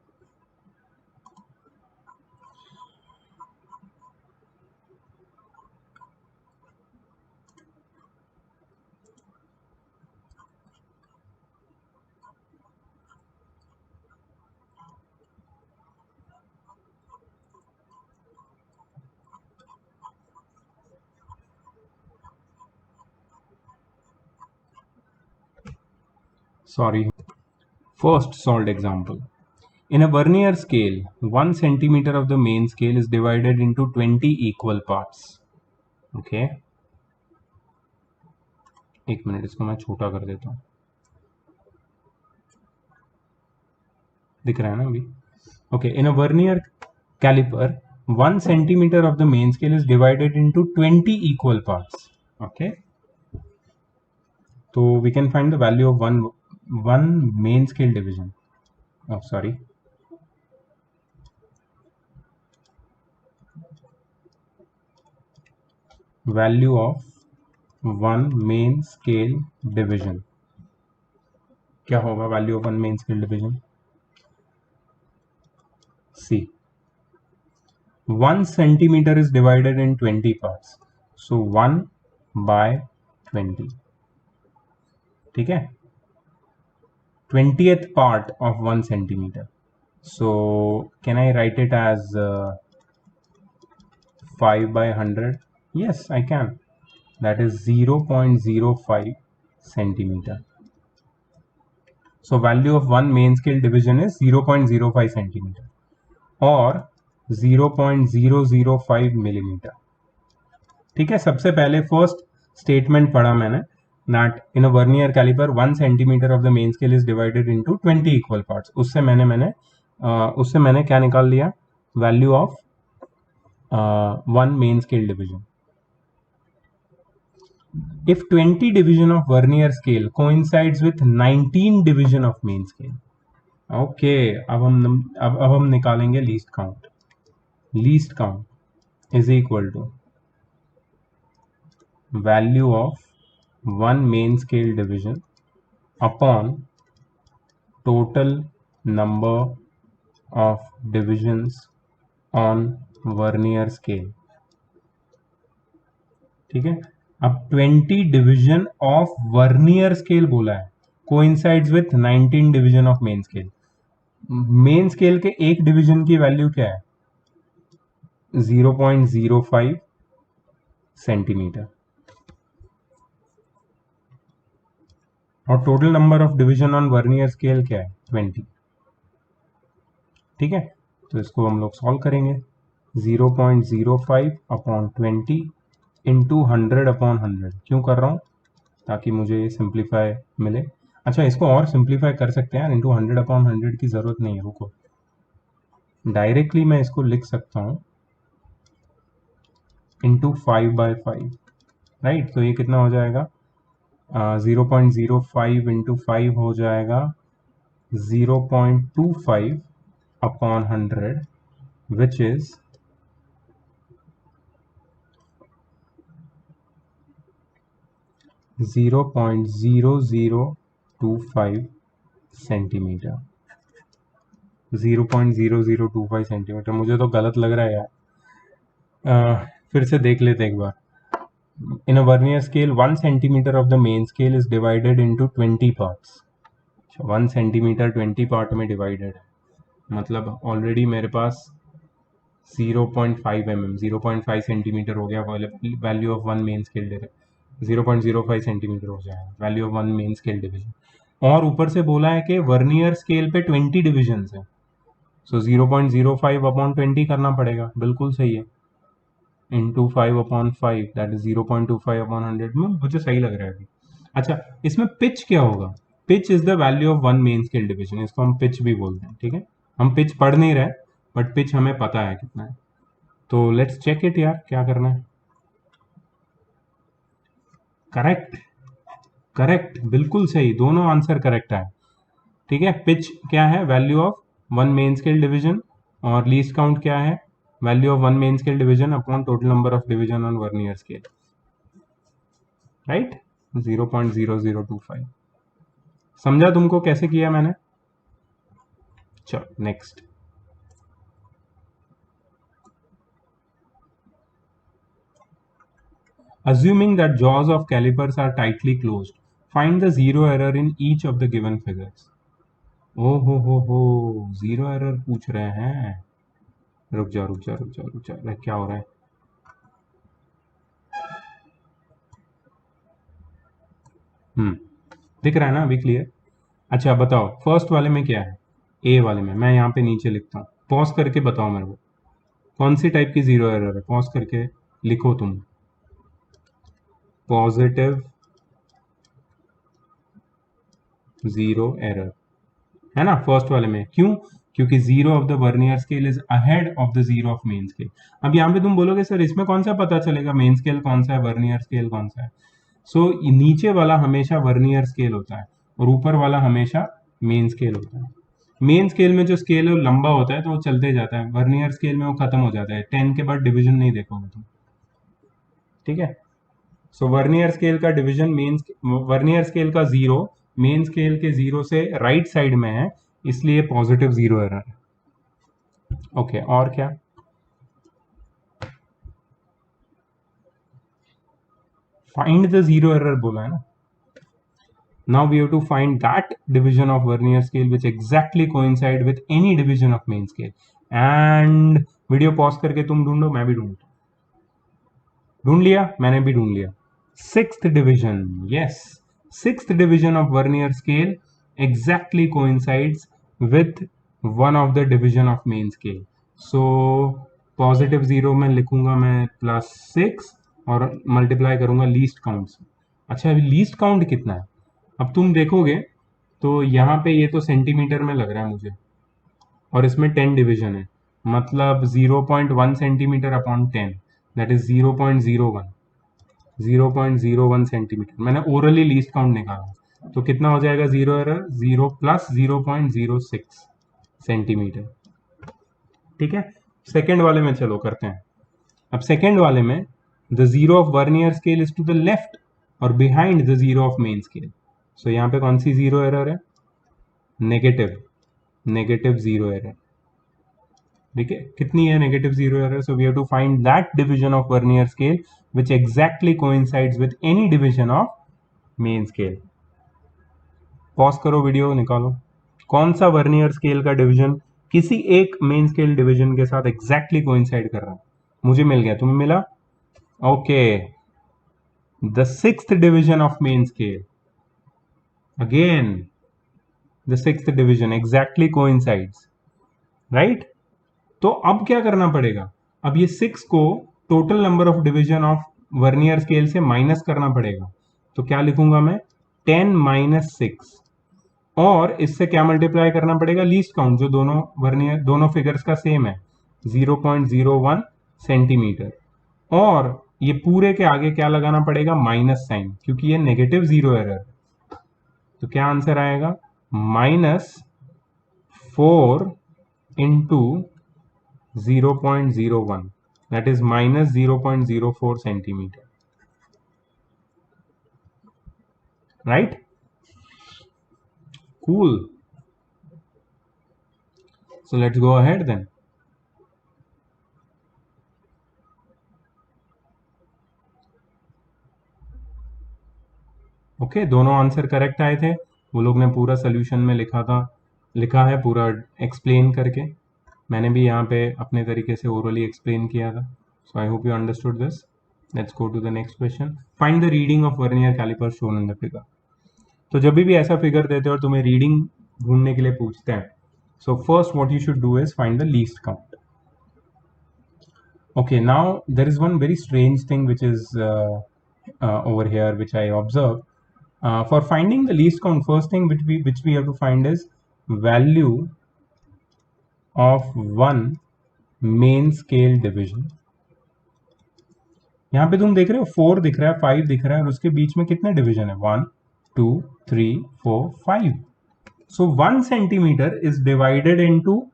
Sorry. First solved example. In a vernier scale, 1 centimeter of the main scale is divided into 20 equal parts. Okay. एक मिनट, इसको मैं छोटा कर देता हूँ, दिख रहा है ना अभी? Okay, in a vernier caliper 1 centimeter of the main scale is divided into 20 equal parts. Okay. So we can find the value of one main scale division. Oh, sorry. Value of one main scale division. क्या होगा value of one main scale division? See, 1 centimeter is divided in 20 parts, so 1 by 20. ठीक है, 20th part of 1 centimeter, so can I write it as 5 by 100? Yes, I can. That is 0.05 centimeter. So value of one main scale division is 0.05 centimeter और 0.005 millimetre. ठीक है, सबसे पहले first statement पढ़ा मैंने, that in a vernier caliper 1 centimetre of the main scale is divided into 20 equal parts. उससे मैंने क्या निकाल लिया, value of one main scale division. If 20 division of vernier scale coincides with 19 division of main scale, okay, अब हम निकालेंगे least count. Least count is equal to value of one main scale division upon total number of divisions on vernier scale. ठीक है, अब 20 division of vernier scale बोला है, coincides with 19 division of main scale. Main scale के एक division की value क्या है? 0.05 सेंटीमीटर, और total number of division on vernier scale क्या है? 20। ठीक है, तो इसको हम लोग सॉल्व करेंगे। 0.05 अपॉन 20 इंटू 100 अपॉन 100। क्यों कर रहा हूँ? ताकि मुझे सिंप्लीफाई मिले। अच्छा, इसको और सिंप्लीफाई कर सकते हैं, इंटू 100 अपॉन 100 की जरूरत नहीं है, रुको, डायरेक्टली मैं इसको लिख सकता हूँ इंटू 5 by 5, राइट? तो ये कितना हो जाएगा? 0.05 इंटू 5 हो जाएगा 0.25 upon 100 which is 0.0025 centimetre. 0.0025 centimetre. मुझे तो गलत लग रहा है यार। फिर से देख लेते एक बार। In a vernier scale, 1 centimeter of the main scale is divided into 20 parts. 1 centimeter 20 part में डिवाइडेड है, मतलब ऑलरेडी मेरे पास 0.5 mm 0.5 सेंटीमीटर हो गया। Value of one main scale division 0.05 centimetre हो जाएगा value of one main scale division. और ऊपर से बोला है कि वर्नियर स्केल पे 20 डिविजन है, सो 0.05 अपॉन 20 करना पड़ेगा। बिल्कुल सही है, into 5 upon 5 that is 0.25 upon 100 में। मुझे सही लग रहा है अभी। अच्छा, इसमें पिच क्या होगा? Pitch is the value of one main scale division, इसको हम पिच भी बोलते हैं। ठीक है, हम पिच पढ़ नहीं रहे बट पिच हमें पता है कितना है। तो लेट्स चेक इट यार, क्या करना है। करेक्ट, करेक्ट, बिल्कुल सही, दोनों आंसर करेक्ट है। ठीक है, पिच क्या है? Value of one main scale division. और लीस्ट काउंट क्या है? Value of one main scale division upon total number of division on vernier scale. Right, 0.0025। समझा तुमको कैसे किया मैंने? चलो next. Assuming that jaws of calipers are tightly closed, find the zero error in each of the given figures. ओ हो, zero error पूछ रहे हैं। रुक जा रुक जा रुक जा रुक जा, अरे क्या हो रहा है? दिख रहा है ना अभी क्लियर? अच्छा बताओ, फर्स्ट वाले में क्या है? ए वाले में मैं यहाँ पे नीचे लिखता हूँ, पॉज करके बताओ मेरे को कौन सी टाइप की जीरो एरर है। पॉज करके लिखो तुम, पॉजिटिव जीरो एरर है ना फर्स्ट वाले में। क्यों? क्योंकि zero of the vernier scale is ahead of the zero of main scale. अब यहाँ पे तुम बोलोगे सर इसमें कौन सा पता चलेगा मेन स्केल कौन सा है वर्नियर स्केल कौन सा है? सो नीचे वाला हमेशा वर्नियर स्केल होता है और ऊपर वाला हमेशा मेन स्केल होता है। मेन स्केल में जो स्केल है वो लंबा होता है तो वो चलते जाता है, वर्नियर स्केल में वो खत्म हो जाता है। 10 के बाद डिवीजन नहीं देखोगे तुम। ठीक है, सो वर्नियर स्केल का डिवीजन मेन वर्नियर स्केल का जीरो मेन स्केल के जीरो से राइट साइड में है, इसलिए पॉजिटिव जीरो एरर है। ओके, और क्या? फाइंड द जीरो एरर बोला है ना। Now we have to find that division of vernier scale which exactly coincide with any division of main scale. And video pause करके तुम ढूंढो, मैं भी ढूंढता हूं। ढूंढ लिया? मैंने भी ढूंढ लिया। Sixth division, yes, sixth division of vernier scale exactly coincides with one of the division of main scale. So positive zero में लिखूंगा मैं +6 और मल्टीप्लाई करूंगा लीस्ट काउंट से। अच्छा, अभी लीस्ट काउंट कितना है? अब तुम देखोगे तो यहाँ पे ये तो सेंटीमीटर में लग रहा है मुझे, और इसमें 10 डिवीजन है, मतलब 0.1 centimetre upon 10 that is 0.01 centimetre. मैंने ओरली लीस्ट काउंट निकाला तो कितना हो जाएगा जीरो एरर? 0 plus 0.06 centimetre. ठीक है, सेकेंड वाले में चलो करते हैं। अब सेकेंड वाले में the zero of vernier scale is to the left और behind the zero of main scale. So यहाँ पे कौन सी जीरो एरर है? Negative zero error. ठीक है, कितनी है negative zero error? So we have to find that division of vernier scale which exactly coincides with any division of main scale. Pause करो, वीडियो निकालो। कौन सा वर्नियर स्केल का डिवीजन किसी एक मेन स्केल डिवीजन के साथ एग्जैक्टली कोइंसाइड कर रहा है? मुझे मिल गया, तुम्हें मिला? Okay, the sixth division of main scale, again the sixth division exactly coincides, right? तो अब क्या करना पड़ेगा? अब ये 6 को total number of division of vernier scale से माइनस करना पड़ेगा। तो क्या लिखूंगा मैं? 10 माइनस 6, और इससे क्या मल्टीप्लाई करना पड़ेगा? लीस्ट काउंट, जो दोनों वर्नियर दोनों फिगर्स का सेम है, 0.01 सेंटीमीटर। और ये पूरे के आगे क्या लगाना पड़ेगा, माइनस साइन, क्योंकि ये नेगेटिव जीरो एरर। तो क्या आंसर आएगा, -4 into 0.01, that is -0.04 centimetre, right. Cool, so let's go ahead then. Okay दोनों आंसर करेक्ट आए थे। वो लोग ने पूरा सोल्यूशन में लिखा है पूरा एक्सप्लेन करके। मैंने भी यहाँ पे अपने तरीके से ओरली एक्सप्लेन किया था। So I hope you understood this. Let's go to the next question. Find the reading of vernier calliper shown in the figure. तो जब भी ऐसा फिगर देते हैं और तुम्हें रीडिंग ढूंढने के लिए पूछते हैं, so first what you should do is find the least count. Okay, now there is one very strange thing which is over here, which I observe. For finding the least count, first thing which we have to find is value of one main scale division. यहाँ पे तुम देख रहे हो 4 दिख रहा है, 5 दिख रहा है, और उसके बीच में कितने डिवीजन है, 1 2 3 4 5. So 1 centimetre is divided into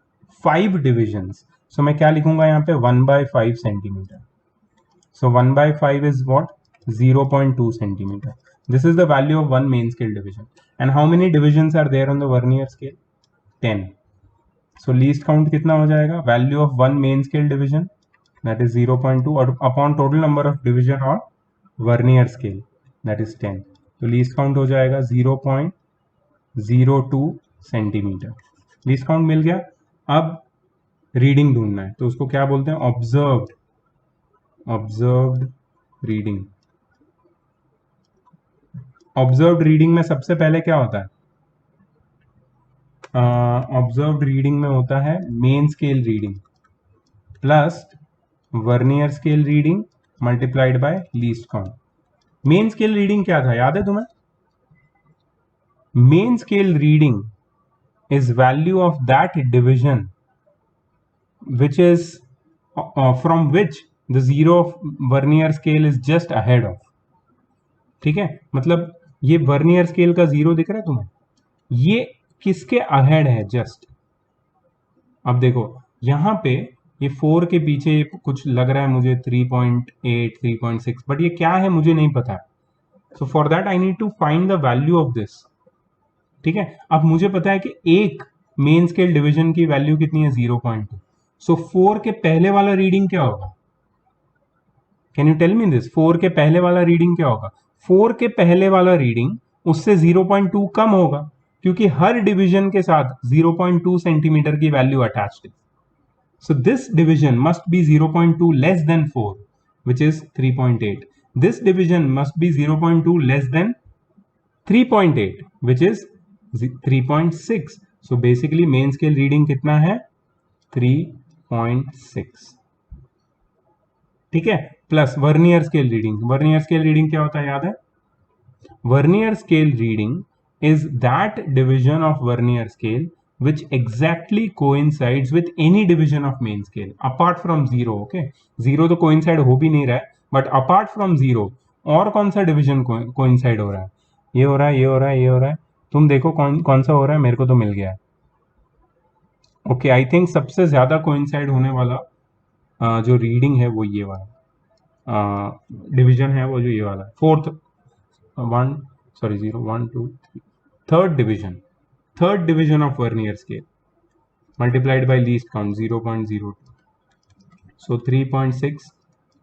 5 divisions. So मैं क्या लिखूंगा यहाँ पे, 1/5 centimetre. So 1/5 is what? 0.2 centimeter. This is the value of one main scale division. And how many divisions are there on the vernier scale? 10. So least count कितना हो जाएगा? Value of one main scale division, that is 0.2, or upon total number of division on vernier scale, that is 10. तो least count हो जाएगा 0.02 centimetre. Least count मिल गया. अब reading ढूंढना है, तो उसको क्या बोलते हैं, ऑब्जर्व्ड रीडिंग. ऑब्जर्व्ड रीडिंग में सबसे पहले क्या होता है, ऑब्जर्व्ड रीडिंग में होता है main scale reading plus vernier scale reading multiplied by least count. Main scale reading क्या था, याद है तुम्हें? Main scale reading is value of that division which is from which the zero of vernier scale is just ahead of. ठीक है, मतलब ये vernier scale का जीरो दिख रहा है तुम्हें, ये किसके अहेड है जस्ट. अब देखो यहां पे ये 4 के पीछे कुछ लग रहा है मुझे 3.8 3.6, बट ये क्या है मुझे नहीं पता. So for that I need to find the value of this. ठीक है, अब मुझे पता है कि एक मेन स्केल डिवीजन की वैल्यू कितनी है, 0.2. सो 4 के पहले वाला रीडिंग क्या होगा, can you tell me this. 4 के पहले वाला रीडिंग क्या होगा, 4 के पहले वाला रीडिंग उससे 0.2 कम होगा, क्योंकि हर डिवीजन के साथ 0.2 सेंटीमीटर की वैल्यू अटैच्ड है. So this division must be 0.2 less than 4 which is 3.8. This division must be 0.2 less than 3.8 which is 3.6. So basically main scale reading कितना है, 3.6. ठीक है, plus vernier scale reading. Vernier scale reading क्या होता है, याद है? Vernier scale reading is that division of vernier scale which exactly coincides with any division of main scale apart from zero. Okay, zero तो coincide हो भी नहीं रहा है, but apart from zero और कौन सा division coincide हो रहा है, ये हो रहा है, ये हो रहा है, ये हो रहा है. तुम देखो कौन सा हो रहा है, मेरे को तो मिल गया है. ओके, आई थिंक सबसे ज्यादा कोइंसाइड होने वाला जो रीडिंग है वो ये वाला डिवीजन है, वो जो ये वाला fourth 0 1 2 3 third division of vernier scale multiplied by least count 0.02. So 3.6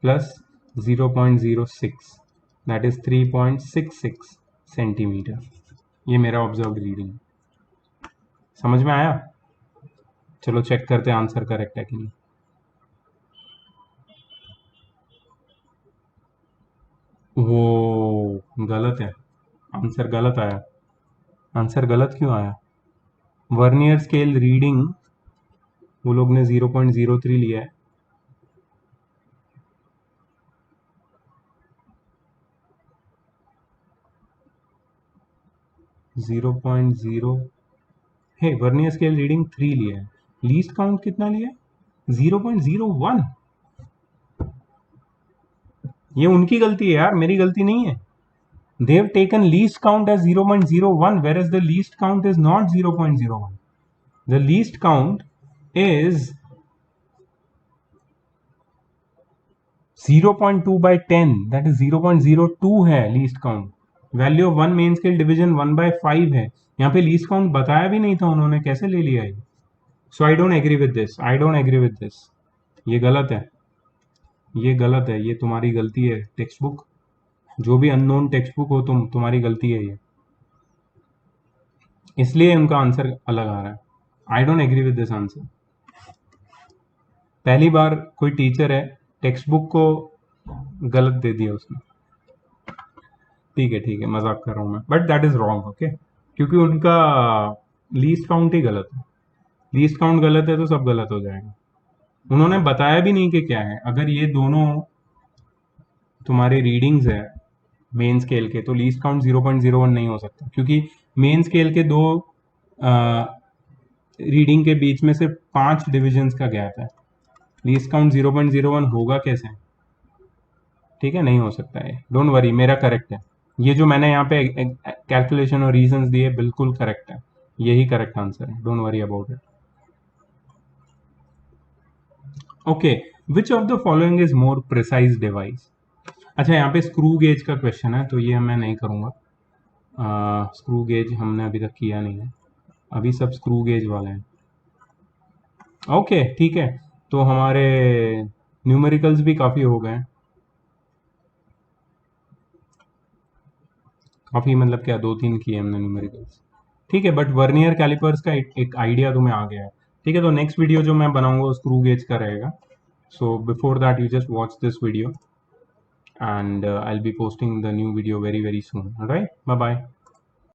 plus 0.06 that is 3.66 centimetre. ये मेरा ऑब्जर्व्ड रीडिंग. समझ में आया? चलो चेक करते हैं आंसर करेक्ट है कि नहीं. वो गलत है, आंसर गलत आया. आंसर गलत क्यों आया? वर्नियर स्केल रीडिंग वो लोग ने 0.03 लिया है. है वर्नियर स्केल रीडिंग 3 लिया है. लीस्ट काउंट कितना लिया है, 0.01. ये उनकी गलती है यार, मेरी गलती नहीं है। they have taken least count as 0.01 whereas the least count is not 0.01. the least count is 0.2 by 10, that is 0.02 है least count. Value of one main scale division 1/5 है। यहाँ पे लीस्ट काउंट बताया भी नहीं था उन्होंने, कैसे ले लिया ये? So I don't agree with this, I don't agree with this. ये गलत है, ये गलत है, ये तुम्हारी गलती है टेक्स्ट बुक। जो भी अननोन टेक्स्ट बुक हो तुम्हारी गलती है ये, इसलिए उनका आंसर अलग आ रहा है। I don't agree with this answer. पहली बार कोई टीचर है टेक्स्ट बुक को गलत दे दिया उसने। ठीक है, मजाक कर रहा हूँ मैं, but that is wrong, okay, क्योंकि उनका लीस्ट काउंट ही गलत है। लीस्ट काउंट गलत है तो सब गलत हो जाएगा। उन्होंने बताया भी नहीं कि क्या है। अगर ये दोनों तुम्हारे रीडिंग्स है मेन स्केल के, तो लीस्ट काउंट 0.01 नहीं हो सकता, क्योंकि मेन स्केल के दो रीडिंग के बीच में सिर्फ 5 डिविजन्स का गैप है। लीस्ट काउंट 0.01 होगा कैसे? ठीक है, नहीं हो सकता है। डोंट वरी, मेरा करेक्ट है। ये जो मैंने यहाँ पे कैलकुलेशन और रीजंस दिए बिल्कुल करेक्ट है, यही करेक्ट आंसर है। Don't worry about it. Okay, which of the following is more precise device? अच्छा, यहाँ पे स्क्रू गेज का क्वेश्चन है, तो ये मैं नहीं करूँगा। स्क्रू गेज हमने अभी तक किया नहीं है, अभी सब स्क्रू गेज वाले हैं। ओके ठीक है, तो हमारे न्यूमेरिकल्स भी काफ़ी हो गए हैं। काफ़ी मतलब क्या, 2-3 किए हमने न्यूमेरिकल्स। ठीक है, बट वर्नियर कैलिपर्स का एक आइडिया तुम्हें आ गया है। ठीक है, तो नेक्स्ट वीडियो जो मैं बनाऊंगा स्क्रू गेज का रहेगा। So before that you just watch this video and I'll be posting the new video very soon. All right, bye bye.